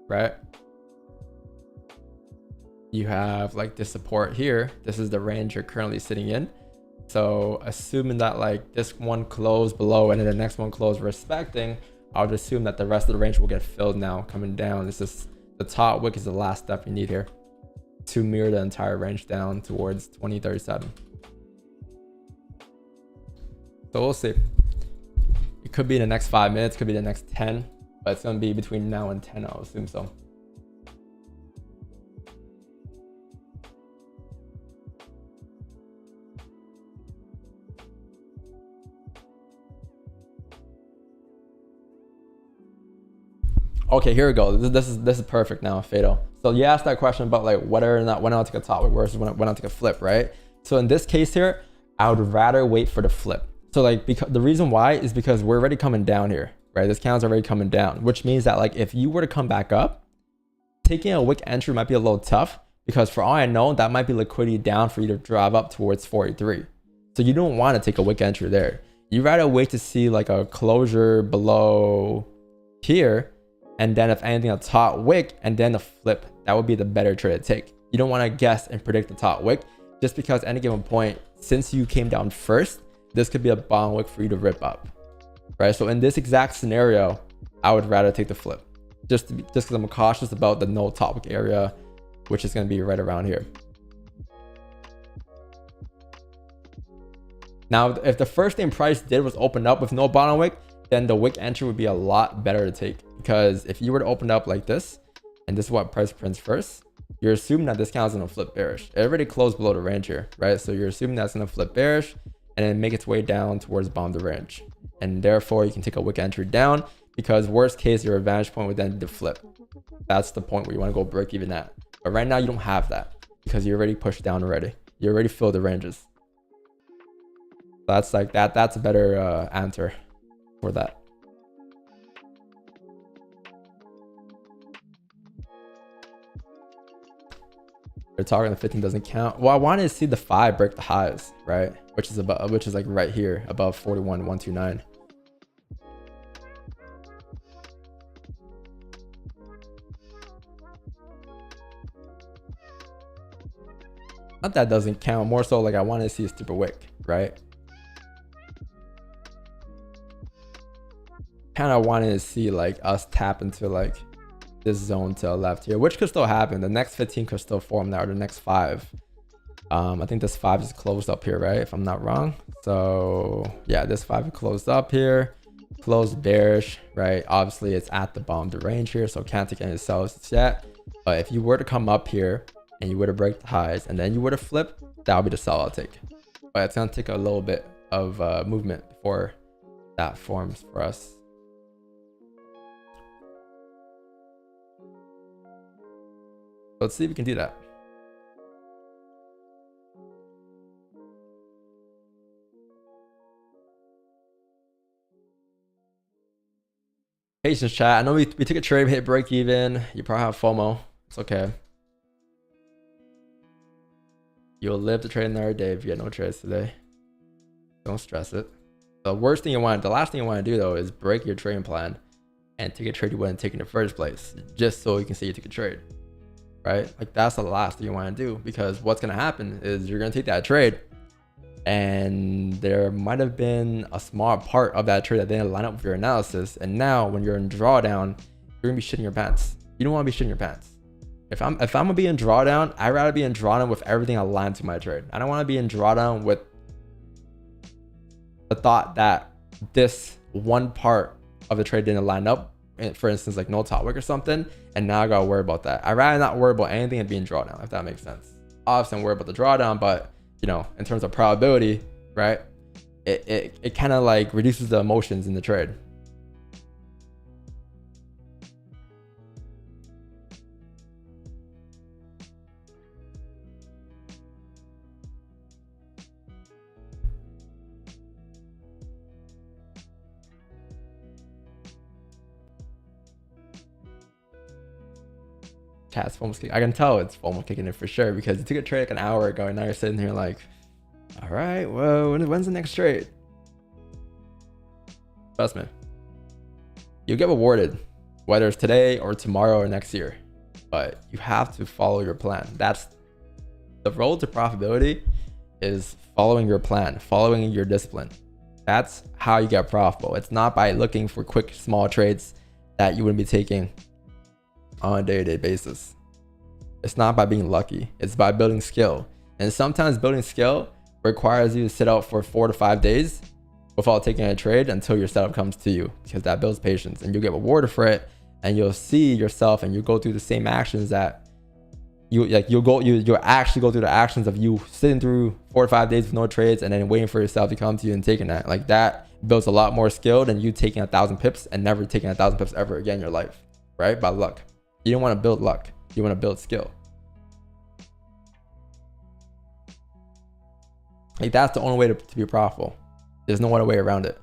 right? You have like this support here. This is the range you're currently sitting in. So assuming that like this one closed below and then the next one closed respecting, I would assume that the rest of the range will get filled now coming down. This is the top wick is the last step you need here to mirror the entire range down towards 2037. So we'll see. It could be in the next 5 minutes, could be the next 10, but it's going to be between now and 10, I'll assume so. Okay, here we go. This is perfect now, Fatal. So you asked that question about like whether or not when I'll take a top wick versus when I'll take a flip, right? So in this case here, I would rather wait for the flip. So like, because the reason why is because we're already coming down here, right? This candle's already coming down, which means that like if you were to come back up, taking a wick entry might be a little tough, because for all I know, that might be liquidity down for you to drive up towards 43. So you don't want to take a wick entry there. You rather wait to see like a closure below here, and then if anything a top wick and then a flip. That would be the better trade to take. You don't want to guess and predict the top wick, just because at any given point, since you came down first, this could be a bottom wick for you to rip up, right? So in this exact scenario, I would rather take the flip, just because I'm cautious about the no top wick area, which is going to be right around here. Now, if the first thing price did was open up with no bottom wick, then the wick entry would be a lot better to take, because if you were to open up like this, and this is what price prints first, you're assuming that this candle's going to flip bearish. It already closed below the range here, right? So you're assuming that's going to flip bearish and then make its way down towards the bottom of the range. And therefore, you can take a wick entry down, because worst case, your advantage point would then be the flip. That's the point where you want to go break even at. But right now, you don't have that, because you already pushed down already. You already filled the ranges. That's like that. That's a better answer for that. They're talking the 15 doesn't count. Well, I wanted to see the 5 break the highs, right? Which is like right here above 41,129. Not that doesn't count. More so like I wanted to see a stupid wick, right? Kind of wanted to see like us tap into like this zone to the left here, which could still happen. The next 15 could still form now, or the next 5. I think this 5 is closed up here, right? If I'm not wrong. So yeah, this 5 is closed up here, closed bearish, right? Obviously it's at the bottom of the range here, so can't take any sells yet. But if you were to come up here and you were to break the highs and then you were to flip, that would be the sell I'll take. But it's gonna take a little bit of movement before that forms for us. Let's see if we can do that. Patience, chat. I know we took a trade, hit break even. You probably have FOMO. It's okay. You'll live to trade another day if you get no trades today. Don't stress it. The last thing you want to do though is break your trading plan and take a trade you wouldn't take in the first place, just so you can say you took a trade. Right? Like that's the last thing you want to do, because what's going to happen is you're going to take that trade and there might have been a small part of that trade that didn't line up with your analysis. And now when you're in drawdown, you're going to be shitting your pants. You don't want to be shitting your pants. If I'm going to be in drawdown, I'd rather be in drawdown with everything aligned to my trade. I don't want to be in drawdown with the thought that this one part of the trade didn't line up. For instance, like no top wick or something, and now I gotta worry about that. I'd rather not worry about anything and be in drawdown, if that makes sense. Obviously I'm worried about the drawdown, but you know, in terms of probability, right, it kind of like reduces the emotions in the trade. Chat's FOMO kicking. I can tell it's FOMO kicking in for sure, because you took a trade like an hour ago and now you're sitting here like, all right, well, when's the next trade? Trust me, you'll get rewarded, whether it's today or tomorrow or next year, but you have to follow your plan. That's the road to profitability, is following your plan, following your discipline. That's how you get profitable. It's not by looking for quick small trades that you wouldn't be taking on a day-to-day basis. It's not by being lucky, it's by building skill. And sometimes building skill requires you to sit out for 4 to 5 days without taking a trade until your setup comes to you, because that builds patience and you'll get rewarded for it, and you'll see yourself and you go through the same actions that you'll actually go through the actions of you sitting through 4 to 5 days with no trades and then waiting for yourself to come to you and taking that. Like that builds a lot more skill than you taking 1,000 pips and never taking 1,000 pips ever again in your life. right? By luck. You don't want to build luck. You want to build skill. Like that's the only way to be profitable. There's no other way around it.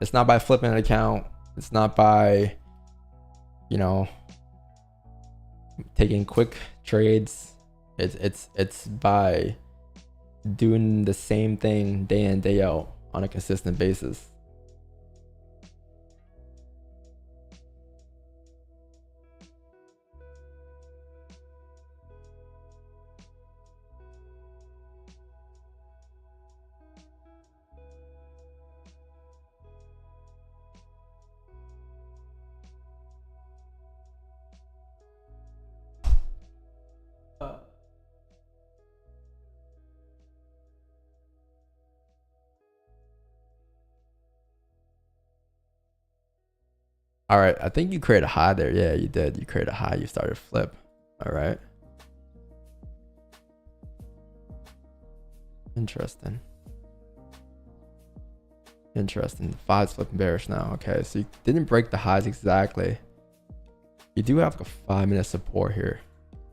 It's not by flipping an account. It's not by, you know, taking quick trades. It's by doing the same thing day in, day out on a consistent basis. All right, I think you create a high there. Yeah, you did. You create a high. You started flip. All right. Interesting. Interesting. The 5's flipping bearish now. Okay, so you didn't break the highs exactly. You do have like a 5-minute support here.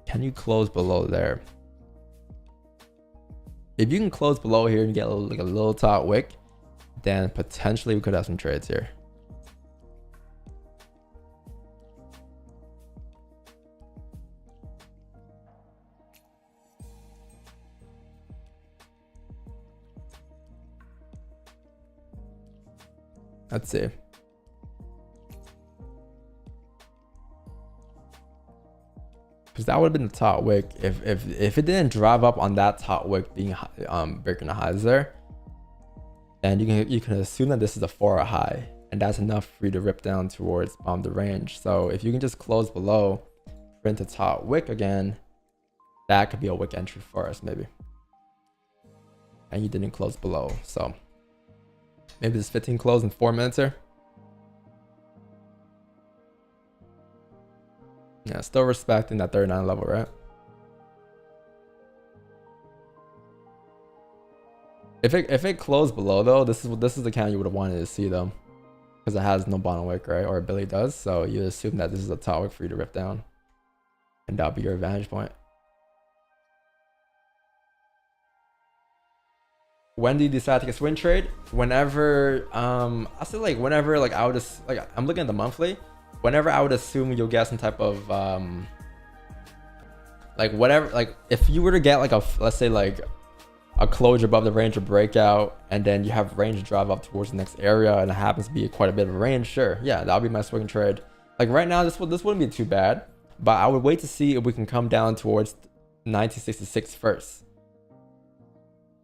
Can you close below there? If you can close below here and get a little top wick, then potentially we could have some trades here. Let's see. Because that would have been the top wick. If it didn't drive up on that top wick being breaking the highs there, then you can assume that this is a 4-hour high, and that's enough for you to rip down towards the range. So if you can just close below, print the top wick again, that could be a wick entry for us maybe. And you didn't close below, so maybe this 15 close in 4 minutes here. Yeah, still respecting that 39 level, right? If it closed below though, this is the count you would have wanted to see though, because it has no bottom wick, right? Or Billy does, so you assume that this is a top wick for you to rip down, and that'll be your advantage point. When do you decide to take a swing trade? Whenever I say like whenever, like I would just like, I'm looking at the monthly, whenever I would assume you'll get some type of like whatever, like if you were to get like a, let's say like a closure above the range or breakout, and then you have range to drive up towards the next area, and it happens to be quite a bit of a range, sure, yeah, that'll be my swing trade. Like right now, this wouldn't be too bad, but I would wait to see if we can come down towards 1966 first.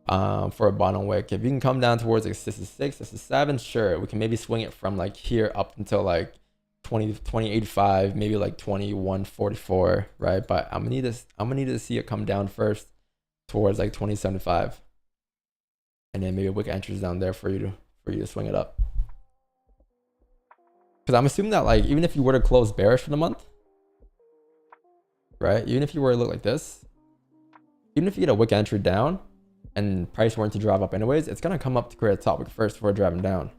For a bottom wick. If you can come down towards like 66, 67, sure, we can maybe swing it from like here up until like 2085, maybe like 2144, right? But I'm gonna need to see it come down first towards like 2075, and then maybe wick entries down there for you to swing it up. Because I'm assuming that like even if you were to close bearish for the month, right? Even if you were to look like this, even if you get a wick entry down and price weren't to drive up anyways, it's gonna come up to create a top wick first before driving down,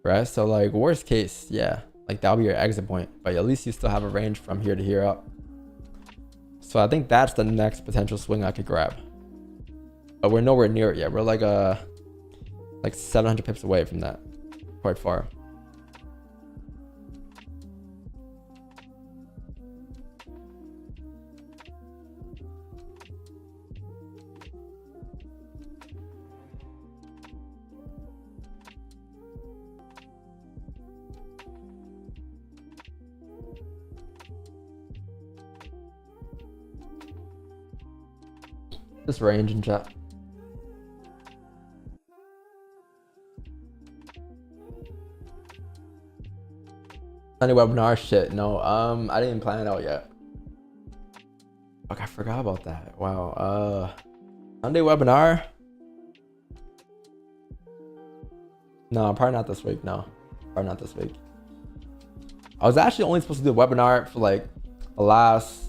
right? So like worst case, yeah, like that'll be your exit point, but at least you still have a range from here to here up. So I think that's the next potential swing I could grab, but we're nowhere near it yet. We're like 700 pips away from that, quite far. Just range and chat. Sunday webinar shit. No, I didn't plan it out yet. Fuck, I forgot about that. Wow. Sunday webinar. No, probably not this week. No, probably not this week. I was actually only supposed to do a webinar for like the last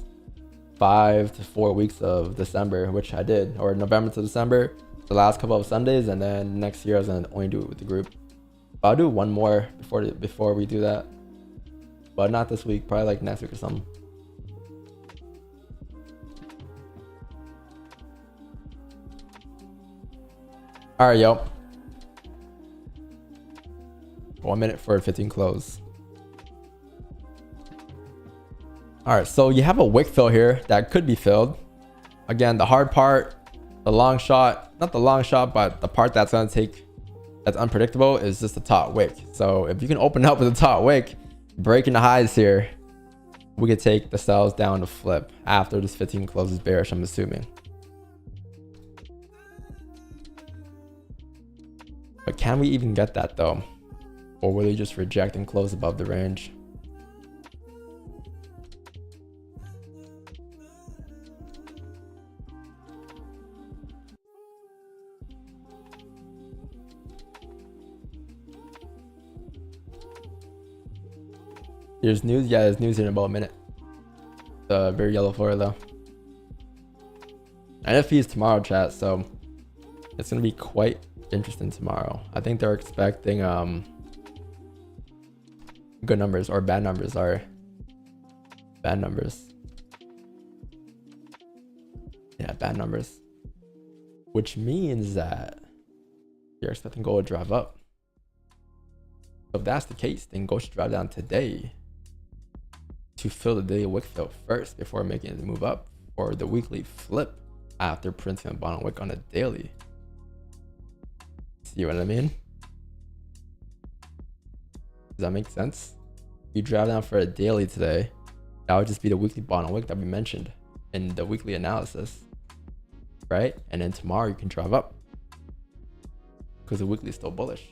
5 to 4 weeks of December, which I did, or November to December, the last couple of Sundays, and then next year I was gonna only do it with the group. But I'll do one more before we do that. but not this week. Probably like next week or something. All right, yo. 1 minute for 15 close. All right, so you have a wick fill here that could be filled. Again, the hard part, the long shot, not the long shot, but the part that's gonna take, that's unpredictable, is just the top wick. So if you can open up with the top wick, breaking the highs here, we could take the sells down to flip after this 15 closes bearish, I'm assuming. But can we even get that though? Or will they just reject and close above the range? There's news. Yeah, there's news in about a minute. The very yellow floor though. NFP is tomorrow, chat, so it's gonna be quite interesting tomorrow. I think they're expecting good numbers or bad numbers. Are bad numbers. Yeah, bad numbers. Which means that you're expecting gold to drive up. So if that's the case, then gold should drive down today to fill the daily wick fill first before making it move up for the weekly flip after printing a bottom wick on a daily. See what I mean? Does that make sense? You drive down for a daily today, that would just be the weekly bottom wick that we mentioned in the weekly analysis, right? And then tomorrow you can drive up because the weekly is still bullish.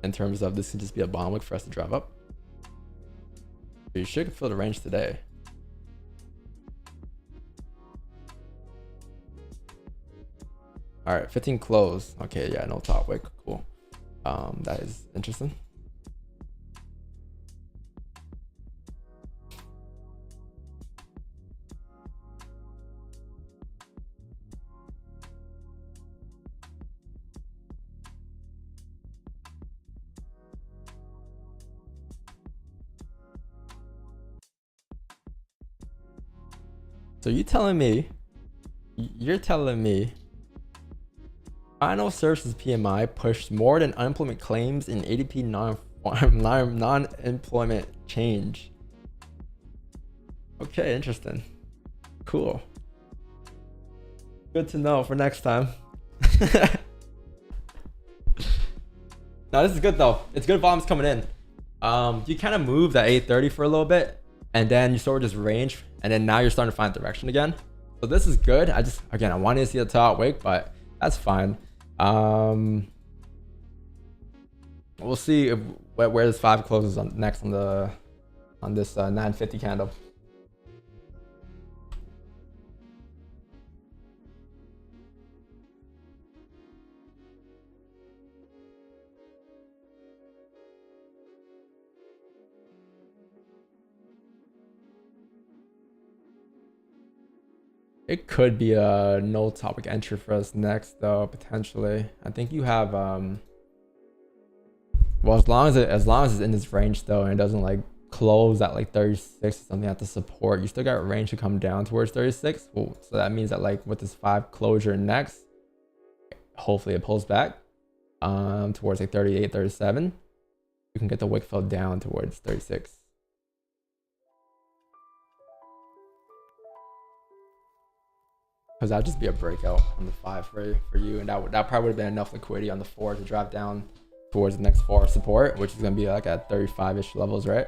In terms of this can just be a bottom wick for us to drive up. So you should fill the range today. All right, 15 close. Okay, yeah, no top wick. Cool. That is interesting. So you're telling me final services PMI pushed more than unemployment claims in ADP non-employment change. Okay, interesting. Cool. Good to know for next time. No, this is good though. It's good volumes coming in. You kind of moved at 8:30 for a little bit, and then you sort of just range, and then now you're starting to find direction again. So this is good. I wanted to see the top wick, but that's fine. We'll see where this 5 closes on next on this 950 candle. It could be a no topic entry for us next though, potentially. I think you have well, as long as it's in this range though, and it doesn't like close at like 36 or something at the support, you still got range to come down towards 36. Well, so that means that like with this 5 closure next, hopefully it pulls back towards like 38, 37. You can get the wick fill down towards 36. Because that'd just be a breakout on the 5 for you, and that probably would have been enough liquidity on the 4 to drop down towards the next 4 support, which is going to be like at 35-ish levels, right?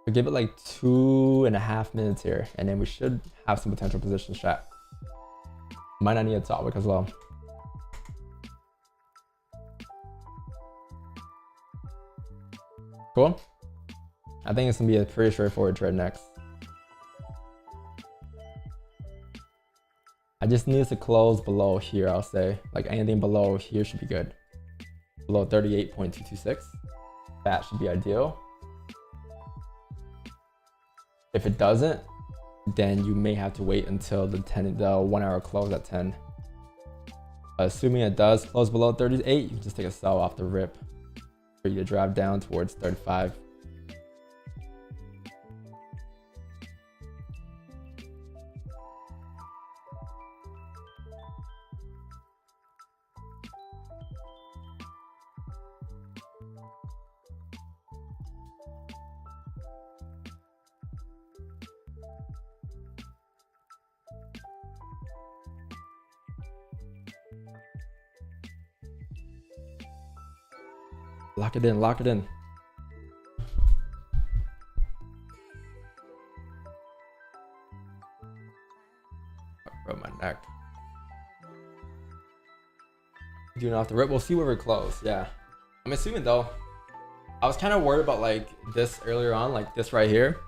We'll give it like 2.5 minutes here, and then we should have some potential position chat. Might not need a top wick as well. Cool. I think it's going to be a pretty straightforward trade next. I just need to close below here, I'll say. Like anything below here should be good. Below 38.226. That should be ideal. If it doesn't, then you may have to wait until the 1 hour close at 10. Assuming it does close below 38, you can just take a sell off the rip. for you to drive down towards 35. Lock it in, lock it in. I broke my neck. Doing off the rip. We'll see where we're close. Yeah. I'm assuming though. I was kind of worried about like this earlier on, like this right here.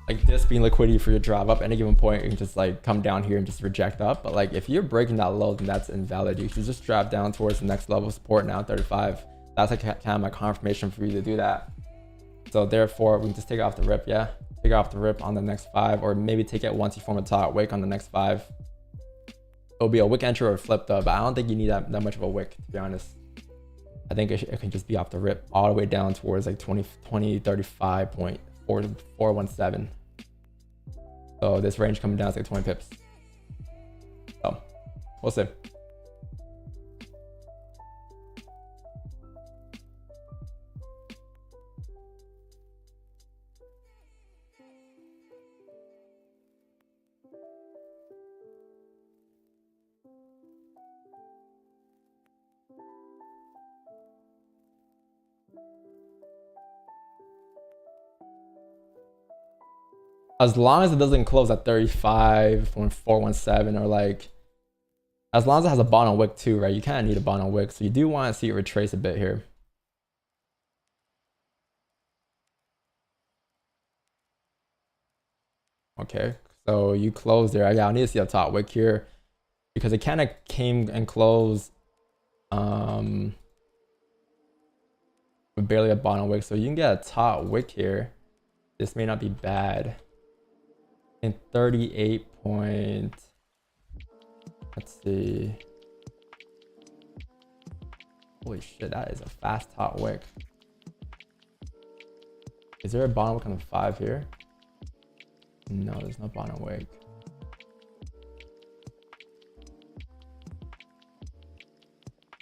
Like this being liquidity for your drive up. Any given point, you can just like come down here and just reject up. But like if you're breaking that low, then that's invalid. You should just drive down towards the next level of support now, 35. That's like kind of my confirmation for you to do that. So therefore, we can just take it off the rip, yeah? Take it off the rip on the next 5, or maybe take it once you form a top wick on the next 5. It'll be a wick entry or a flip though, but I don't think you need that much of a wick, to be honest. I think it can just be off the rip all the way down towards like 35.417. So this range coming down is like 20 pips. So we'll see. As long as it doesn't close at 35.417 or like, as long as it has a bottom wick too, right? You kind of need a bottom wick. So you do want to see it retrace a bit here. Okay, so you close there. I need to see a top wick here because it kind of came and closed with barely a bottom wick. So you can get a top wick here. This may not be bad. In 38 point, let's see. Holy shit, that is a fast top wick. Is there a bottom wick on the 5 here? No, there's no bottom wick.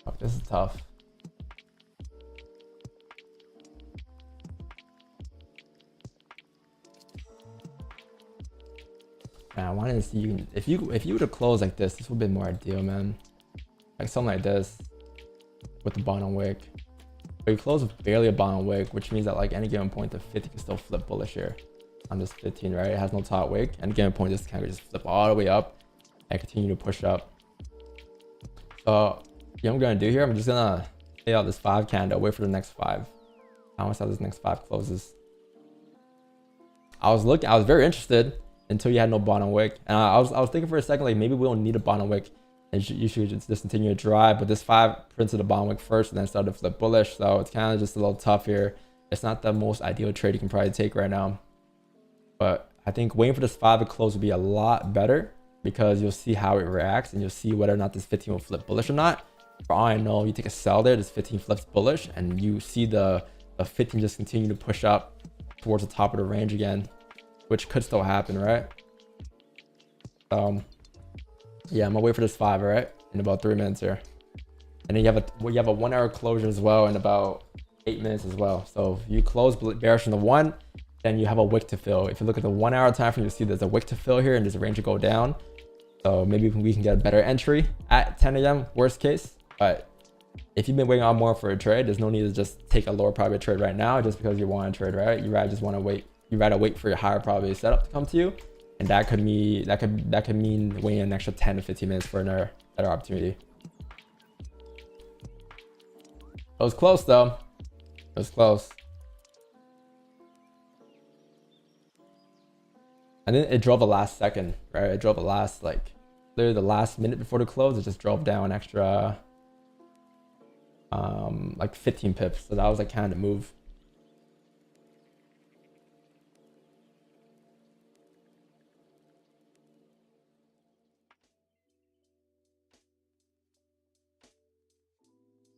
Oh, this is tough. Man, I wanted to see you. If you would have closed like this would have been more ideal, man. Like something like this with the bottom wick. But you close with barely a bottom wick, which means that like any given point, the 50 can still flip bullish here on this 15, right? It has no top wick. Any given point, this can just flip all the way up and continue to push up. So what I'm gonna do here, I'm just gonna lay out this 5 candle, wait for the next 5. I want to see how this next 5 closes. I was very interested until you had no bottom wick, and I was thinking for a second like maybe we don't need a bottom wick and you should just continue to drive, but this 5 printed the bottom wick first and then started to flip bullish, so it's kind of just a little tough here. It's not the most ideal trade you can probably take right now, but I think waiting for this 5 to close would be a lot better because you'll see how it reacts and you'll see whether or not this 15 will flip bullish or not. For all I know, you take a sell there, this 15 flips bullish, and you see the 15 just continue to push up towards the top of the range again, which could still happen, right? Yeah, I'm gonna wait for this 5, all right, in about 3 minutes here, and then you have a 1 hour closure as well in about 8 minutes as well. So if you close bearish in the 1, then you have a wick to fill. If you look at the 1 hour time frame, you'll see there's a wick to fill here and there's a range to go down. So maybe we can get a better entry at 10 a.m. worst case. But if you've been waiting on more for a trade, there's no need to just take a lower probability trade right now just because you want to trade, right? You rather just want to wait. You rather wait for your higher probability setup to come to you, and that could mean waiting an extra 10 to 15 minutes for another better opportunity. It was close though. It was close. And then it drove the last second, right? It drove the last, like, literally the last minute before the close. It just drove down an extra, like 15 pips. So that was like kind of the move.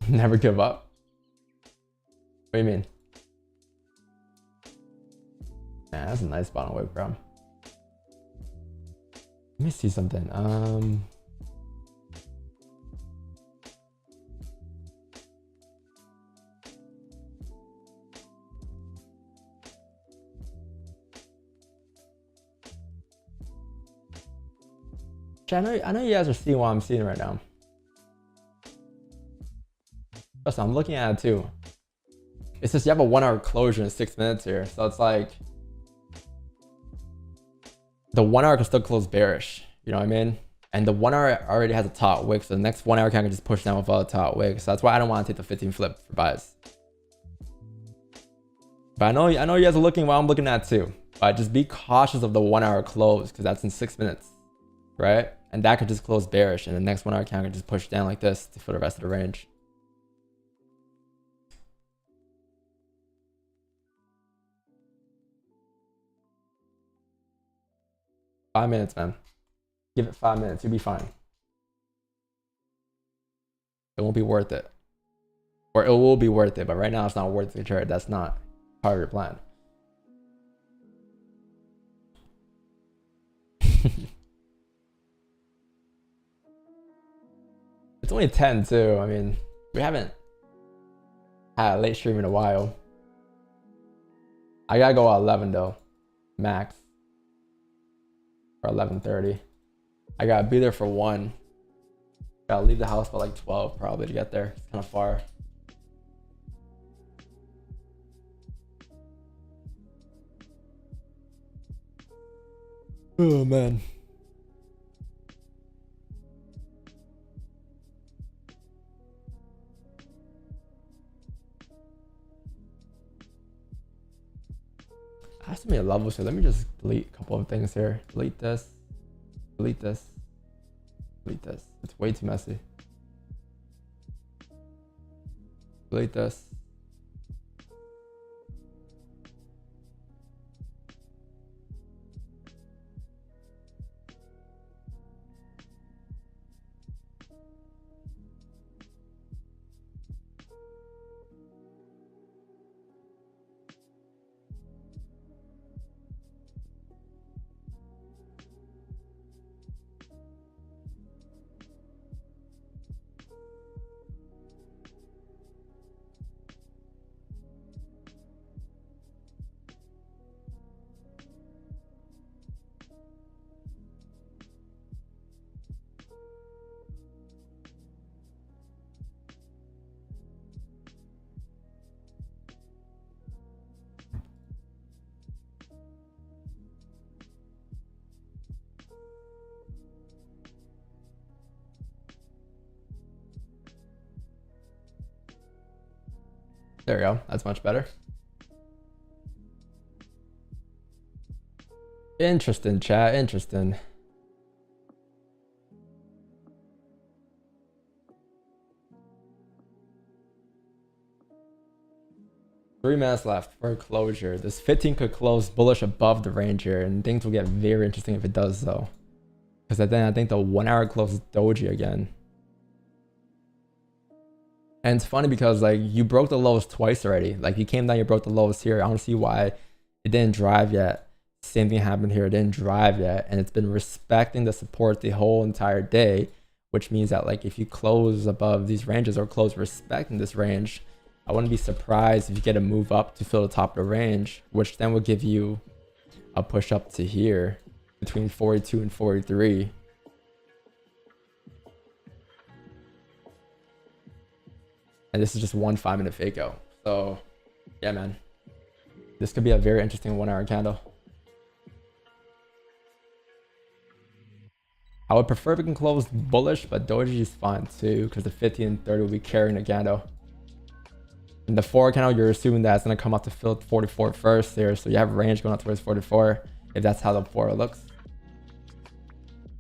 Never give up. What do you mean? Man, that's a nice bottom wick, bro. Let me see something. I know you guys are seeing what I'm seeing right now. Listen, I'm looking at it too. It's just you have a 1 hour closure in 6 minutes here. So it's like the 1 hour can still close bearish. You know what I mean? And the 1 hour already has a top wick. So the next 1 hour can just push down without a top wick. So that's why I don't want to take the 15 flip for buys. But I know you guys are looking while I'm looking at too. But just be cautious of the 1 hour close because that's in 6 minutes. Right? And that could just close bearish. And the next 1 hour can just push down like this for the rest of the range. Five minutes, man. Give it 5 minutes. You'll be fine. It won't be worth it. Or it will be worth it, but right now it's not worth the trade. That's not part of your plan. It's only 10 too. I mean, we haven't had a late stream in a while. I gotta go at 11 though, max. Or 11:30. I gotta be there for 1. Gotta leave the house by like 12 probably to get there. It's kind of far. Oh man. Has to be a level, so let me just delete a couple of things here. Delete this, delete this, delete this. It's way too messy. Delete this. There we go. That's much better. Interesting, chat. Interesting. Three minutes left for closure. This 15 could close bullish above the range here, and things will get very interesting if it does though. Because then I think the 1 hour closes doji again. And it's funny because like you broke the lows twice already. Like you came down, you broke the lows here. I don't see why it didn't drive yet. Same thing happened here. It didn't drive yet. And it's been respecting the support the whole entire day, which means that like if you close above these ranges or close respecting this range, I wouldn't be surprised if you get a move up to fill the top of the range, which then will give you a push up to here between 42 and 43. And this is just one 5 minute fake out. So yeah, man, this could be a very interesting 1 hour candle. I would prefer if we can close bullish, but doji is fine too, because the 50 and 30 will be carrying the candle. In the 4 candle, you're assuming that it's going to come up to fill 44 first there. So you have range going up towards 44 if that's how the 4 looks.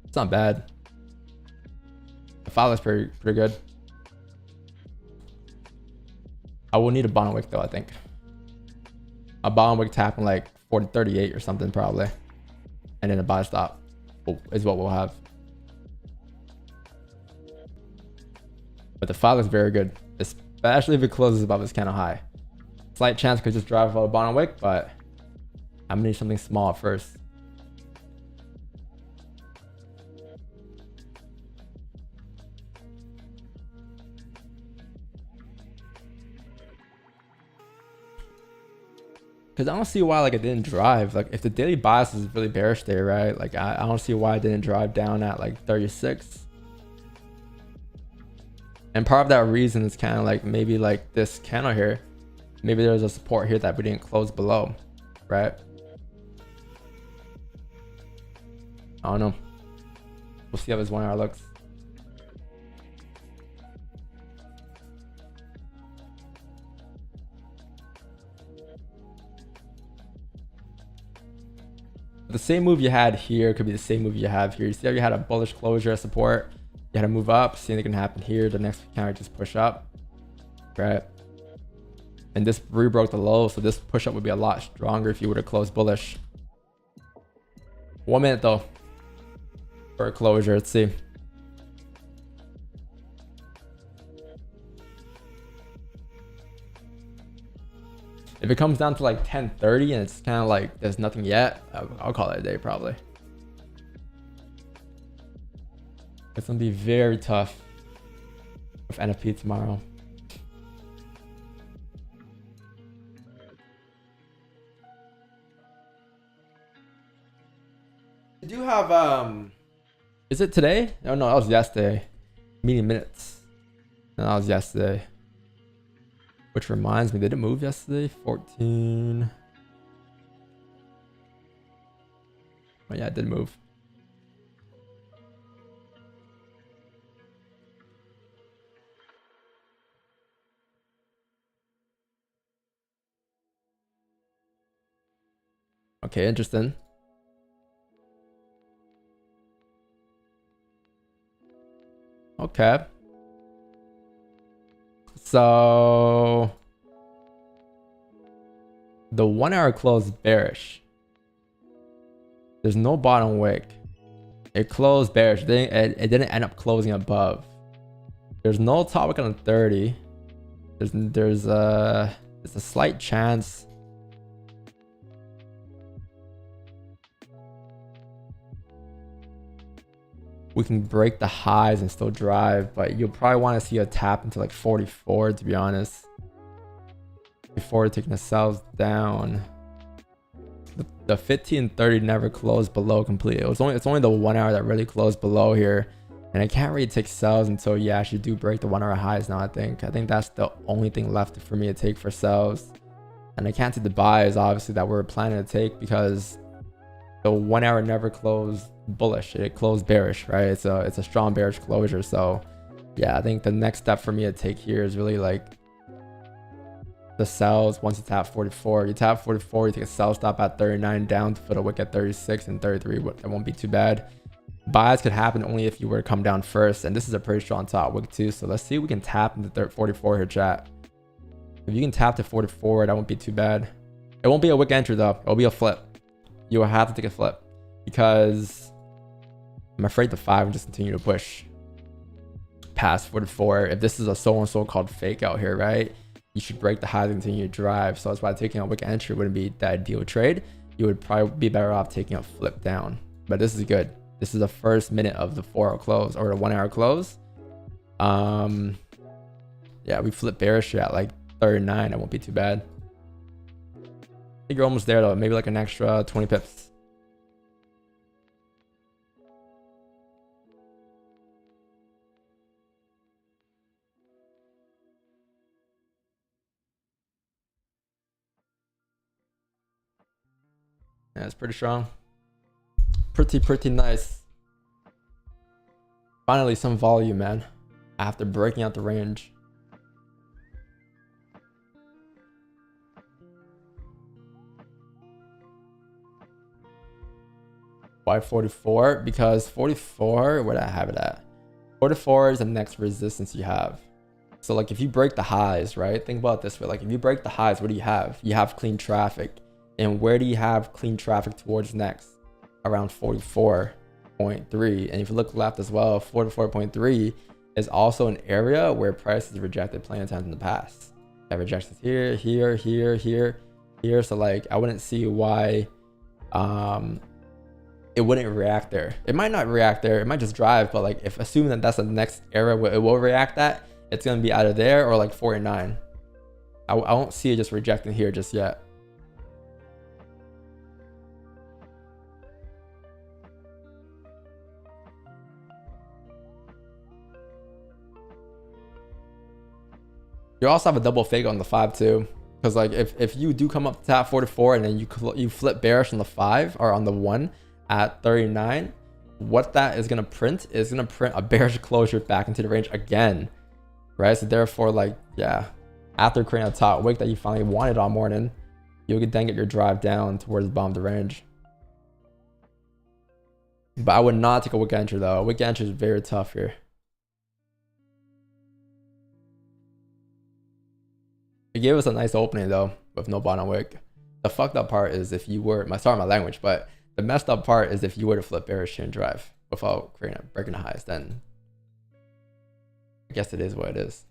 It's not bad. The file is pretty good. I will need a bottom wick though, I think. A bottom wick tapping like 40.38 or something probably. And then a buy stop is what we'll have. But the file is very good, especially if it closes above this candle high. Slight chance could just drive a bottom wick, but I'm gonna need something small at first. Because I don't see why like it didn't drive. Like if the daily bias is really bearish there, right? Like I don't see why it didn't drive down at like 36. And part of that reason is kind of like maybe like this candle here. Maybe there's a support here that we didn't close below, right? I don't know. We'll see how this 1 hour looks. The same move you had here could be the same move you have here. You see how you had a bullish closure support? You had to move up. See anything can happen here. The next counter just push up, right? And this rebroke the low, so this push up would be a lot stronger if you would have closed bullish. 1 minute though for a closure. Let's see. If it comes down to like 10:30 and it's kind of like there's nothing yet, I'll call it a day probably. It's gonna be very tough with NFP tomorrow. I do have is it today? Oh no, that was yesterday. Meeting minutes. No, that was yesterday. Which reminds me, did it move yesterday? 14. Oh yeah, it did move. Okay, interesting. Okay. So the 1 hour close bearish. There's no bottom wick. It closed bearish. It didn't end up closing above. There's no top wick on the 30. There's a slight chance. We can break the highs and still drive, but you'll probably want to see a tap into like 44 to be honest, before taking the sells down. The 15:30 never closed below completely. It's only the 1 hour that really closed below here, and I can't really take sells until you actually do break the 1 hour highs. Now I think that's the only thing left for me to take for sells, and I can't take the buys obviously that we're planning to take because the 1 hour never closed bullish. It closed bearish, right? It's a strong bearish closure. So yeah, I think the next step for me to take here is really like the sells. Once you tap 44, you tap 44, you take a sell stop at 39 down to put a wick at 36 and 33. That won't be too bad. Buys could happen only if you were to come down first, and this is a pretty strong top wick too. So let's see if we can tap into 44 here, chat. If you can tap to 44, that won't be too bad. It won't be a wick entry though. It'll be a flip. You will have to take a flip because I'm afraid the 5 will just continue to push past 44. If this is a so-and-so called fake out here, right? You should break the highs and continue to drive. So that's why taking a wick entry wouldn't be the ideal trade. You would probably be better off taking a flip down. But this is good. This is the first minute of the 4 hour close or the 1 hour close. Yeah, we flip bearish at like 39. It won't be too bad. I think you're almost there though. Maybe like an extra 20 pips. Yeah, it's pretty strong. Pretty nice. Finally some volume, man. After breaking out the range. Why 44? Because 44, where did I have it at? 44 is the next resistance you have. So like if you break the highs, right? Think about it this way. Like if you break the highs, what do you have? You have clean traffic. And where do you have clean traffic towards next? Around 44.3. And if you look left as well, 44.3 is also an area where price has rejected plenty of times in the past. That rejections here, here, here, here, here. So like I wouldn't see why it wouldn't react there. It might not react there, it might just drive, but like if assuming that that's the next area where it will react at, it's gonna be either there or like 49. I won't see it just rejecting here just yet. You also have a double fake on the 5 too, because like if you do come up to tap 44 and then you flip bearish on the 5 or on the 1 at 39, what that is gonna print is gonna print a bearish closure back into the range again, right? So therefore, like, yeah, after creating a top wick that you finally wanted all morning, you could then get your drive down towards the bottom of the range. But I would not take a wick entry though. A wick entry is very tough here. It gave us a nice opening though, with no bottom wick. The fucked up part is if you were, sorry my language, but the messed up part is if you were to flip bearish and drive without breaking the highs, then I guess it is what it is.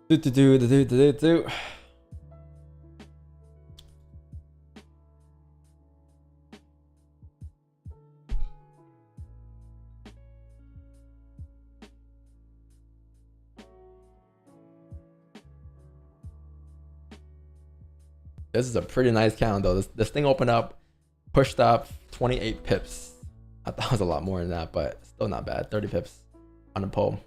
Do. This is a pretty nice count though. This thing opened up, pushed up 28 pips. I thought it was a lot more than that, but still not bad. 30 pips on the pole.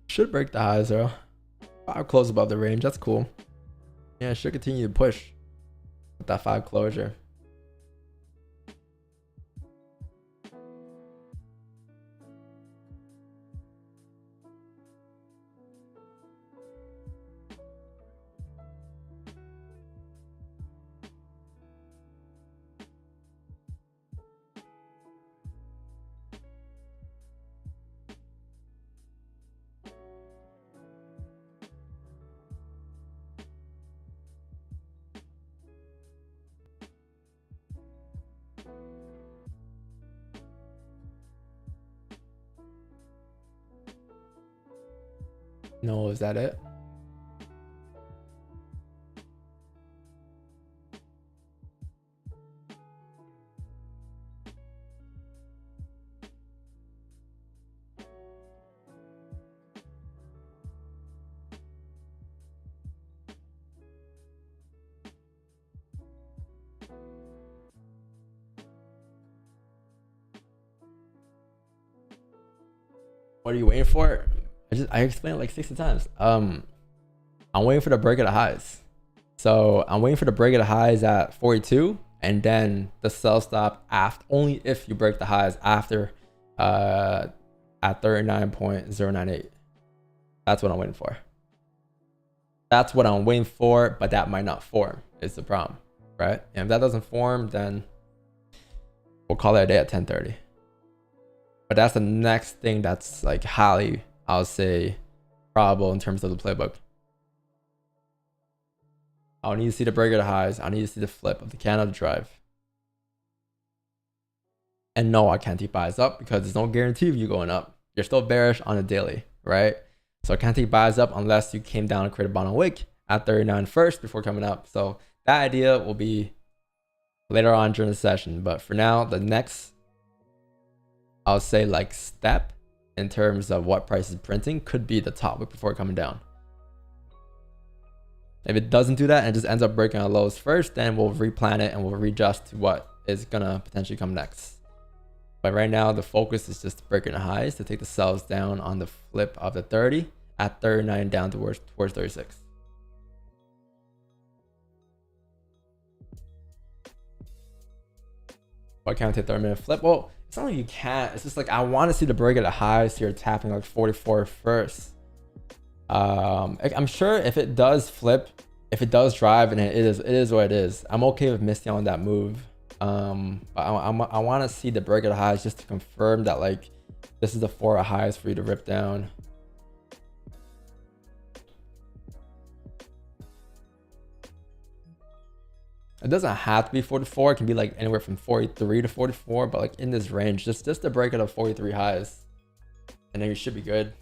Should break the highs though. 5 close above the range. That's cool. Yeah, should continue to push with that 5 closure. No, is that it? What are you waiting for? I explained it like 60 times. I'm waiting for the break of the highs. So I'm waiting for the break of the highs at 42 and then the sell stop after, only if you break the highs after at 39.098. That's what I'm waiting for. That's what I'm waiting for, but that might not form is the problem, right? And if that doesn't form, then we'll call it a day at 10:30. But that's the next thing that's like highly, I'll say, probable in terms of the playbook. I'll need to see the break of the highs. I need to see the flip of the candle to drive. And no, I can't take buys up because there's no guarantee of you going up. You're still bearish on a daily, right? So I can't take buys up unless you came down and create a bottom wick at 39 first before coming up. So that idea will be later on during the session. But for now, the next, I'll say like step in terms of what price is printing could be the top wick before coming down. If it doesn't do that and just ends up breaking our lows first, then we'll replan it and we'll readjust to what is gonna potentially come next. But right now the focus is just breaking the highs to take the sells down on the flip of the 30 at 39 down towards 36. Why can't I take 30-minute flip? Well, it's not like you can't. It's just like I want to see the break of the highs here tapping like 44 first. I'm sure if it does flip if it does drive, and it is what it is, I'm okay with missing on that move. But I want to see the break of the highs just to confirm that like this is the 4 highs for you to rip down. It doesn't have to be 44. It can be like anywhere from 43 to 44, but like in this range, just the break of the 43 highs, and then you should be good.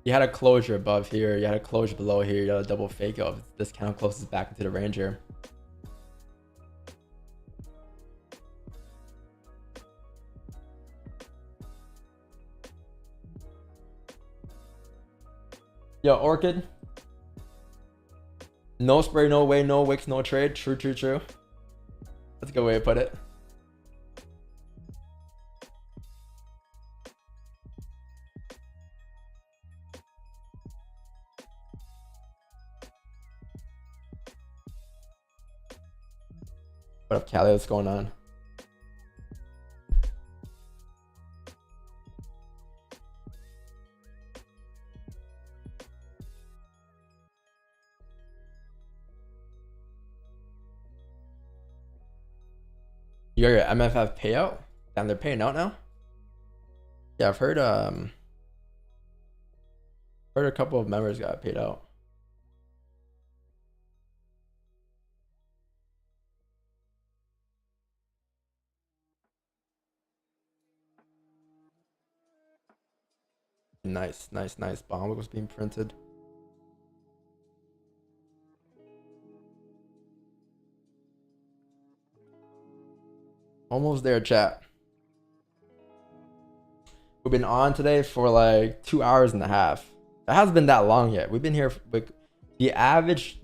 You had a closure above here, you had a closure below here, you had a double fake out. This kind of closes back into the range here. Yo, Orchid. No spray, no way, no wicks, no trade. True, true, true. That's a good way to put it. What up, Callie? What's going on? You got your MFF payout? Damn, they're paying out now? Yeah, I've heard a couple of members got paid out. Nice, nice, nice. Bomb was being printed. Almost there, chat. We've been on today for like 2.5 hours. It hasn't been that long yet. We've been here like the average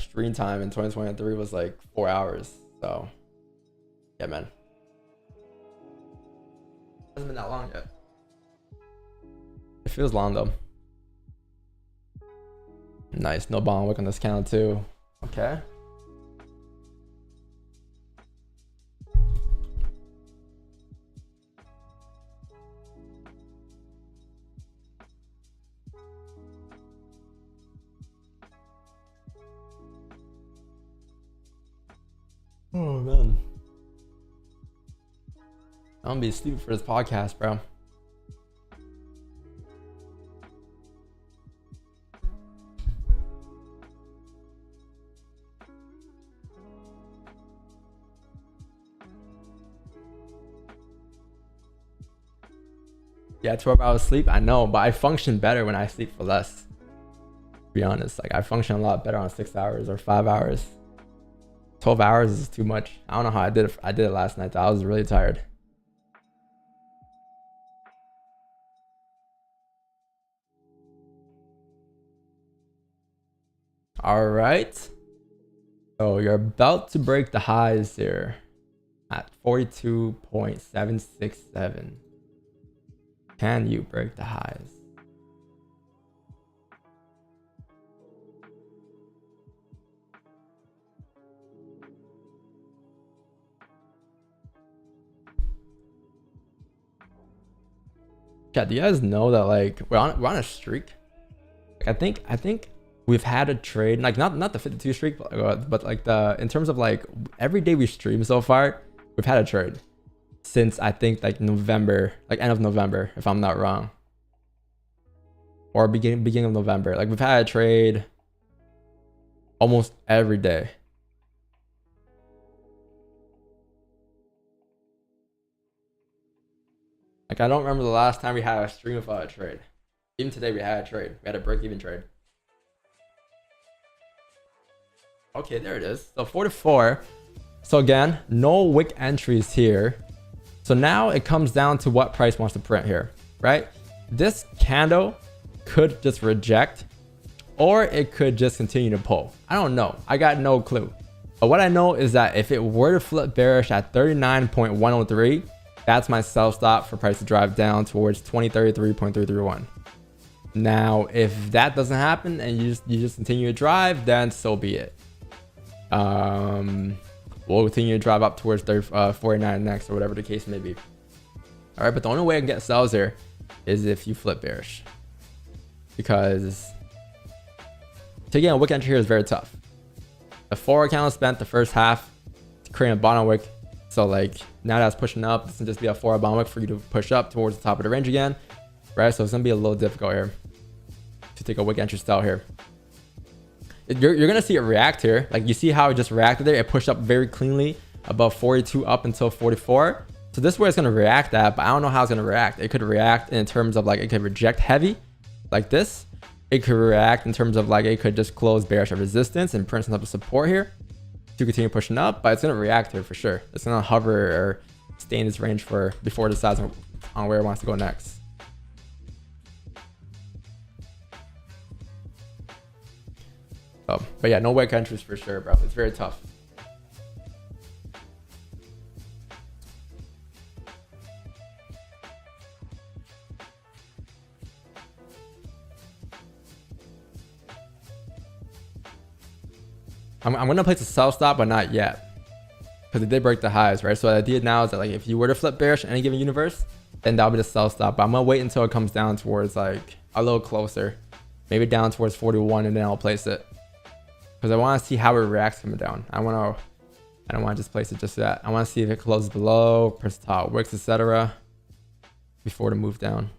stream time in 2023 was like 4 hours. So yeah, man. Hasn't been that long yet. It feels long though. Nice, no bomb wick on this candle too. Okay. Oh man, I'm gonna be sleeping for this podcast, bro. Yeah, 12 hours sleep, I know, but I function better when I sleep for less. To be honest, like I function a lot better on 6 hours or 5 hours. 12 hours is too much. I don't know how I did it. I did it last night. I was really tired. All right. So you're about to break the highs here at 42.767. Can you break the highs? Chat, do you guys know that like we're on a streak? Like, I think we've had a trade, like not the 52 streak, but like in terms of like every day we stream so far, we've had a trade since I think like November, like end of November, if I'm not wrong, or beginning of November. Like we've had a trade almost every day. Like I don't remember the last time we had a stream without a trade. Even today we had a trade. We had a break-even trade. Okay, there it is. So 44. So again, no wick entries here. So now it comes down to what price wants to print here, right? This candle could just reject, or it could just continue to pull. I don't know. I got no clue. But what I know is that if it were to flip bearish at 39.103, that's my sell stop for price to drive down towards 2033.331. Now, if that doesn't happen and you just continue to drive, then so be it. We'll continue to drive up towards 49 next, or whatever the case may be. All right, but the only way I can get sells here is if you flip bearish, because taking a wick entry here is very tough. The forward candle spent the first half to create a bottom wick, so like now that's pushing up. This can just be a forward bottom wick for you to push up towards the top of the range again, right? So it's gonna be a little difficult here to take a wick entry style here. You're gonna see it react here. Like you see how it just reacted there. It pushed up very cleanly above 42 up until 44. So this is where it's gonna react at, but I don't know how it's gonna react. It could react in terms of like it could reject heavy like this. It could react in terms of like it could just close bearish at resistance and print some type of support here to continue pushing up, but it's gonna react here for sure. It's gonna hover or stay in this range for before it decides on where it wants to go next. But yeah, no wick entries for sure, bro. It's very tough. I'm gonna place a sell stop, but not yet, because it did break the highs, right? So the idea now is that like if you were to flip bearish in any given universe, then that'll be the sell stop. But I'm gonna wait until it comes down towards like a little closer, maybe down towards 41, and then I'll place it, because I want to see how it reacts coming down. I don't want to just place it just that. I want to see if it closes below, press top wicks, etc., before to move down.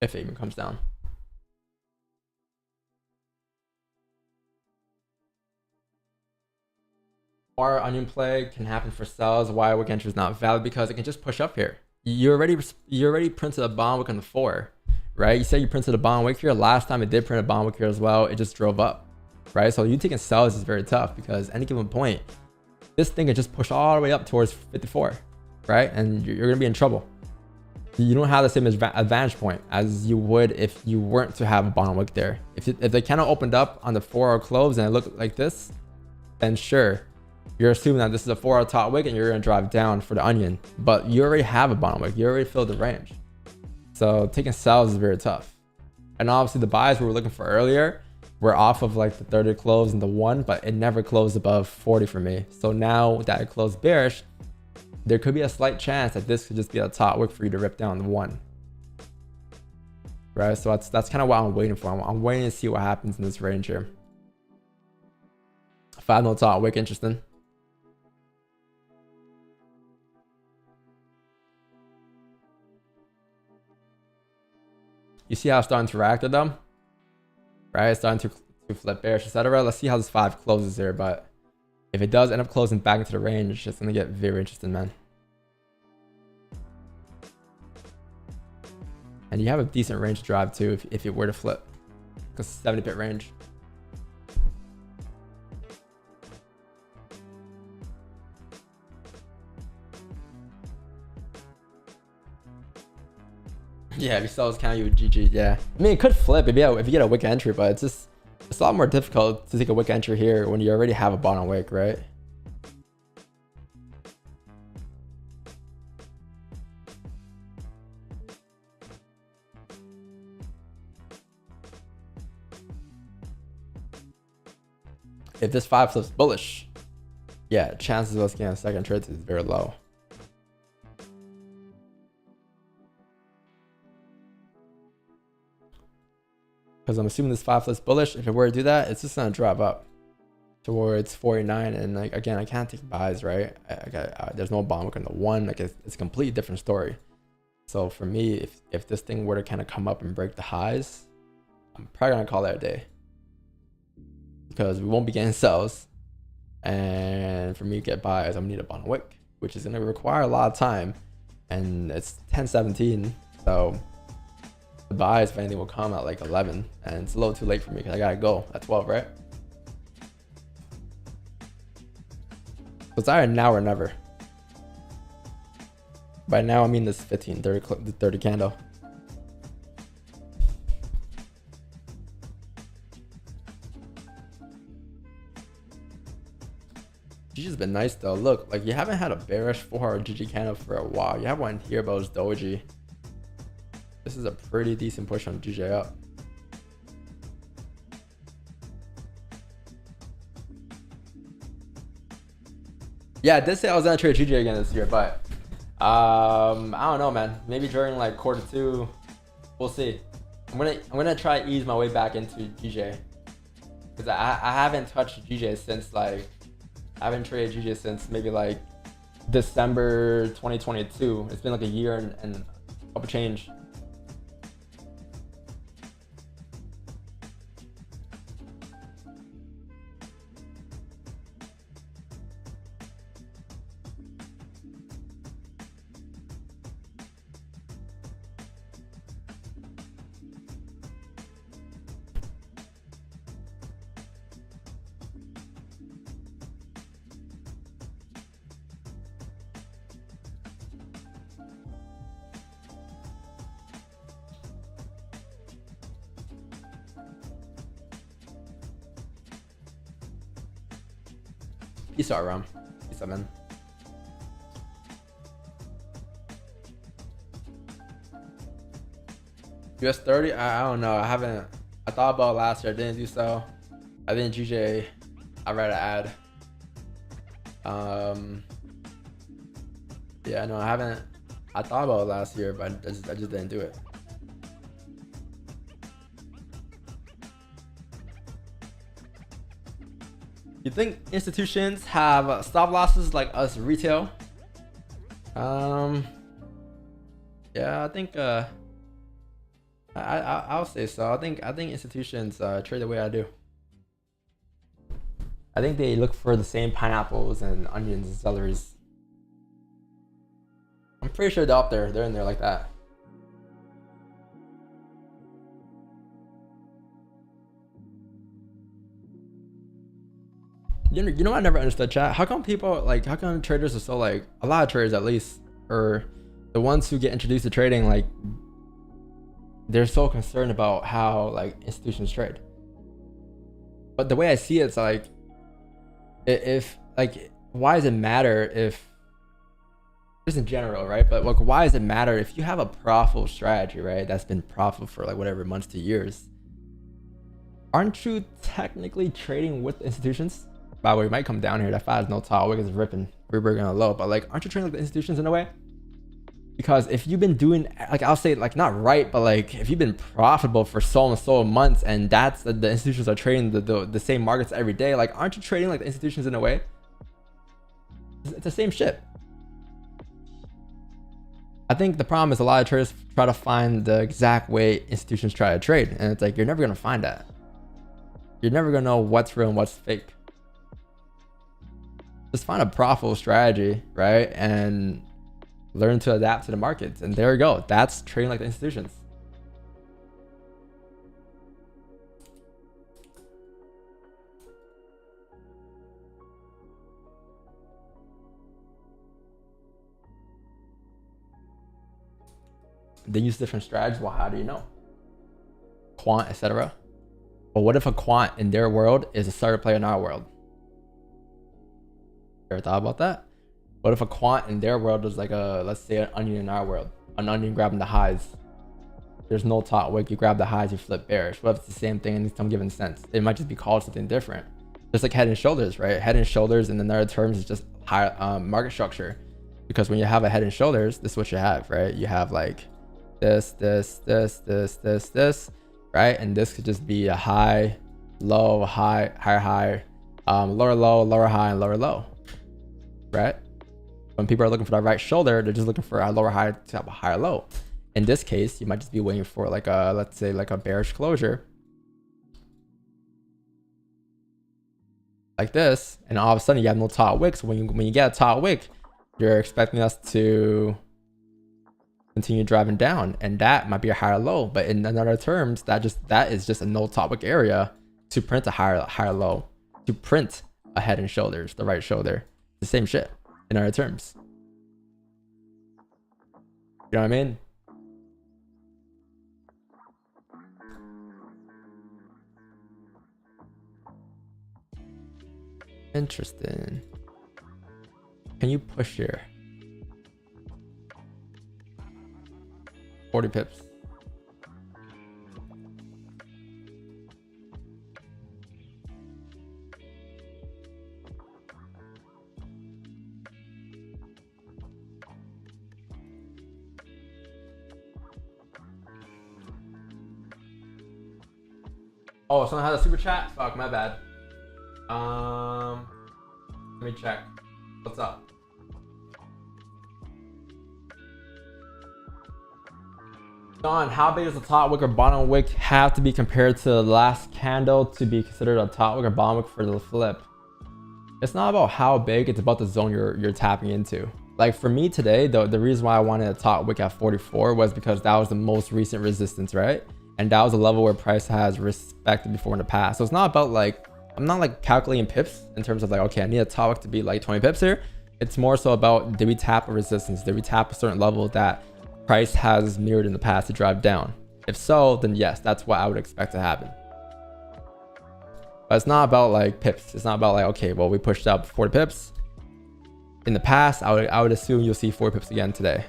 If it even comes down. Or onion play can happen for sells. Why wick entry is not valid? Because it can just push up here. You already printed a bond wick on the 4, right? You said you printed a bond wick here. Last time it did print a bond wick here as well. It just drove up, right? So you taking sells is very tough, because any given point, this thing can just push all the way up towards 54, right? And you're gonna be in trouble. You don't have the same advantage point as you would if you weren't to have a bottom wick there. If the candle opened up on the 4-hour close and it looked like this, then sure, you're assuming that this is a 4-hour top wick and you're going to drive down for the onion. But you already have a bottom wick. You already filled the range. So taking sells is very tough. And obviously the buys we were looking for earlier were off of like the 30 close and the 1, but it never closed above 40 for me. So now that it closed bearish, there could be a slight chance that this could just be a top wick for you to rip down the 1, right? So that's kind of what I'm waiting for. I'm waiting to see what happens in this range here. 5 no top wick, interesting. You see how it's starting to react to them, right? It's starting to flip bearish, etc. Let's see how this 5 closes here, but if it does end up closing back into the range, it's going to get very interesting, man. And you have a decent range drive too if it were to flip, because 70 pip range. Yeah, if you sell this count, you would GG. Yeah, I mean, it could flip if you get a wick entry, but it's a lot more difficult to take a wick entry here when you already have a bottom wick, right? If this 5 flips bullish, yeah, chances of us getting a second trade is very low. Because I'm assuming this 5 flips bullish. If it were to do that, it's just gonna drop up towards 49. And like again, I can't take buys, right? There's no bond wick on the 1. Like it's a completely different story. So for me, if this thing were to kind of come up and break the highs, I'm probably gonna call that a day, because we won't be getting sells. And for me to get buys, I'm gonna need a bond wick, which is gonna require a lot of time. And it's 10:17, so the buys, if anything, will come at like 11, and it's a little too late for me because I gotta go at 12, right? So it's either now or never. By now I mean this 30 candle. GG's been nice though. Look, like you haven't had a bearish 4-hour GG candle for a while. You have one here, but it's doji. This is a pretty decent push on GJ up. Yeah, I did say I was gonna trade GJ again this year, but I don't know, man. Maybe during like quarter 2, we'll see. I'm gonna try to ease my way back into GJ because I haven't touched GJ since like I haven't traded GJ since maybe like December 2022. It's been like a year and a couple change. Peace out, Ram. Peace out, man. US 30? I don't know. I thought about it last year. I didn't do so. I think GJ, I'd rather add. Yeah, no, I thought about it last year, but I just didn't do it. You think institutions have stop losses like us retail? Yeah, I think I'll say so. I think institutions trade the way I do. I think they look for the same pineapples and onions and celeries. I'm pretty sure they're up there. They're in there like that. You know what I never understood, chat? How come people like, how come traders are so like, a lot of traders at least, or the ones who get introduced to trading, like they're so concerned about how like institutions trade. But the way I see it, it's like, if like, why does it matter if, just in general, right? But like, why does it matter if you have a profitable strategy, right? That's been profitable for like whatever months to years. Aren't you technically trading with institutions? By the way, we might come down here. That 5 is no tall. Wiggins is ripping. We're gonna low. But like, aren't you trading with the institutions in a way? Because if you've been doing, like, I'll say like not right, but like if you've been profitable for so and so months, and that's the institutions are trading the same markets every day, like aren't you trading like the institutions in a way? It's the same shit. I think the problem is a lot of traders try to find the exact way institutions try to trade, and it's like you're never gonna find that. You're never gonna know what's real and what's fake. Just find a profitable strategy, right? And learn to adapt to the markets. And there you go. That's trading like the institutions. They use different strategies. Well, how do you know? Quant, etc. But what if a quant in their world is a starter player in our world? Ever thought about that? What if a quant in their world is like a, let's say, an onion in our world? An onion grabbing the highs. There's no top wick. You grab the highs, you flip bearish. What if it's the same thing in some given sense? It might just be called something different. Just like head and shoulders, right? Head and shoulders, and in other terms, is just higher market structure. Because when you have a head and shoulders, this is what you have, right? You have like this, right? And this could just be a high, low, high, higher, high, lower, low, lower, high, and lower, low. Right? When people are looking for that right shoulder, they're just looking for a lower high to have a higher low. In this case, you might just be waiting for like a, let's say like a bearish closure like this, and all of a sudden you have no top wick. So when you get a top wick, you're expecting us to continue driving down, and that might be a higher low. But in other terms, that is just a no top wick area to print a higher low, to print a head and shoulders, the right shoulder. The same shit in other terms. You know what I mean? Interesting. Can you push here? 40 pips. Oh, someone has a super chat? Fuck, my bad. Let me check. What's up? Don, how big does the top wick or bottom wick have to be compared to the last candle to be considered a top wick or bottom wick for the flip? It's not about how big, it's about the zone you're tapping into. Like for me today, the reason why I wanted a top wick at 44 was because that was the most recent resistance, right? And that was a level where price has respected before in the past. So it's not about like, I'm not like calculating pips in terms of like, okay, I need a top wick to be like 20 pips here. It's more so about, did we tap a resistance? Did we tap a certain level that price has mirrored in the past to drive down? If so, then yes, that's what I would expect to happen. But it's not about like pips. It's not about like, okay, well, we pushed up 40 pips in the past. I would assume you'll see 4 pips again today.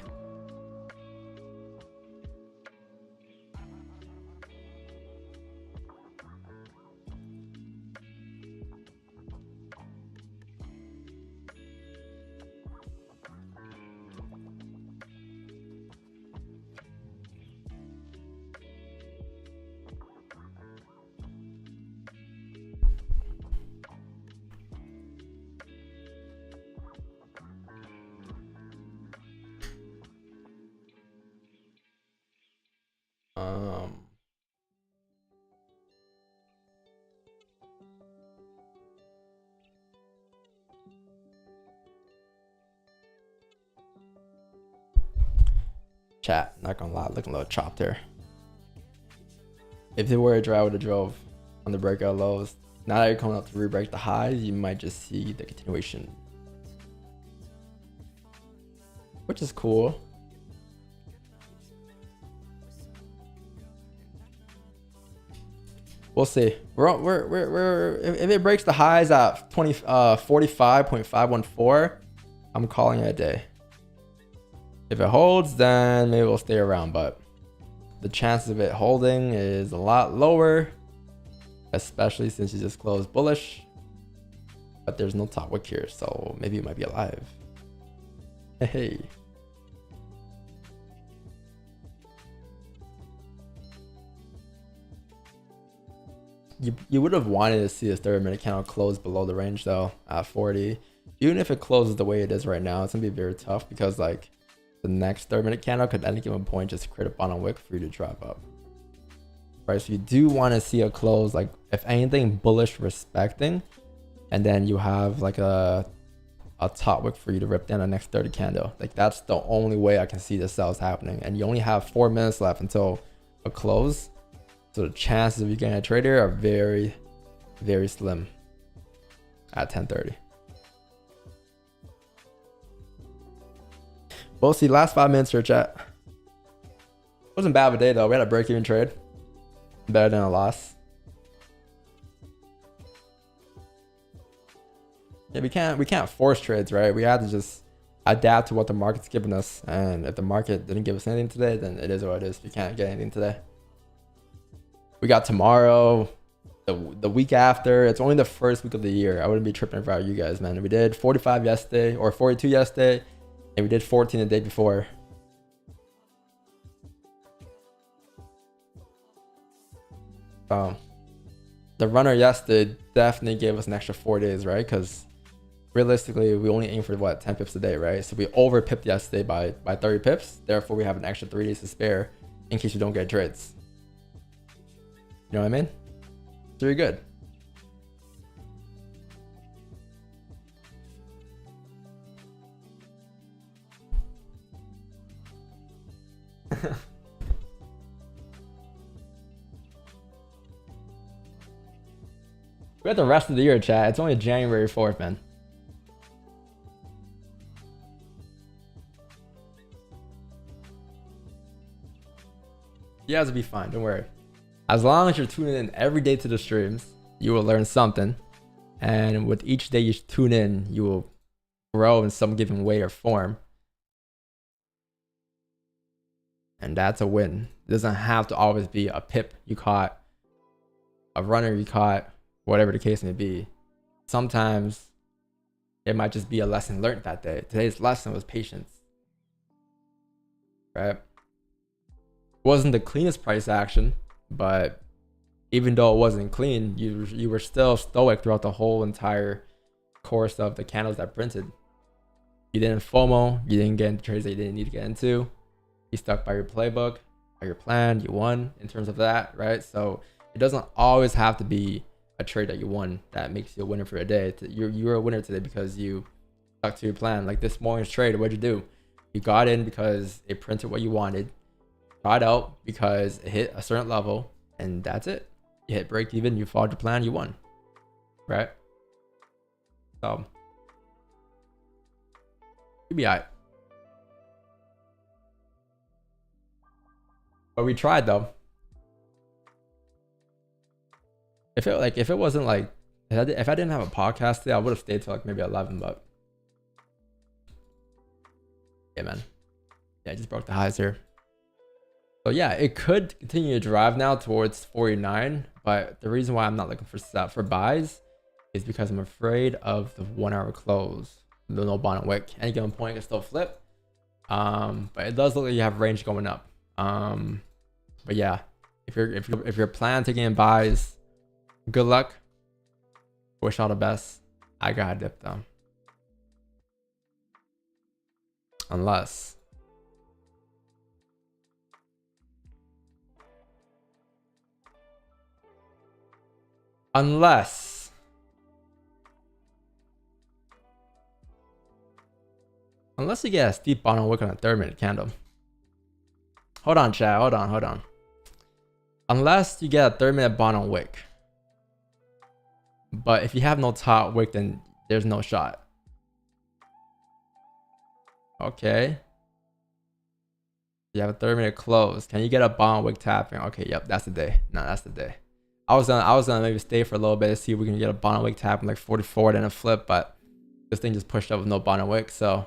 Chat, not gonna lie, looking a little chopped here. If they were a dry, I would have drove on the breakout lows. Now that you're coming up to re-break the highs, you might just see the continuation, which is cool. We'll see. We're if it breaks the highs at 45.514, I'm calling it a day. If it holds, then maybe we'll stay around, but the chances of it holding is a lot lower, especially since you just closed bullish. But there's no top wick here, so maybe it might be alive. Hey. You would have wanted to see this 30-minute candle close below the range though at 40. Even if it closes the way it is right now, it's gonna be very tough because like the next 30-minute candle could at any given point just create a bottom wick for you to drop up. Right, so you do want to see a close, like if anything bullish respecting, and then you have like a top wick for you to rip down the next 30 candle. Like that's the only way I can see the sells happening, and you only have 4 minutes left until a close. So the chances of you getting a trade here are very, very slim at 10:30. We'll see. Last 5 minutes here, chat. Wasn't bad of a day though. We had a break-even trade. Better than a loss. Yeah, we can't force trades, right? We have to just adapt to what the market's giving us. And if the market didn't give us anything today, then it is what it is. We can't get anything today. We got tomorrow, the week after. It's only the first week of the year. I wouldn't be tripping if I were you guys, man. We did 45 yesterday or 42 yesterday, and we did 14 the day before. The runner yesterday definitely gave us an extra 4 days, right? Because realistically, we only aim for what, 10 pips a day, right? So we over pipped yesterday by 30 pips. Therefore, we have an extra 3 days to spare in case you don't get trades. You know what I mean? It's very good. We got the rest of the year, chat. It's only January 4th, man. You guys will be fine. Don't worry. As long as you're tuning in every day to the streams, you will learn something. And with each day you tune in, you will grow in some given way or form. And that's a win. It doesn't have to always be a pip you caught, a runner you caught, whatever the case may be. Sometimes it might just be a lesson learned that day. Today's lesson was patience. Right? Wasn't the cleanest price action, but even though it wasn't clean, you were still stoic throughout the whole entire course of the candles that printed. You didn't FOMO, you didn't get into trades that you didn't need to get into. You stuck by your playbook, by your plan, you won in terms of that, right? So it doesn't always have to be a trade that you won that makes you a winner for a day. You're a winner today because you stuck to your plan. Like this morning's trade, what'd you do? You got in because it printed what you wanted, got out because it hit a certain level, and that's it. You hit break even, you followed your plan, you won, right? So you'll be alright. But we tried though. If it wasn't like, if I didn't have a podcast today, I would have stayed till like maybe 11. But yeah, man, yeah, I just broke the highs here. So yeah, it could continue to drive now towards 49, but the reason why I'm not looking for buys is because I'm afraid of the 1 hour close. The no bond and wick. Any given point can still flip. But it does look like you have range going up. But yeah, if you're planning taking in buys, good luck. Wish all the best. I gotta dip them. Unless you get a steep bottom wick on a 3-minute candle. Hold on, chat. Hold on. Unless you get a 3-minute bottom wick. But if you have no top wick, then there's no shot. Okay. You have a 3-minute close. Can you get a bottom wick tapping? Okay, yep, that's the day. No, that's the day. I was gonna maybe stay for a little bit to see if we can get a bottom wick tapping like 44, then a flip, but this thing just pushed up with no bottom wick. So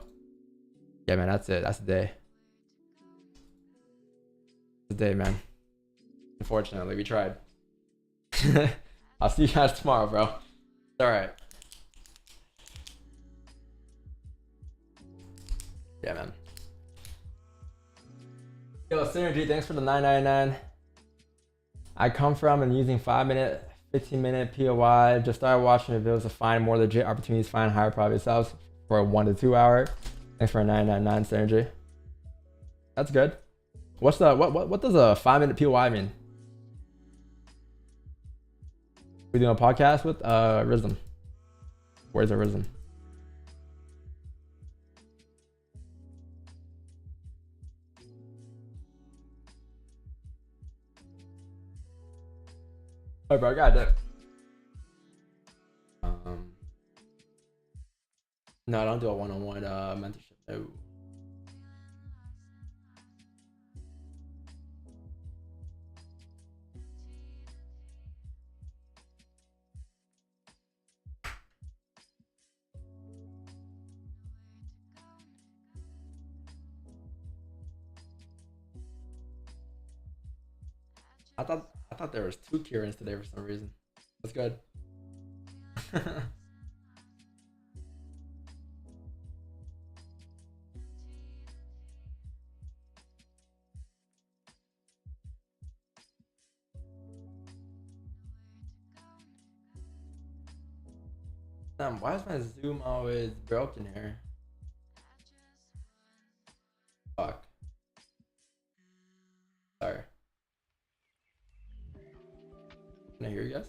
yeah, man, that's it. That's the day. The day, man. Unfortunately, we tried. I'll see you guys tomorrow, bro. All right. Yeah, man. Yo, Synergy, thanks for the $9.99. I come from and using 5-minute, 15-minute POI. Just started watching videos to find more legit opportunities, find higher profit sales for a 1 to 2 hour. Thanks for a $9.99, Synergy. That's good. What's the what does a 5-minute POI mean? We doing a podcast with Rizm. Where's the Rizm? Oh, bro, I got it. No, I don't do a one-on-one mentorship. No. I thought there was 2 Kierans today for some reason. That's good. Damn, why is my Zoom always broken here? Fuck. Sorry. Can I hear you guys?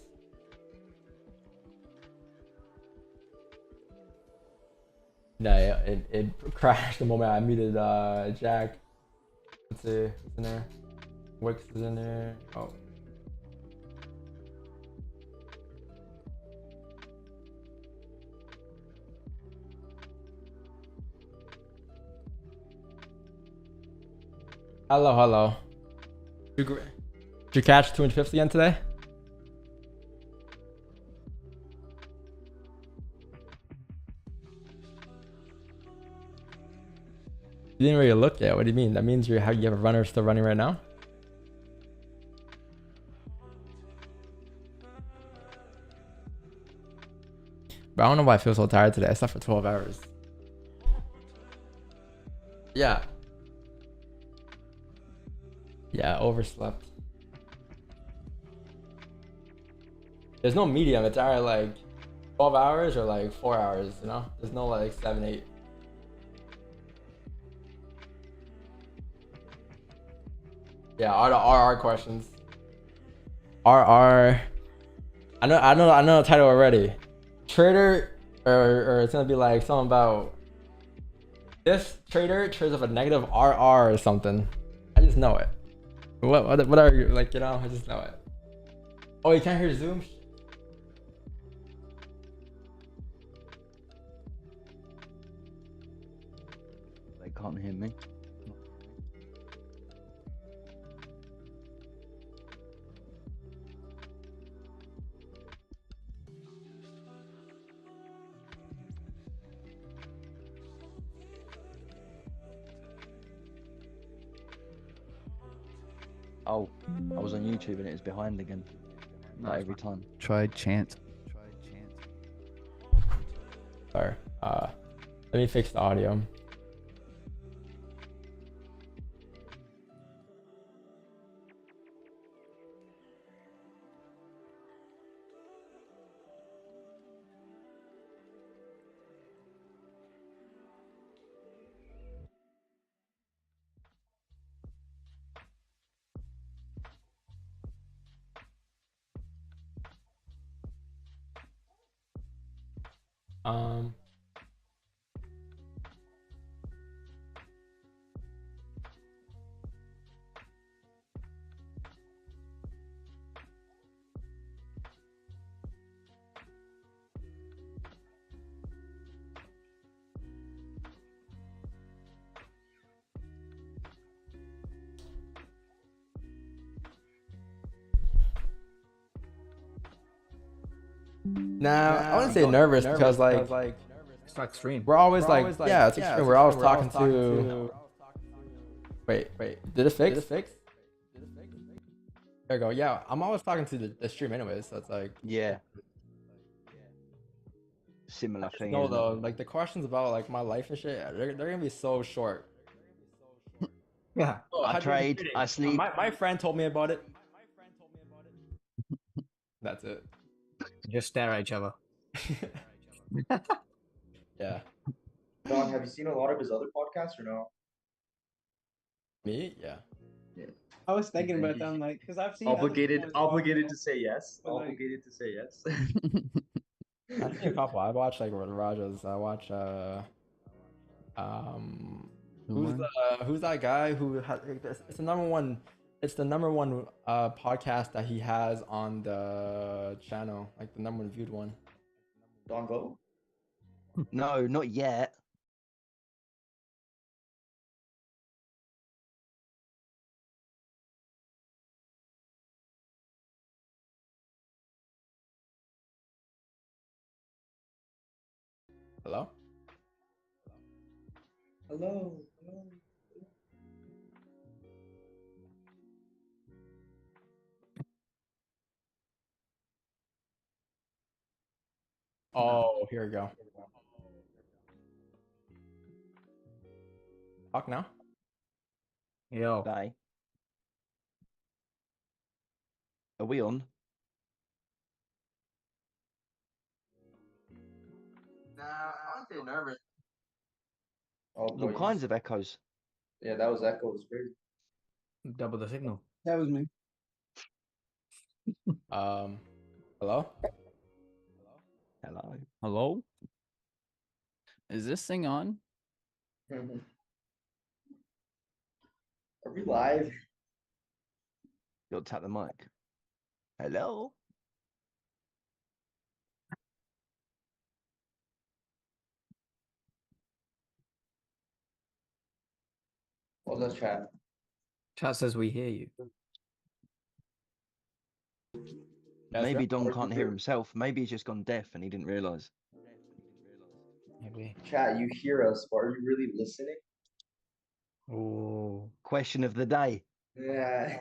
No, yeah, it crashed the moment I muted Jack. Let's see, what's in there? Wix is in there. Oh. Hello. Did you catch 250 again today? You didn't really look yet. What do you mean? That means you have a runner still running right now? But I don't know why I feel so tired today. I slept for 12 hours. Yeah. Yeah, overslept. There's no medium. It's either like 12 hours or like 4 hours, you know? There's no like 7, 8. Yeah, all the RR questions. RR. I know the title already. Trader, or it's gonna be like something about this trader trades with a negative RR or something. I just know it. What are you like? You know, I just know it. Oh, you can't hear Zoom. They can't hear me. Oh, I was on YouTube and it was behind again. Like every time. Try chant. Sorry. Let me fix the audio. Nah, I wouldn't say nervous because like It's like extreme. we're always like yeah, it's extreme. We're always talking to. Wait, did it fix? There you go. Yeah, I'm always talking to the stream anyways, so it's like Yeah. Similar thing. no isn't it? though, like the questions about like my life and shit, they're gonna be so short. Yeah. Oh, I how'd you trade, do it? I sleep. My friend told me about it. That's it. Just stare at each other. Yeah. Don, have you seen a lot of his other podcasts or no? Me? Yeah. I was thinking about that, I'm like, because I've seen Obligated obligated to say yes. But, like- Obligated to say yes. I've seen a couple. I watched like Raja's. I watch who's that guy who has it's the number one podcast that he has on the channel, like the number one viewed one. Don Glow? No, not yet. Hello? Hello. Oh, here we go. Talk now. Yo. Day. Are we on? Nah, I'm getting nervous. Oh, All kinds of echoes. Yeah, that was Echo. It was crazy. Double the signal. That was me. Hello? Hello. Hello? Is this thing on? Are we live? You'll tap the mic. Hello. What was that chat? Chat says we hear you. Maybe Don can't hear himself. Maybe he's just gone deaf and he didn't realize. Maybe. Chat, you hear us, but are you really listening? Oh. Question of the day. Yeah.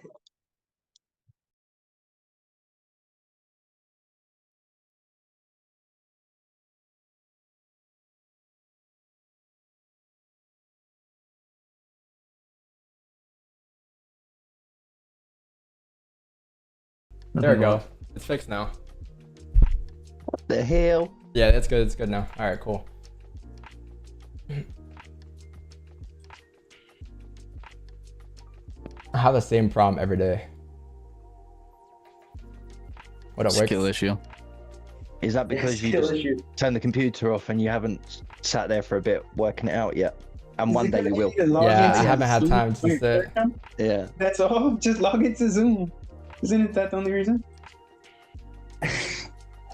There we go. It's fixed now. The hell? Yeah, that's good. It's good now. All right, cool. I have the same problem every day. What a Skill issue. Is that because you just turn the computer off and you haven't sat there for a bit working it out yet? And one day you will. Yeah, I haven't had time to sit. Yeah. That's all. Just log into Zoom. Isn't it that the only reason? What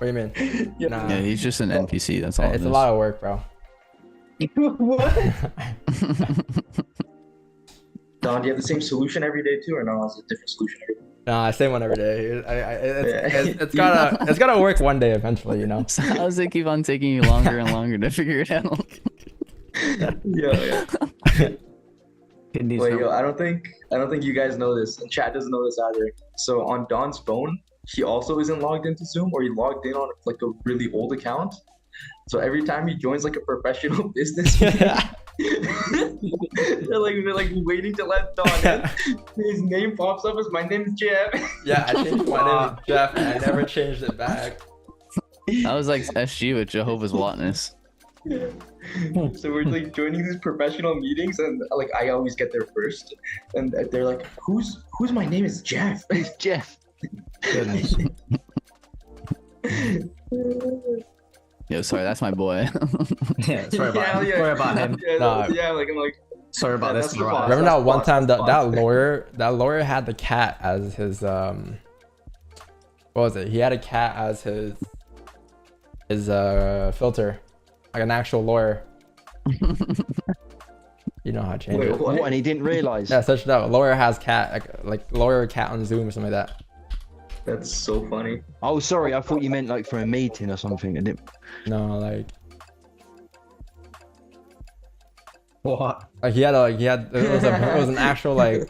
do you mean? Nah. Yeah, he's just an NPC. That's all. It's a lot of work, bro. What? Don, do you have the same solution every day too, or no? It's a different solution every day? Nah, same one every day. It's gotta work one day eventually, you know. So how does it keep on taking you longer and longer to figure it out? Yeah. Wait, yo, I don't think you guys know this, and chat doesn't know this either. So on Don's phone, he also isn't logged into Zoom, or he logged in on like a really old account. So every time he joins like a professional business meeting, they're like waiting to let Don in. His name pops up as my name is Jeff. Yeah, I changed my name to Jeff, and I never changed it back. I was like SG with Jehovah's Witness. So we're like joining these professional meetings, and like I always get there first, and they're like, "Who's my name is Jeff?" It's Jeff. Goodness. Yo, sorry, that's my boy. Yeah, sorry about him. Yeah. Sorry about him. Yeah, like I'm like, sorry about this. Remember that one time that lawyer had the cat as his what was it? He had a cat as his filter, like an actual lawyer. You know how to change it. What? And he didn't realize. Yeah, such that lawyer has cat, like lawyer cat on Zoom or something like that. That's so funny. Oh, sorry. I thought you meant like for a meeting or something. I didn't. No, like. What? Like it was an actual like.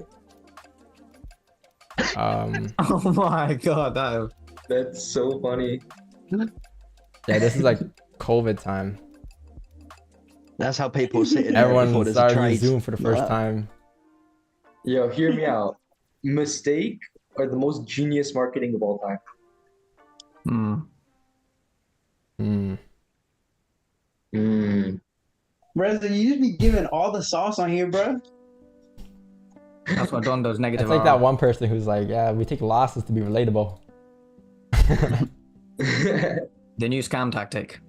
Oh my god, that's so funny. Yeah, this is like COVID time. That's how people sit in there. Everyone started using Zoom for the first time. Yo, hear me out. Mistake are the most genius marketing of all time. Reza, you just be giving all the sauce on here, bro. That's what Don does. Negative. It's like that one person who's like, yeah, we take losses to be relatable. The new scam tactic.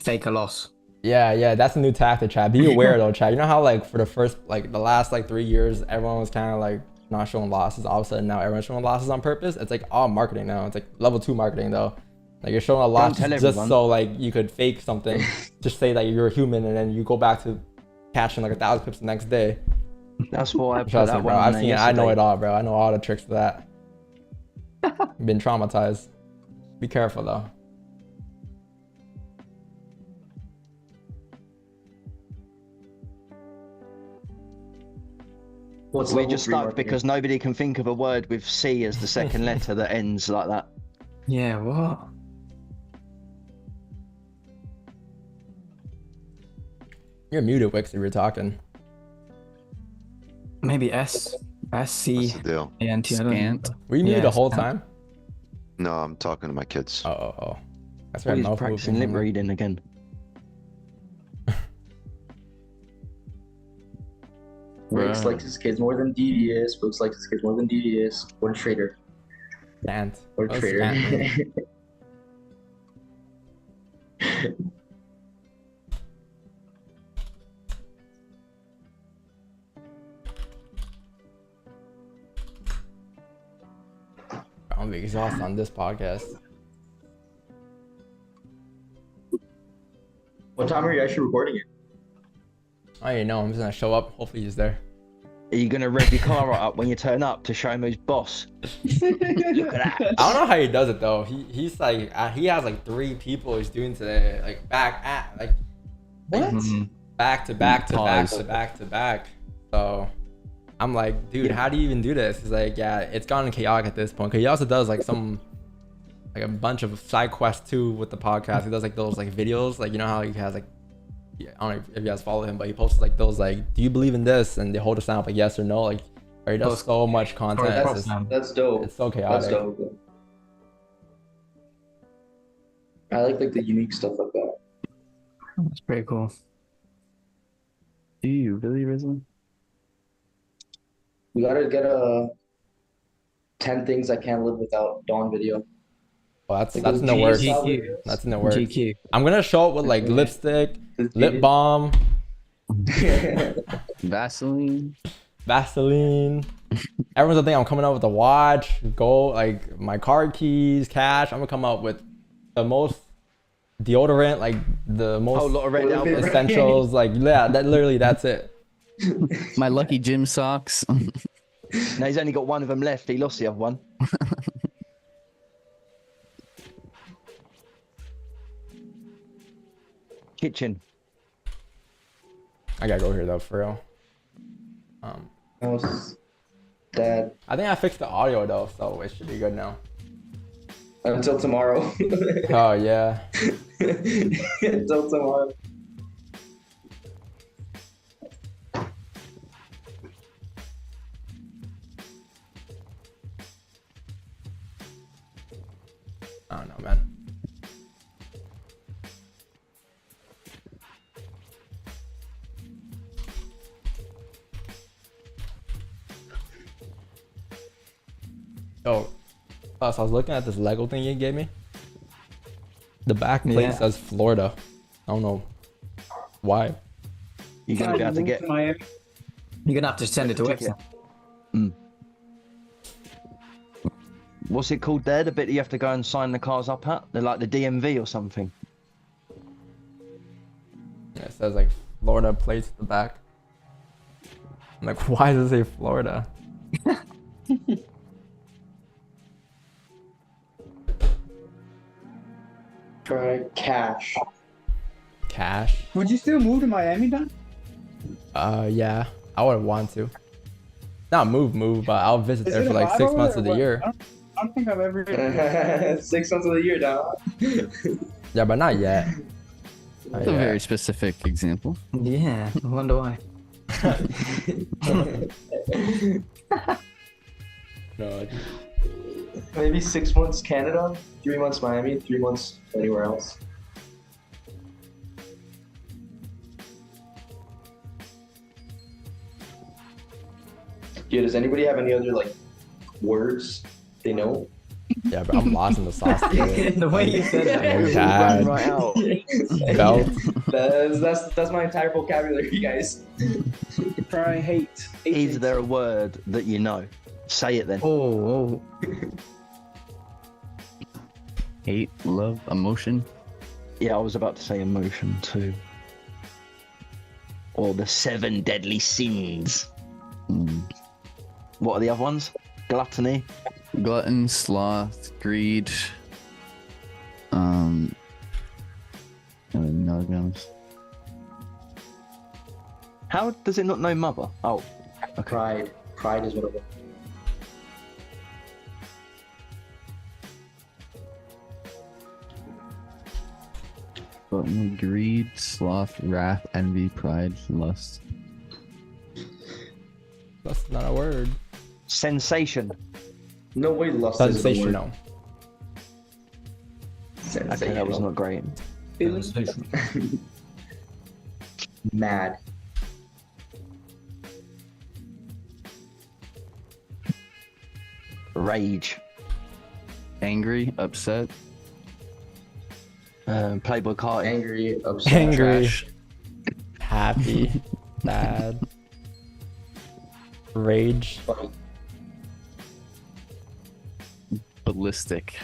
Fake a loss. Yeah, that's a new tactic, chat. Be aware though, chat. You know how like for the last like 3 years, everyone was kind of like not showing losses. All of a sudden now everyone's showing losses on purpose. It's like all marketing now. It's like level 2 marketing though. Like you're showing a loss just so like you could fake something, just say that you're a human, and then you go back to catching like 1,000 pips the next day. That's why I put Trust that me, bro. one. I've seen it. I know it all, bro. I know all the tricks for that. Been traumatized. Be careful though. We're just stuck because nobody can think of a word with C as the second letter that ends like that. Yeah, what? You're muted, Wix, if you're talking. Maybe S C A N T. Scant. Were you muted the whole time? No, I'm talking to my kids. Oh. That's He's right. practicing lip reading again. Brooks likes his kids more than DDS. Brooks likes his kids more than DDS. What a traitor. Scant. Or traitor. I'm be exhausted on this podcast. What time are you actually recording it? I don't know. I'm just gonna show up. Hopefully he's there. Are you gonna rev your car up when you turn up to show him who's boss? Look at that. I don't know how he does it though. He's like he has like 3 people he's doing today, like back to back. So I'm like, dude, how do you even do this? He's like, yeah, it's gone chaotic at this point. Cause he also does like a bunch of side quests too with the podcast. He does like those like videos, like you know how he has like, I don't know if you guys follow him, but he posts like those like, do you believe in this? And they hold a sign up like yes or no, like, or he does so much content. That's dope. It's so chaotic. That's dope. I like the unique stuff like that. That's pretty cool. Do you really, Rizzo? We gotta get a 10 things I can't live without Dawn video. Well, that's Like that's those in the works. GQ videos. That's in the works. GQ. I'm gonna show up with like lipstick, lip balm, Vaseline. Vaseline. Everyone's gonna think I'm coming out with a watch, gold, like my card keys, cash. I'm gonna come out with the most deodorant, like the most Whole lot of red outfits. essentials. Like yeah, that literally that's it. My lucky gym socks. No, he's only got one of them left. He lost the other one. Kitchen. I gotta go here though, for real. Dad. I think I fixed the audio though, so it should be good now. Until tomorrow. Oh yeah. Until tomorrow. I don't know, man. Oh, plus I was looking at this Lego thing you gave me. The back plate says Florida. I don't know why. You're gonna be able to get. You're gonna have to send it to Wixon. What's it called there? The bit that you have to go and sign the cars up at? They're like the DMV or something. Yeah, it says like Florida plates at the back. I'm like, why does it say Florida? Try cash. Cash? Would you still move to Miami, Don? Yeah, I would want to. Not move, but I'll visit Is there it for a like 6 lotto months or of the what? year. I don't think I've ever. 6 months of the year, dog. Yeah, but not yet. That's a very specific example. Yeah, I wonder why. No. Maybe 6 months Canada, 3 months Miami, 3 months anywhere else. Yeah, does anybody have any other like words they know? Yeah, but I'm lost in the sauce. The way you said that. Dad. Right out. Belt. That's my entire vocabulary, guys. Try hate. Is there a word that you know? Say it then. Oh. Hate, love, emotion. Yeah, I was about to say emotion too. Or the 7 deadly sins. What are the other ones? Gluttony. Glutton, sloth, greed. Milligrams. How does it not know mother? Oh, okay. Pride is what it was. Glutton, greed, sloth, wrath, envy, pride, lust. That's not a word. Sensation. No way lust is a word. Sensational. Okay, that was not great. Mad. Rage. Angry, upset. Playboy card. Angry, upset. Angry. Trash. Happy. Sad. Rage. Ballistic.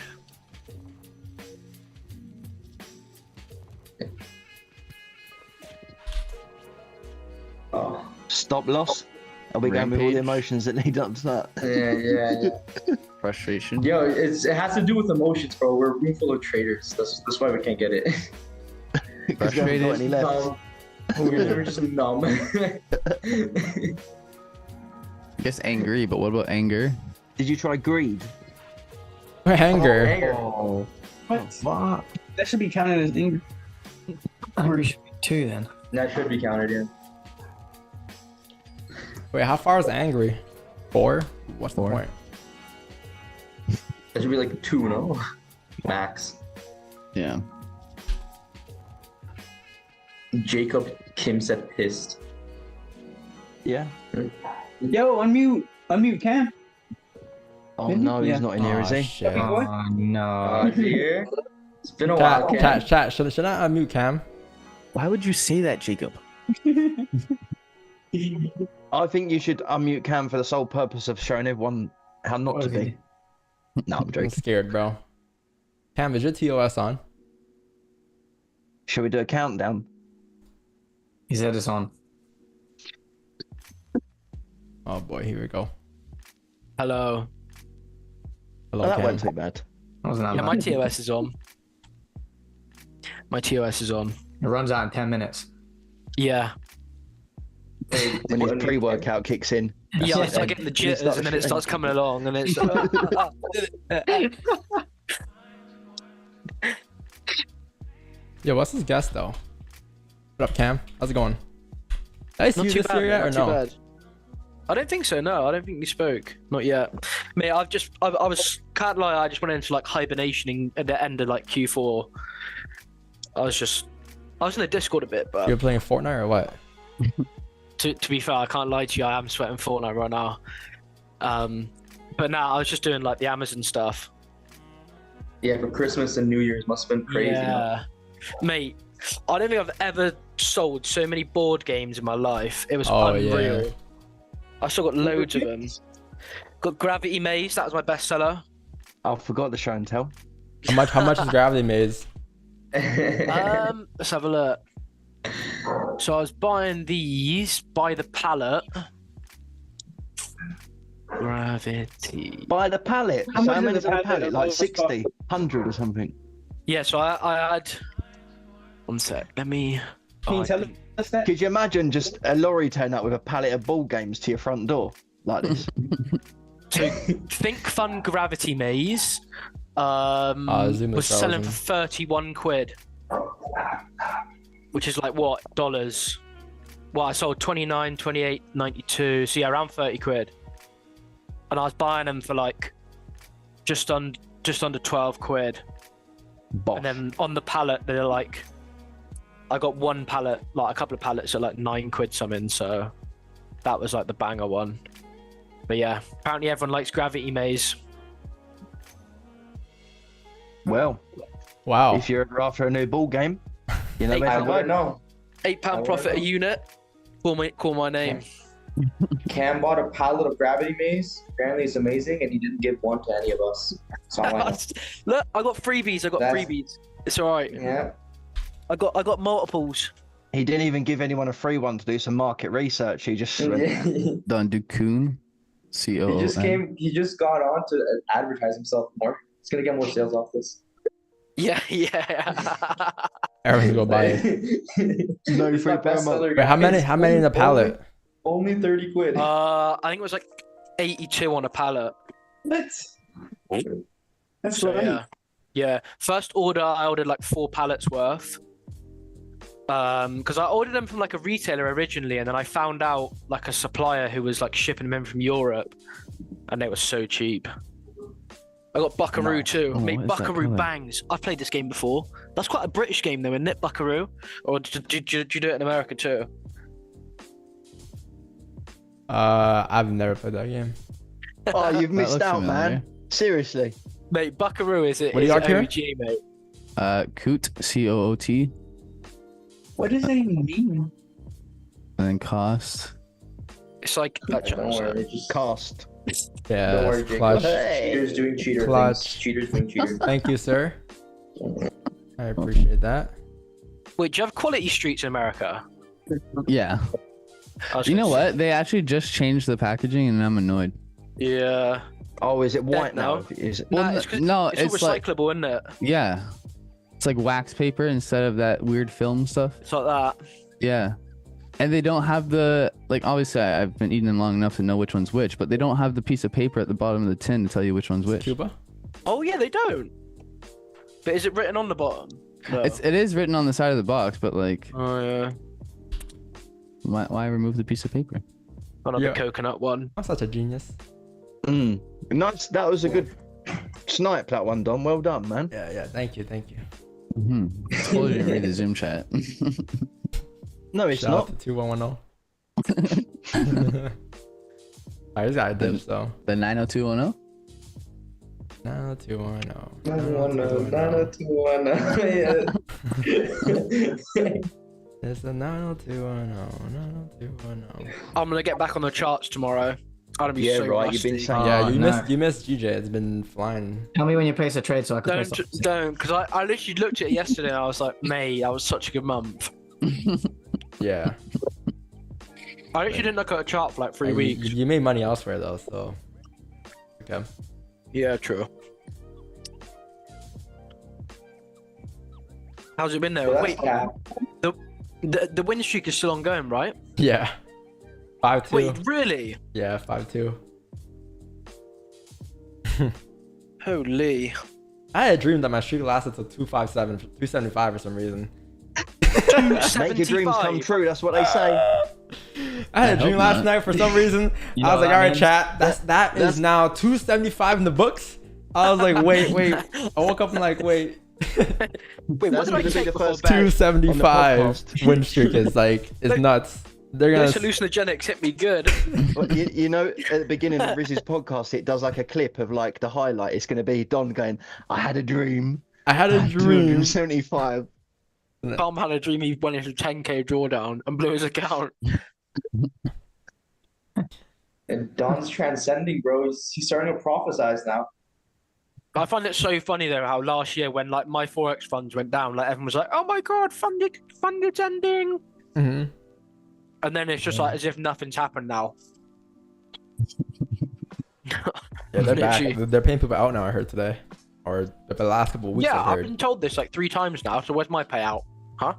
Oh. Stop loss. Are we going with all the Rampage. emotions that lead up to that? Yeah. Frustration. Yo, it has to do with emotions, bro. We're a room full of traders. That's why we can't get it. Because we haven't got any left. We're just numb. I guess angry, but what about anger? Did you try greed? Anger. Anger. Oh. What? That should be counted as anger. Angry should be 2 then. That should be counted in. Wait, how far is angry? 4? What's the point? That should be like 2, no? Max. Yeah. Jacob Kim said pissed. Yeah. Yo, unmute Cam. Oh no, he's not in here, is he? Shit. Oh no. Dear. It's been a while, Cam. Chat. Should I unmute Cam? Why would you say that, Jacob? I think you should unmute Cam for the sole purpose of showing everyone how not to be. No, I'm I'm joking. scared, bro. Cam, is your TOS on? Shall we do a countdown? He said it's on. Oh boy, here we go. Hello. Hello, that Cam. wasn't too bad. Yeah, my TOS is on. My TOS is on. It runs out in 10 minutes. Yeah. When his pre-workout kicks in. Yeah, I start getting the jitters and then it starts coming along and it's... Yo, what's his guess though? What up, Cam? How's it going? Did I see you this year yet or no? Bad. I don't think so. No, I don't think we spoke. Not yet. Mate, I can't lie. I just went into like hibernation at the end of like Q4. I was in the Discord a bit, but You're playing Fortnite or what? to be fair, I can't lie to you. I am sweating Fortnite right now. But now I was just doing like the Amazon stuff. Yeah, for Christmas and New Year's must have been crazy. Yeah, mate. I don't think I've ever sold so many board games in my life. It was unreal. Yeah. I still got loads of them. Got Gravity Maze. That was my bestseller. I forgot the show and tell. How much is Gravity Maze? Let's have a look. So I was buying these by the pallet. Gravity. By the pallet? How many is a pallet? Like 60, 100 or something? Yeah, so I had... One sec, let me... Can you tell us that? Could you imagine just a lorry turn up with a pallet of ball games to your front door? Like this? So, Think Fun Gravity Maze was selling for 31 quid. Which is like what? Dollars? Well, I sold 29, 28, 92. So yeah, around 30 quid. And I was buying them for like just under 12 quid. Bosh. And then on the pallet, they're like, I got one pallet, like a couple of pallets at like 9 quid something. So that was like the banger one. But yeah, apparently everyone likes Gravity Maze. Well, wow. If you're ever after a new ball game, you know, I wouldn't know. £8 profit a unit. Call my name. Cam bought a pallet of Gravity Maze. Apparently it's amazing, and he didn't give one to any of us. So Look, I got freebies. Freebies. It's all right. Yeah. I got multiples. He didn't even give anyone a free one to do some market research. He just Don Ducoon, COO. He just got on to advertise himself more. He's gonna get more sales off this. Yeah. Everyone go buy it. No free promo. Wait, how many in the pallet? Only 30 quid. I think it was like 82 on a pallet. That's So, right. yeah. First order, I ordered like 4 pallets worth. Because I ordered them from like a retailer originally, and then I found out like a supplier who was like shipping them in from Europe, and they were so cheap. I got Buckaroo too. Mate, Buckaroo bangs. I've played this game before. That's quite a British game though, isn't it, Buckaroo? Or did you do it in America too? I've never played that game. Oh, you've missed out, man. Seriously. Mate, Buckaroo is it? What do you got here? OG, mate. Coot, COOT. What does that even mean? And then cost. It's like Don't worry, just Cast. Yeah, don't worry, clutch. Cheaters doing cheater Clutch. things. Cheaters doing cheater. Thank you, sir. I appreciate that. Wait, do you have quality streets in America? Yeah. You know what? They actually just changed the packaging, and I'm annoyed. Yeah. Oh, is it white now? now? Is it? Well, no, all it's like, recyclable, isn't it? yeah. It's like wax paper instead of that weird film stuff. It's like that. Yeah. And they don't have the, like, obviously I've been eating them long enough to know which one's which, but they don't have the piece of paper at the bottom of the tin to tell you which one's which. Cuba? Oh yeah, they don't. But is it written on the bottom? No. It is written on the side of the box, but like, Oh yeah. why remove the piece of paper? Another coconut one. I'm such a genius. Nice. That was a good snipe, that one, Don. Well done, man. Yeah. Thank you. Totally didn't read the Zoom chat. No, it's Shout not. out to 2110. I just got a dip, so. The 90210? 90210. 90210. It's the 90210. 90210. I'm gonna get back on the charts tomorrow. I'm gonna be so right. rusty. You've been saying. Yeah, you missed GJ. It's been flying. Tell me when you place a trade so I can place it. Don't, because I literally looked at it yesterday and I was like, May, that was such a good month. Yeah. I literally didn't look at a chart for like 3 weeks. You made money elsewhere though, so. Okay. Yeah, true. How's it been though? Well, Wait, the win streak is still ongoing, right? Yeah. 5-2. Wait, really? Yeah, 5-2. Holy. I had a dream that my streak lasted till 275 for some reason. Make your dreams come true. That's what they say. I had a dream last night for some reason. I was like, all right, chat, that is now 275 in the books. I was like, wait. I woke up and like, wait. Wait, what did I take before bed? 275 win streak is like, it's nuts. They're gonna. Those hallucinogenics hit me good. Well, you know, at the beginning of Riz's podcast, it does like a clip of like the highlight. It's going to be Don going, I had a dream. I had a dream. 275. Tom had a dream he went into 10k drawdown and blew his account. And Don's transcending, bro. He's starting to prophesize now. I find it so funny though how last year when like my FOREX funds went down, like everyone was like, "Oh my god, funded's ending," and then it's just like as if nothing's happened now. Yeah, they're back. They're paying people out now. I heard today, or the last couple of weeks. Yeah, I I've heard. been told this like 3 times now. So where's my payout? Huh?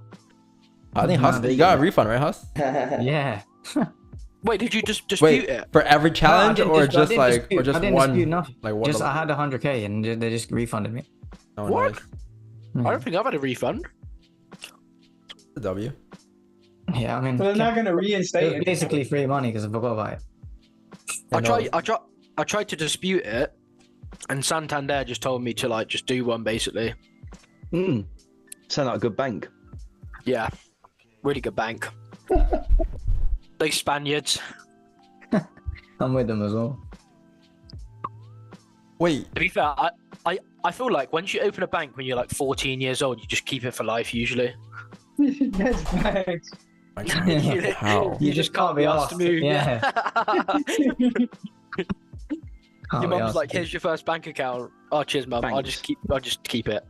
I think Huss, you got a refund, right, Huss? Yeah. Wait, did you just dispute it for every challenge, No, or just I like, didn't or just dispute one? nothing. Like one. Just I had 100k and they just refunded me. Oh, What? Nice. I don't think I've had a refund. A W. Yeah, I mean, But they're not gonna reinstate it. basically free money because I forgot about it. I tried to dispute it, and Santander just told me to like just do one basically. Sound like a good bank. Yeah, really good bank. They Spaniards. I'm with them as well. Wait. To be fair, I feel like once you open a bank when you're like 14 years old, you just keep it for life usually. That's facts. How? You just can't be asked to move. Yeah. Your mum's like, "Here's your first bank account." Oh, cheers, mum. I'll just keep it.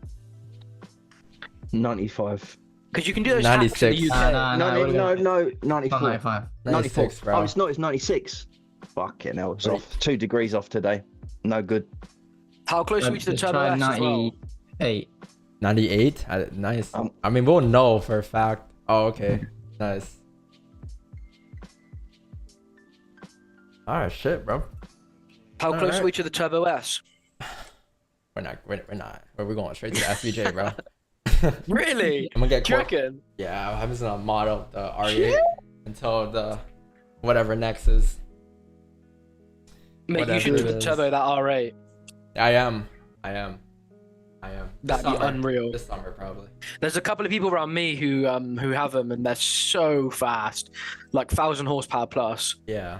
95. Because you can do those hacks in the UK. No, 94. 95. 94. bro. Oh, it's not. It's 96. Fucking hell, it's off. 2 degrees off today. No good. How close are we to the Turbo S as well? 98. 98. Nice. I mean, we'll know for a fact. Oh, okay. Nice. Alright, shit, bro. How close are we to the Turbo S? We're not. We're going straight to the SVJ, bro. Really? I'm gonna get Do you reckon? Yeah, I'm just gonna model the RE8 until the whatever next is. Mate, you should do the Turbo that R8. I am. That'd be unreal. This summer, probably. There's a couple of people around me who have them, and they're so fast, like 1,000 horsepower plus. Yeah.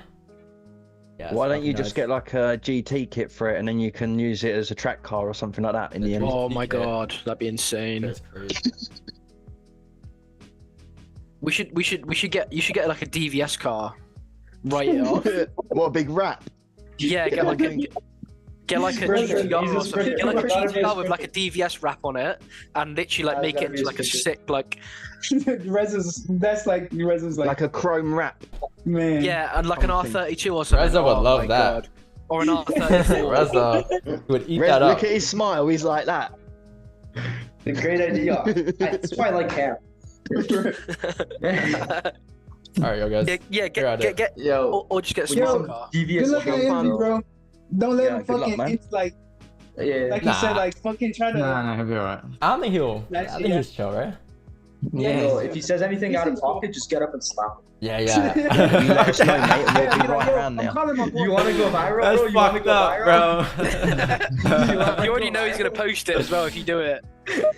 Yeah. Why don't you just get like a GT kit for it, and then you can use it as a track car or something like that in the end? Oh my god, that'd be insane. That's crazy. You should get like a DVS car. Write it off. What a big rap. Yeah, get like a GTR or something. Get like a GTR with like a DVS wrap on it, and literally like make it into like a sick like. That's like Reza's like a chrome wrap. Man. Yeah, and like an R32 or something. Reza would Oh love my that. God. Or an R34. Reza would eat that up. Look at his smile. He's like that. The great idea. That's why I like Cam. All right, yo, guys. Get or just get a smart car. Good luck at Envy, bro. Don't let him good luck, fucking. man. It's like Yeah. you said, like fucking try to. Nah, he'll be alright. I don't think he'll. I think he's chill, right? Yeah. No, if he says anything out of pocket, just get up and slap him. Yeah. You let us know, mate, and we'll be right around there. You want to go viral, That's bro? You want to fucked go up, viral? bro. You already know he's gonna post it as well if you do it.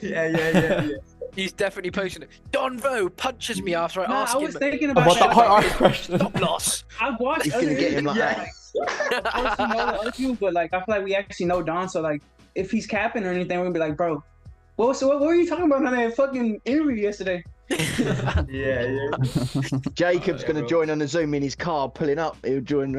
Yeah. He's definitely posting it. Don Vo punches me after I Nah, ask I him. was thinking about What the hard question? Stop loss. I watched He's other gonna get him like videos, that. I don't know the other people, but like I feel like we actually know Don, so like if he's capping or anything, we'll be like, bro, what were you talking about on that fucking interview yesterday? Yeah. Jacob's gonna join on the Zoom in his car, pulling up. He'll join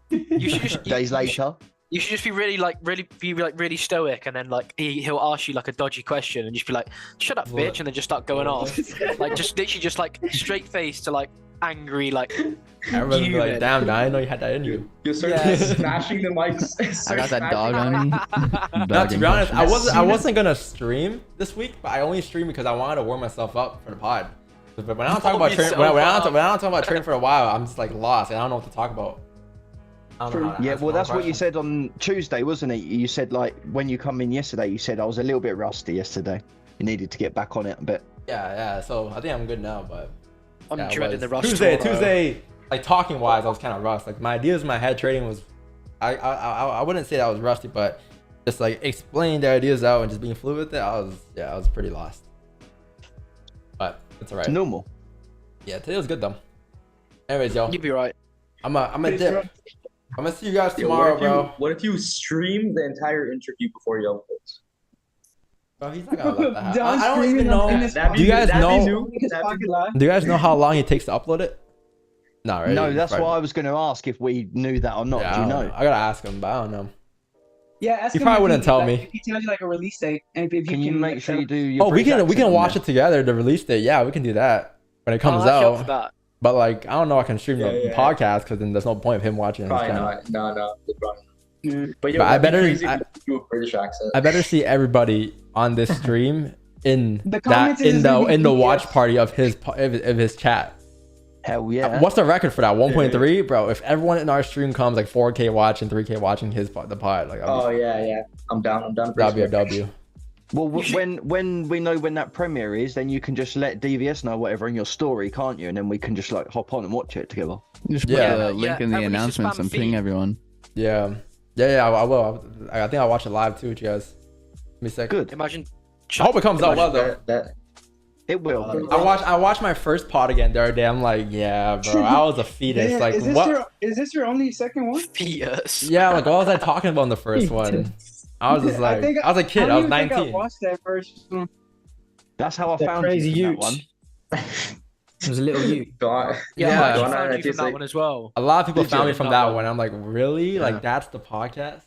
You should just, days later. You should just be really stoic, and then like he'll ask you like a dodgy question, and just be like, "Shut up, bitch," and then just start going off, like just literally just like straight face to like angry like. Everyone's be like, "Damn, man, I didn't know you had that in you." You start smashing the mics. I got that dog on me. No, to be honest, I wasn't gonna stream this week, but I only streamed because I wanted to warm myself up for the pod. But when I don't talk about training, when I don't talk about training for a while, I'm just like lost, and I don't know what to talk about. Yeah, well, that's what you said on Tuesday, wasn't it? You said like when you come in yesterday, you said I was a little bit rusty yesterday. You needed to get back on it a bit. Yeah. So I think I'm good now, but I'm dreading the rust. Tuesday, like talking wise, I was kind of rust. Like my ideas in my head trading was, I wouldn't say that I was rusty, but just like explaining the ideas out and just being fluid with it, I was pretty lost. But it's alright. It's normal. Yeah, today was good though. Anyways, y'all. You'll be right. I'm a dip. I'm gonna see you guys tomorrow, bro. What if you stream the entire interview before you upload? Bro, he's not gonna let that happen. I don't even know. Do you guys know how long it takes to upload it? No, right? No, that's why I was going to ask if we knew that or not. Yeah, do you know? I gotta ask him, but I don't know. Yeah, ask He him probably if wouldn't tell me. If he tells you like a release date, and if Can you you make sure you do your Oh, we British can accent watch there? it together, the release date. Yeah, we can do that when it comes I'll for out. that. But like, I don't know. I can stream the podcast because then there's no point of him watching. Probably his channel. not. No, probably not. But, But I better do a British accent. I better see everybody on this stream in The comments in is the gonna be in the watch BS. party of his chat. Hell yeah. What's the record for that? 1.3, bro. If everyone in our stream comes like 4K watching, 3K watching the pod, like Oh yeah. I'm down. that'll be a W. Well, when we know when that premiere is, then you can just let DVS know whatever in your story, can't you? And then we can just like hop on and watch it together. Just put a link in the everybody should announcements spam and feed. ping everyone. Yeah. I will. I think I'll watch it live too with you guys. Give me a sec. Good. Imagine. I hope it comes out well though. It will. I watched my first pod again the other day. I'm like, yeah, bro, I was a fetus. Damn, like, is this what? Is this your only second one? Fetus. Yeah, like, what was I talking about in the first one? I was just like, I was a kid. I was 19. I watched that first one. That's how I That found crazy you. huge. That one. It was a little you. Yeah. I found you from that one as well. A lot of people found me from that one. one. I'm like, really? Yeah. Like, that's the podcast?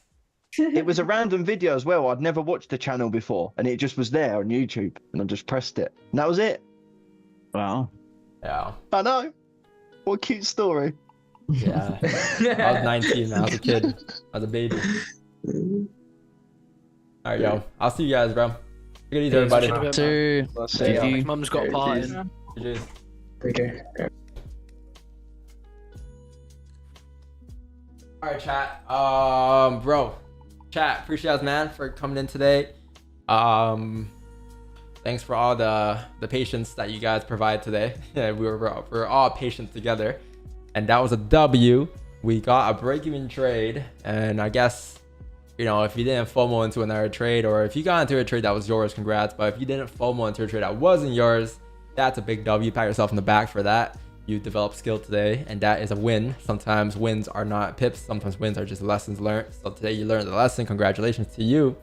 It was a random video as well. I'd never watched the channel before, and it just was there on YouTube, and I just pressed it, and that was it. Wow. Yeah. I know. What a cute story. Yeah. I was 19, man. I was a kid. I was a baby. All right, yo. I'll see you guys, bro. Take it easy, everybody. Sir, My mum's got a party. GG. Take care. All right, chat. Bro, chat. Appreciate you, man, for coming in today. Thanks for all the patience that you guys provide today. Yeah, we're all patient together, and that was a W. We got a break-even trade, and I guess, you know, if you didn't FOMO into another trade, or if you got into a trade that was yours, congrats. But if you didn't FOMO into a trade that wasn't yours, that's a big W. Pat yourself in the back for that. You developed skill today, and that is a win. Sometimes wins are not pips. Sometimes wins are just lessons learned. So today you learned the lesson. Congratulations to you.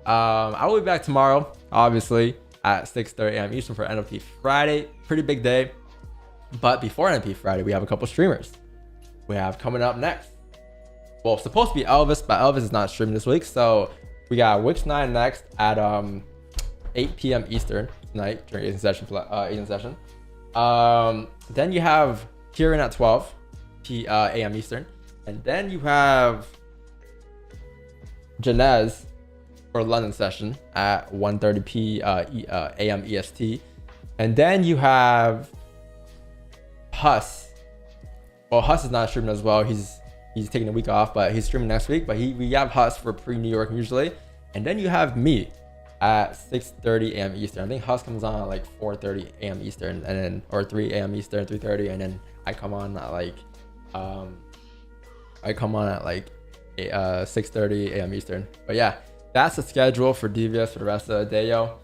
I will be back tomorrow, obviously, at 6:30 a.m. Eastern for NLP Friday. Pretty big day. But before NLP Friday, we have a couple streamers. We have coming up next. Well, it's supposed to be Elvis, but Elvis is not streaming this week. So we got Wix9 next at 8 p.m. Eastern tonight during Asian session. Then you have Kieran at 12 a.m. Eastern. And then you have Janez for London session at 1:30 a.m. EST. And then you have Huss. Well, Huss is not streaming as well. He's taking a week off, but he's streaming next week. But we have Huss for pre-New York usually. And then you have me at 6:30 a.m. Eastern. I think Huss comes on at like 4:30 a.m. Eastern, and then or 3 a.m. Eastern, 3:30, and then I come on at like 6:30 a.m. Eastern. But yeah, that's the schedule for DVS for the rest of the day, yo.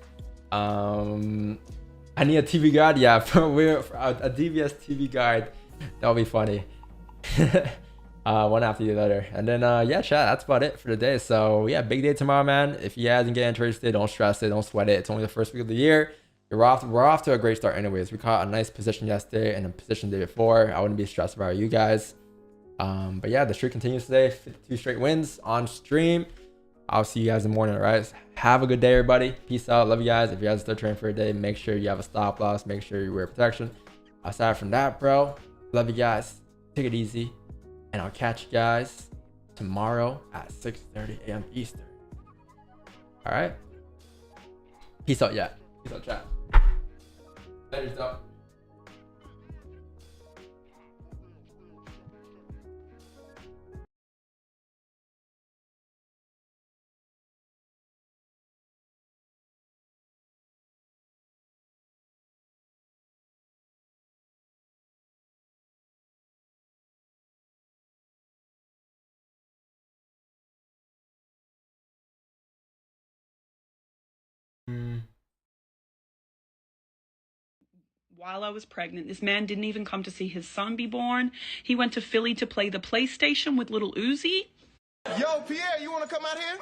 I need a TV guide. Yeah, for a DBS TV guide. That'll be funny. One after the other. And then yeah, chat, that's about it for the day. So yeah, big day tomorrow, man. If you guys didn't get interested, don't stress it, don't sweat it. It's only the first week of the year. We're off to a great start anyways. We caught a nice position yesterday and a position the day before. I wouldn't be stressed about you guys. But yeah, the streak continues today. 52 straight wins on stream. I'll see you guys in the morning. All right, have a good day, everybody. Peace out. Love you guys. If you guys are still trading for a day, make sure you have a stop loss. Make sure you wear protection. Aside from that, bro, love you guys. Take it easy, and I'll catch you guys tomorrow at 6:30 a.m. Eastern. All right. Peace out, yeah. Peace out, chat. Later, stuff. While I was pregnant, this man didn't even come to see his son be born. He went to Philly to play the PlayStation with little Uzi. Yo, Pierre, you want to come out here?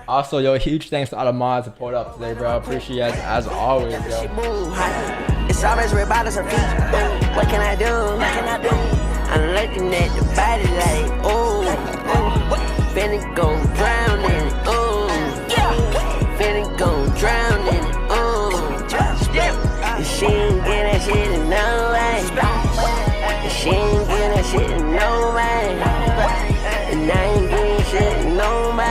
Also, yo, huge thanks to all the mods that pulled up today, bro. Appreciate you guys as always, yo. It's always red bottles of feet. What can I do? I'm looking at the body like, ooh, finna go drown in it, ooh, finna go drown in it, ooh. And she ain't get that shit in no way. And she ain't get that shit in no way. And I ain't getting shit in nobody.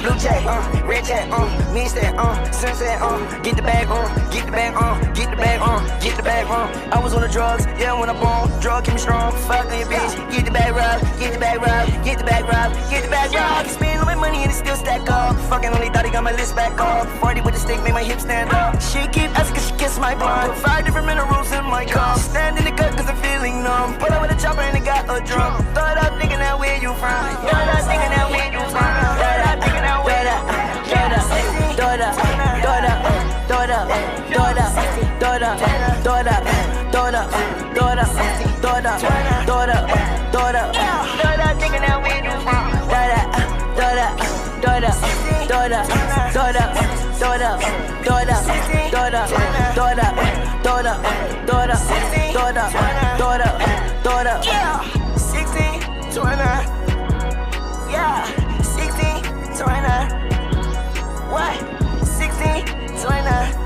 Blue check, red check, me stay, sunset, get the bag on, get the bag on, get the bag on, get the bag on. I was on the drugs, yeah, when I'm born, drug keep me strong, fuck on your bitch, get the bag robbed, get the bag robbed, get the bag robbed, get the bag robbed. Spend all my money and it still stack up. Fucking only thought he got my list back up. 40 with the stick, made my hips stand up. She keep asking cause she kiss my blonde. 5 different minerals in my cup. Stand in the cut cause I'm feeling numb. Pull up with a chopper and it got a drum. Thought up thinking that where you from. Thought up thinking that where you from. Thought up thinking that where you from. What? 16, 29.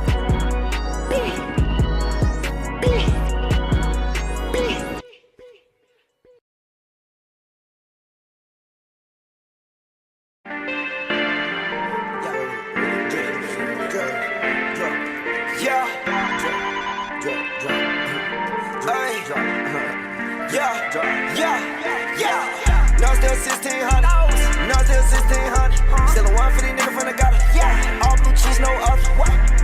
Yeah. No, still 1600. No, still 1600. Still a 150 nigga from the gutter. All blue cheese, no other.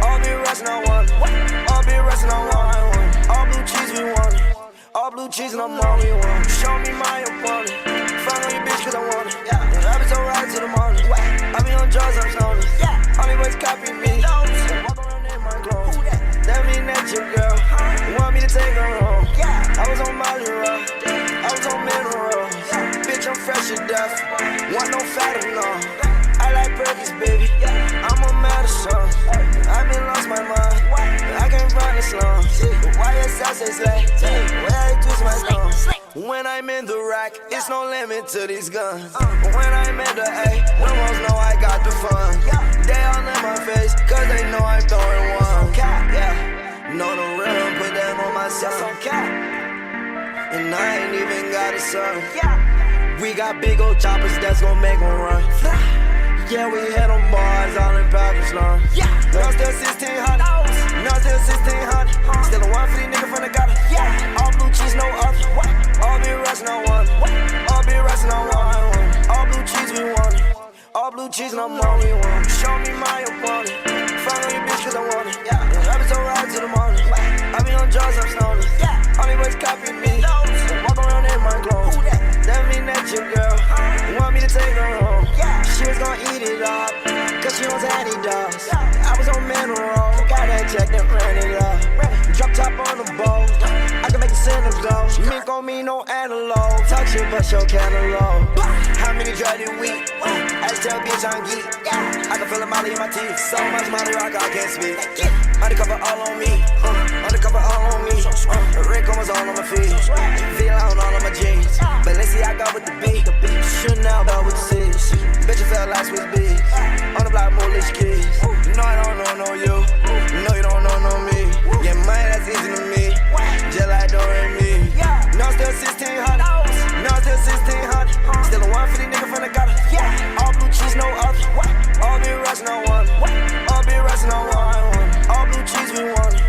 All been rushing on one. All been rushing on one. All blue cheese, we want it. All blue cheese, no more, we want it. Show me my opponent. Fuck on your bitch, cause I want it. I be so right to the morning. I be on drugs, I'm stoned. All these boys copy me. Walk around in my clothes. That mean that your girl want me to take her home. I was on Molly Rock. I was on minerals. Bitch, I'm fresh to death. Want no fat enough. I like burgers, baby. I'm a Madison. I've been lost my mind. I can't find the slums. Why your sass is late? Where I twist my stones. When I'm in the rack, it's no limit to these guns. When I'm in the A, no ones know I got the fun. They all in my face, cause they know I'm throwing one. Yeah, know the rhythm, put that on my son. and I ain't even got a son. We got big old choppers that's gon' make them run. Yeah, we hit them bars all in Pakistan. No, still 1600. No, still 1600. Still a 150 nigga from the gutter. All blue cheese, no other. All big rest, no one. All big rest, no one. All blue cheese, we want it. All blue cheese, and I'm the only one. Show me my opponent. Find on your bitch, cause I want it. I've been so right to the morning. I be on drugs, I'm stoning. All these boys copying me. Walk around in my clothes. That mean that your girl want me to take her home. She was gon' eat it up, cause she wants Adidas. I was on mineral, got that check that ran it up. Drop top on the boat, I can make the sinners go. Mink on me, no antelope. Talk shit, but show cantaloupe. How many dry did we? I just tell bitch I'm geek. I can feel the molly in my teeth. So much molly rock, I can't speak. Undercover all on me, undercover all on me. Rick was all on my feet. Feel out all on my jeans. But let's see, I got with the beat. Shouldn't now about with the six. Bitch, you felt like Swiss beats. On the block, more rich kids. No, I don't know you. No, you don't know me. Yeah, money, that's easy to me. Just like doing me. No, still 1600. No, still 1600. Still a 150 nigga from the gutter. All blue cheese, no other. All big rest, no one. All big rest, no one. All blue cheese, we want it.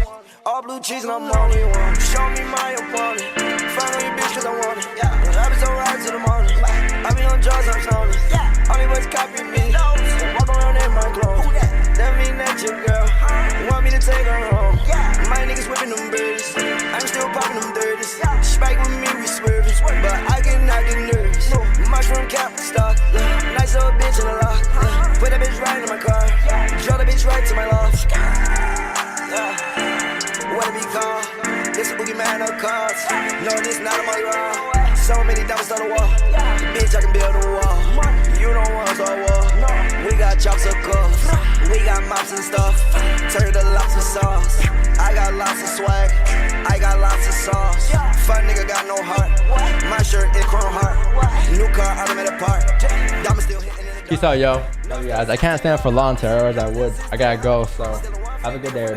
All blue cheese, and I'm the only one. Show me my opponent. Find on your bitch, cause I want it. I've been so right to the morning. I be on drugs, I'm stoning. All these boys copying me. Walk around in my clothes. That mean that your girl want me to take her home. My niggas whipping them birdies. I'm still popping them dirties. Spike with me, we swerving. But I get nervous. Mushroom cap stock. Nice little bitch in the lock. Put that bitch right in my car. Draw the bitch right to my loft. Wanna be called? This a boogeyman of cars. No, this not a money round. So many diamonds on the wall. Bitch, I can build a wall. You don't want us all war. We got chops of cuffs. We got mops and stuff. Turn the lots of sauce. I got lots of swag. I got lots of sauce. Fun nigga got no heart. My shirt is chrome heart. New car, automatic part. Diamond still hitting in the Peace out, yo. Love you guys. I can't stand for long terrors. I would. I gotta go. So have a good day, everybody.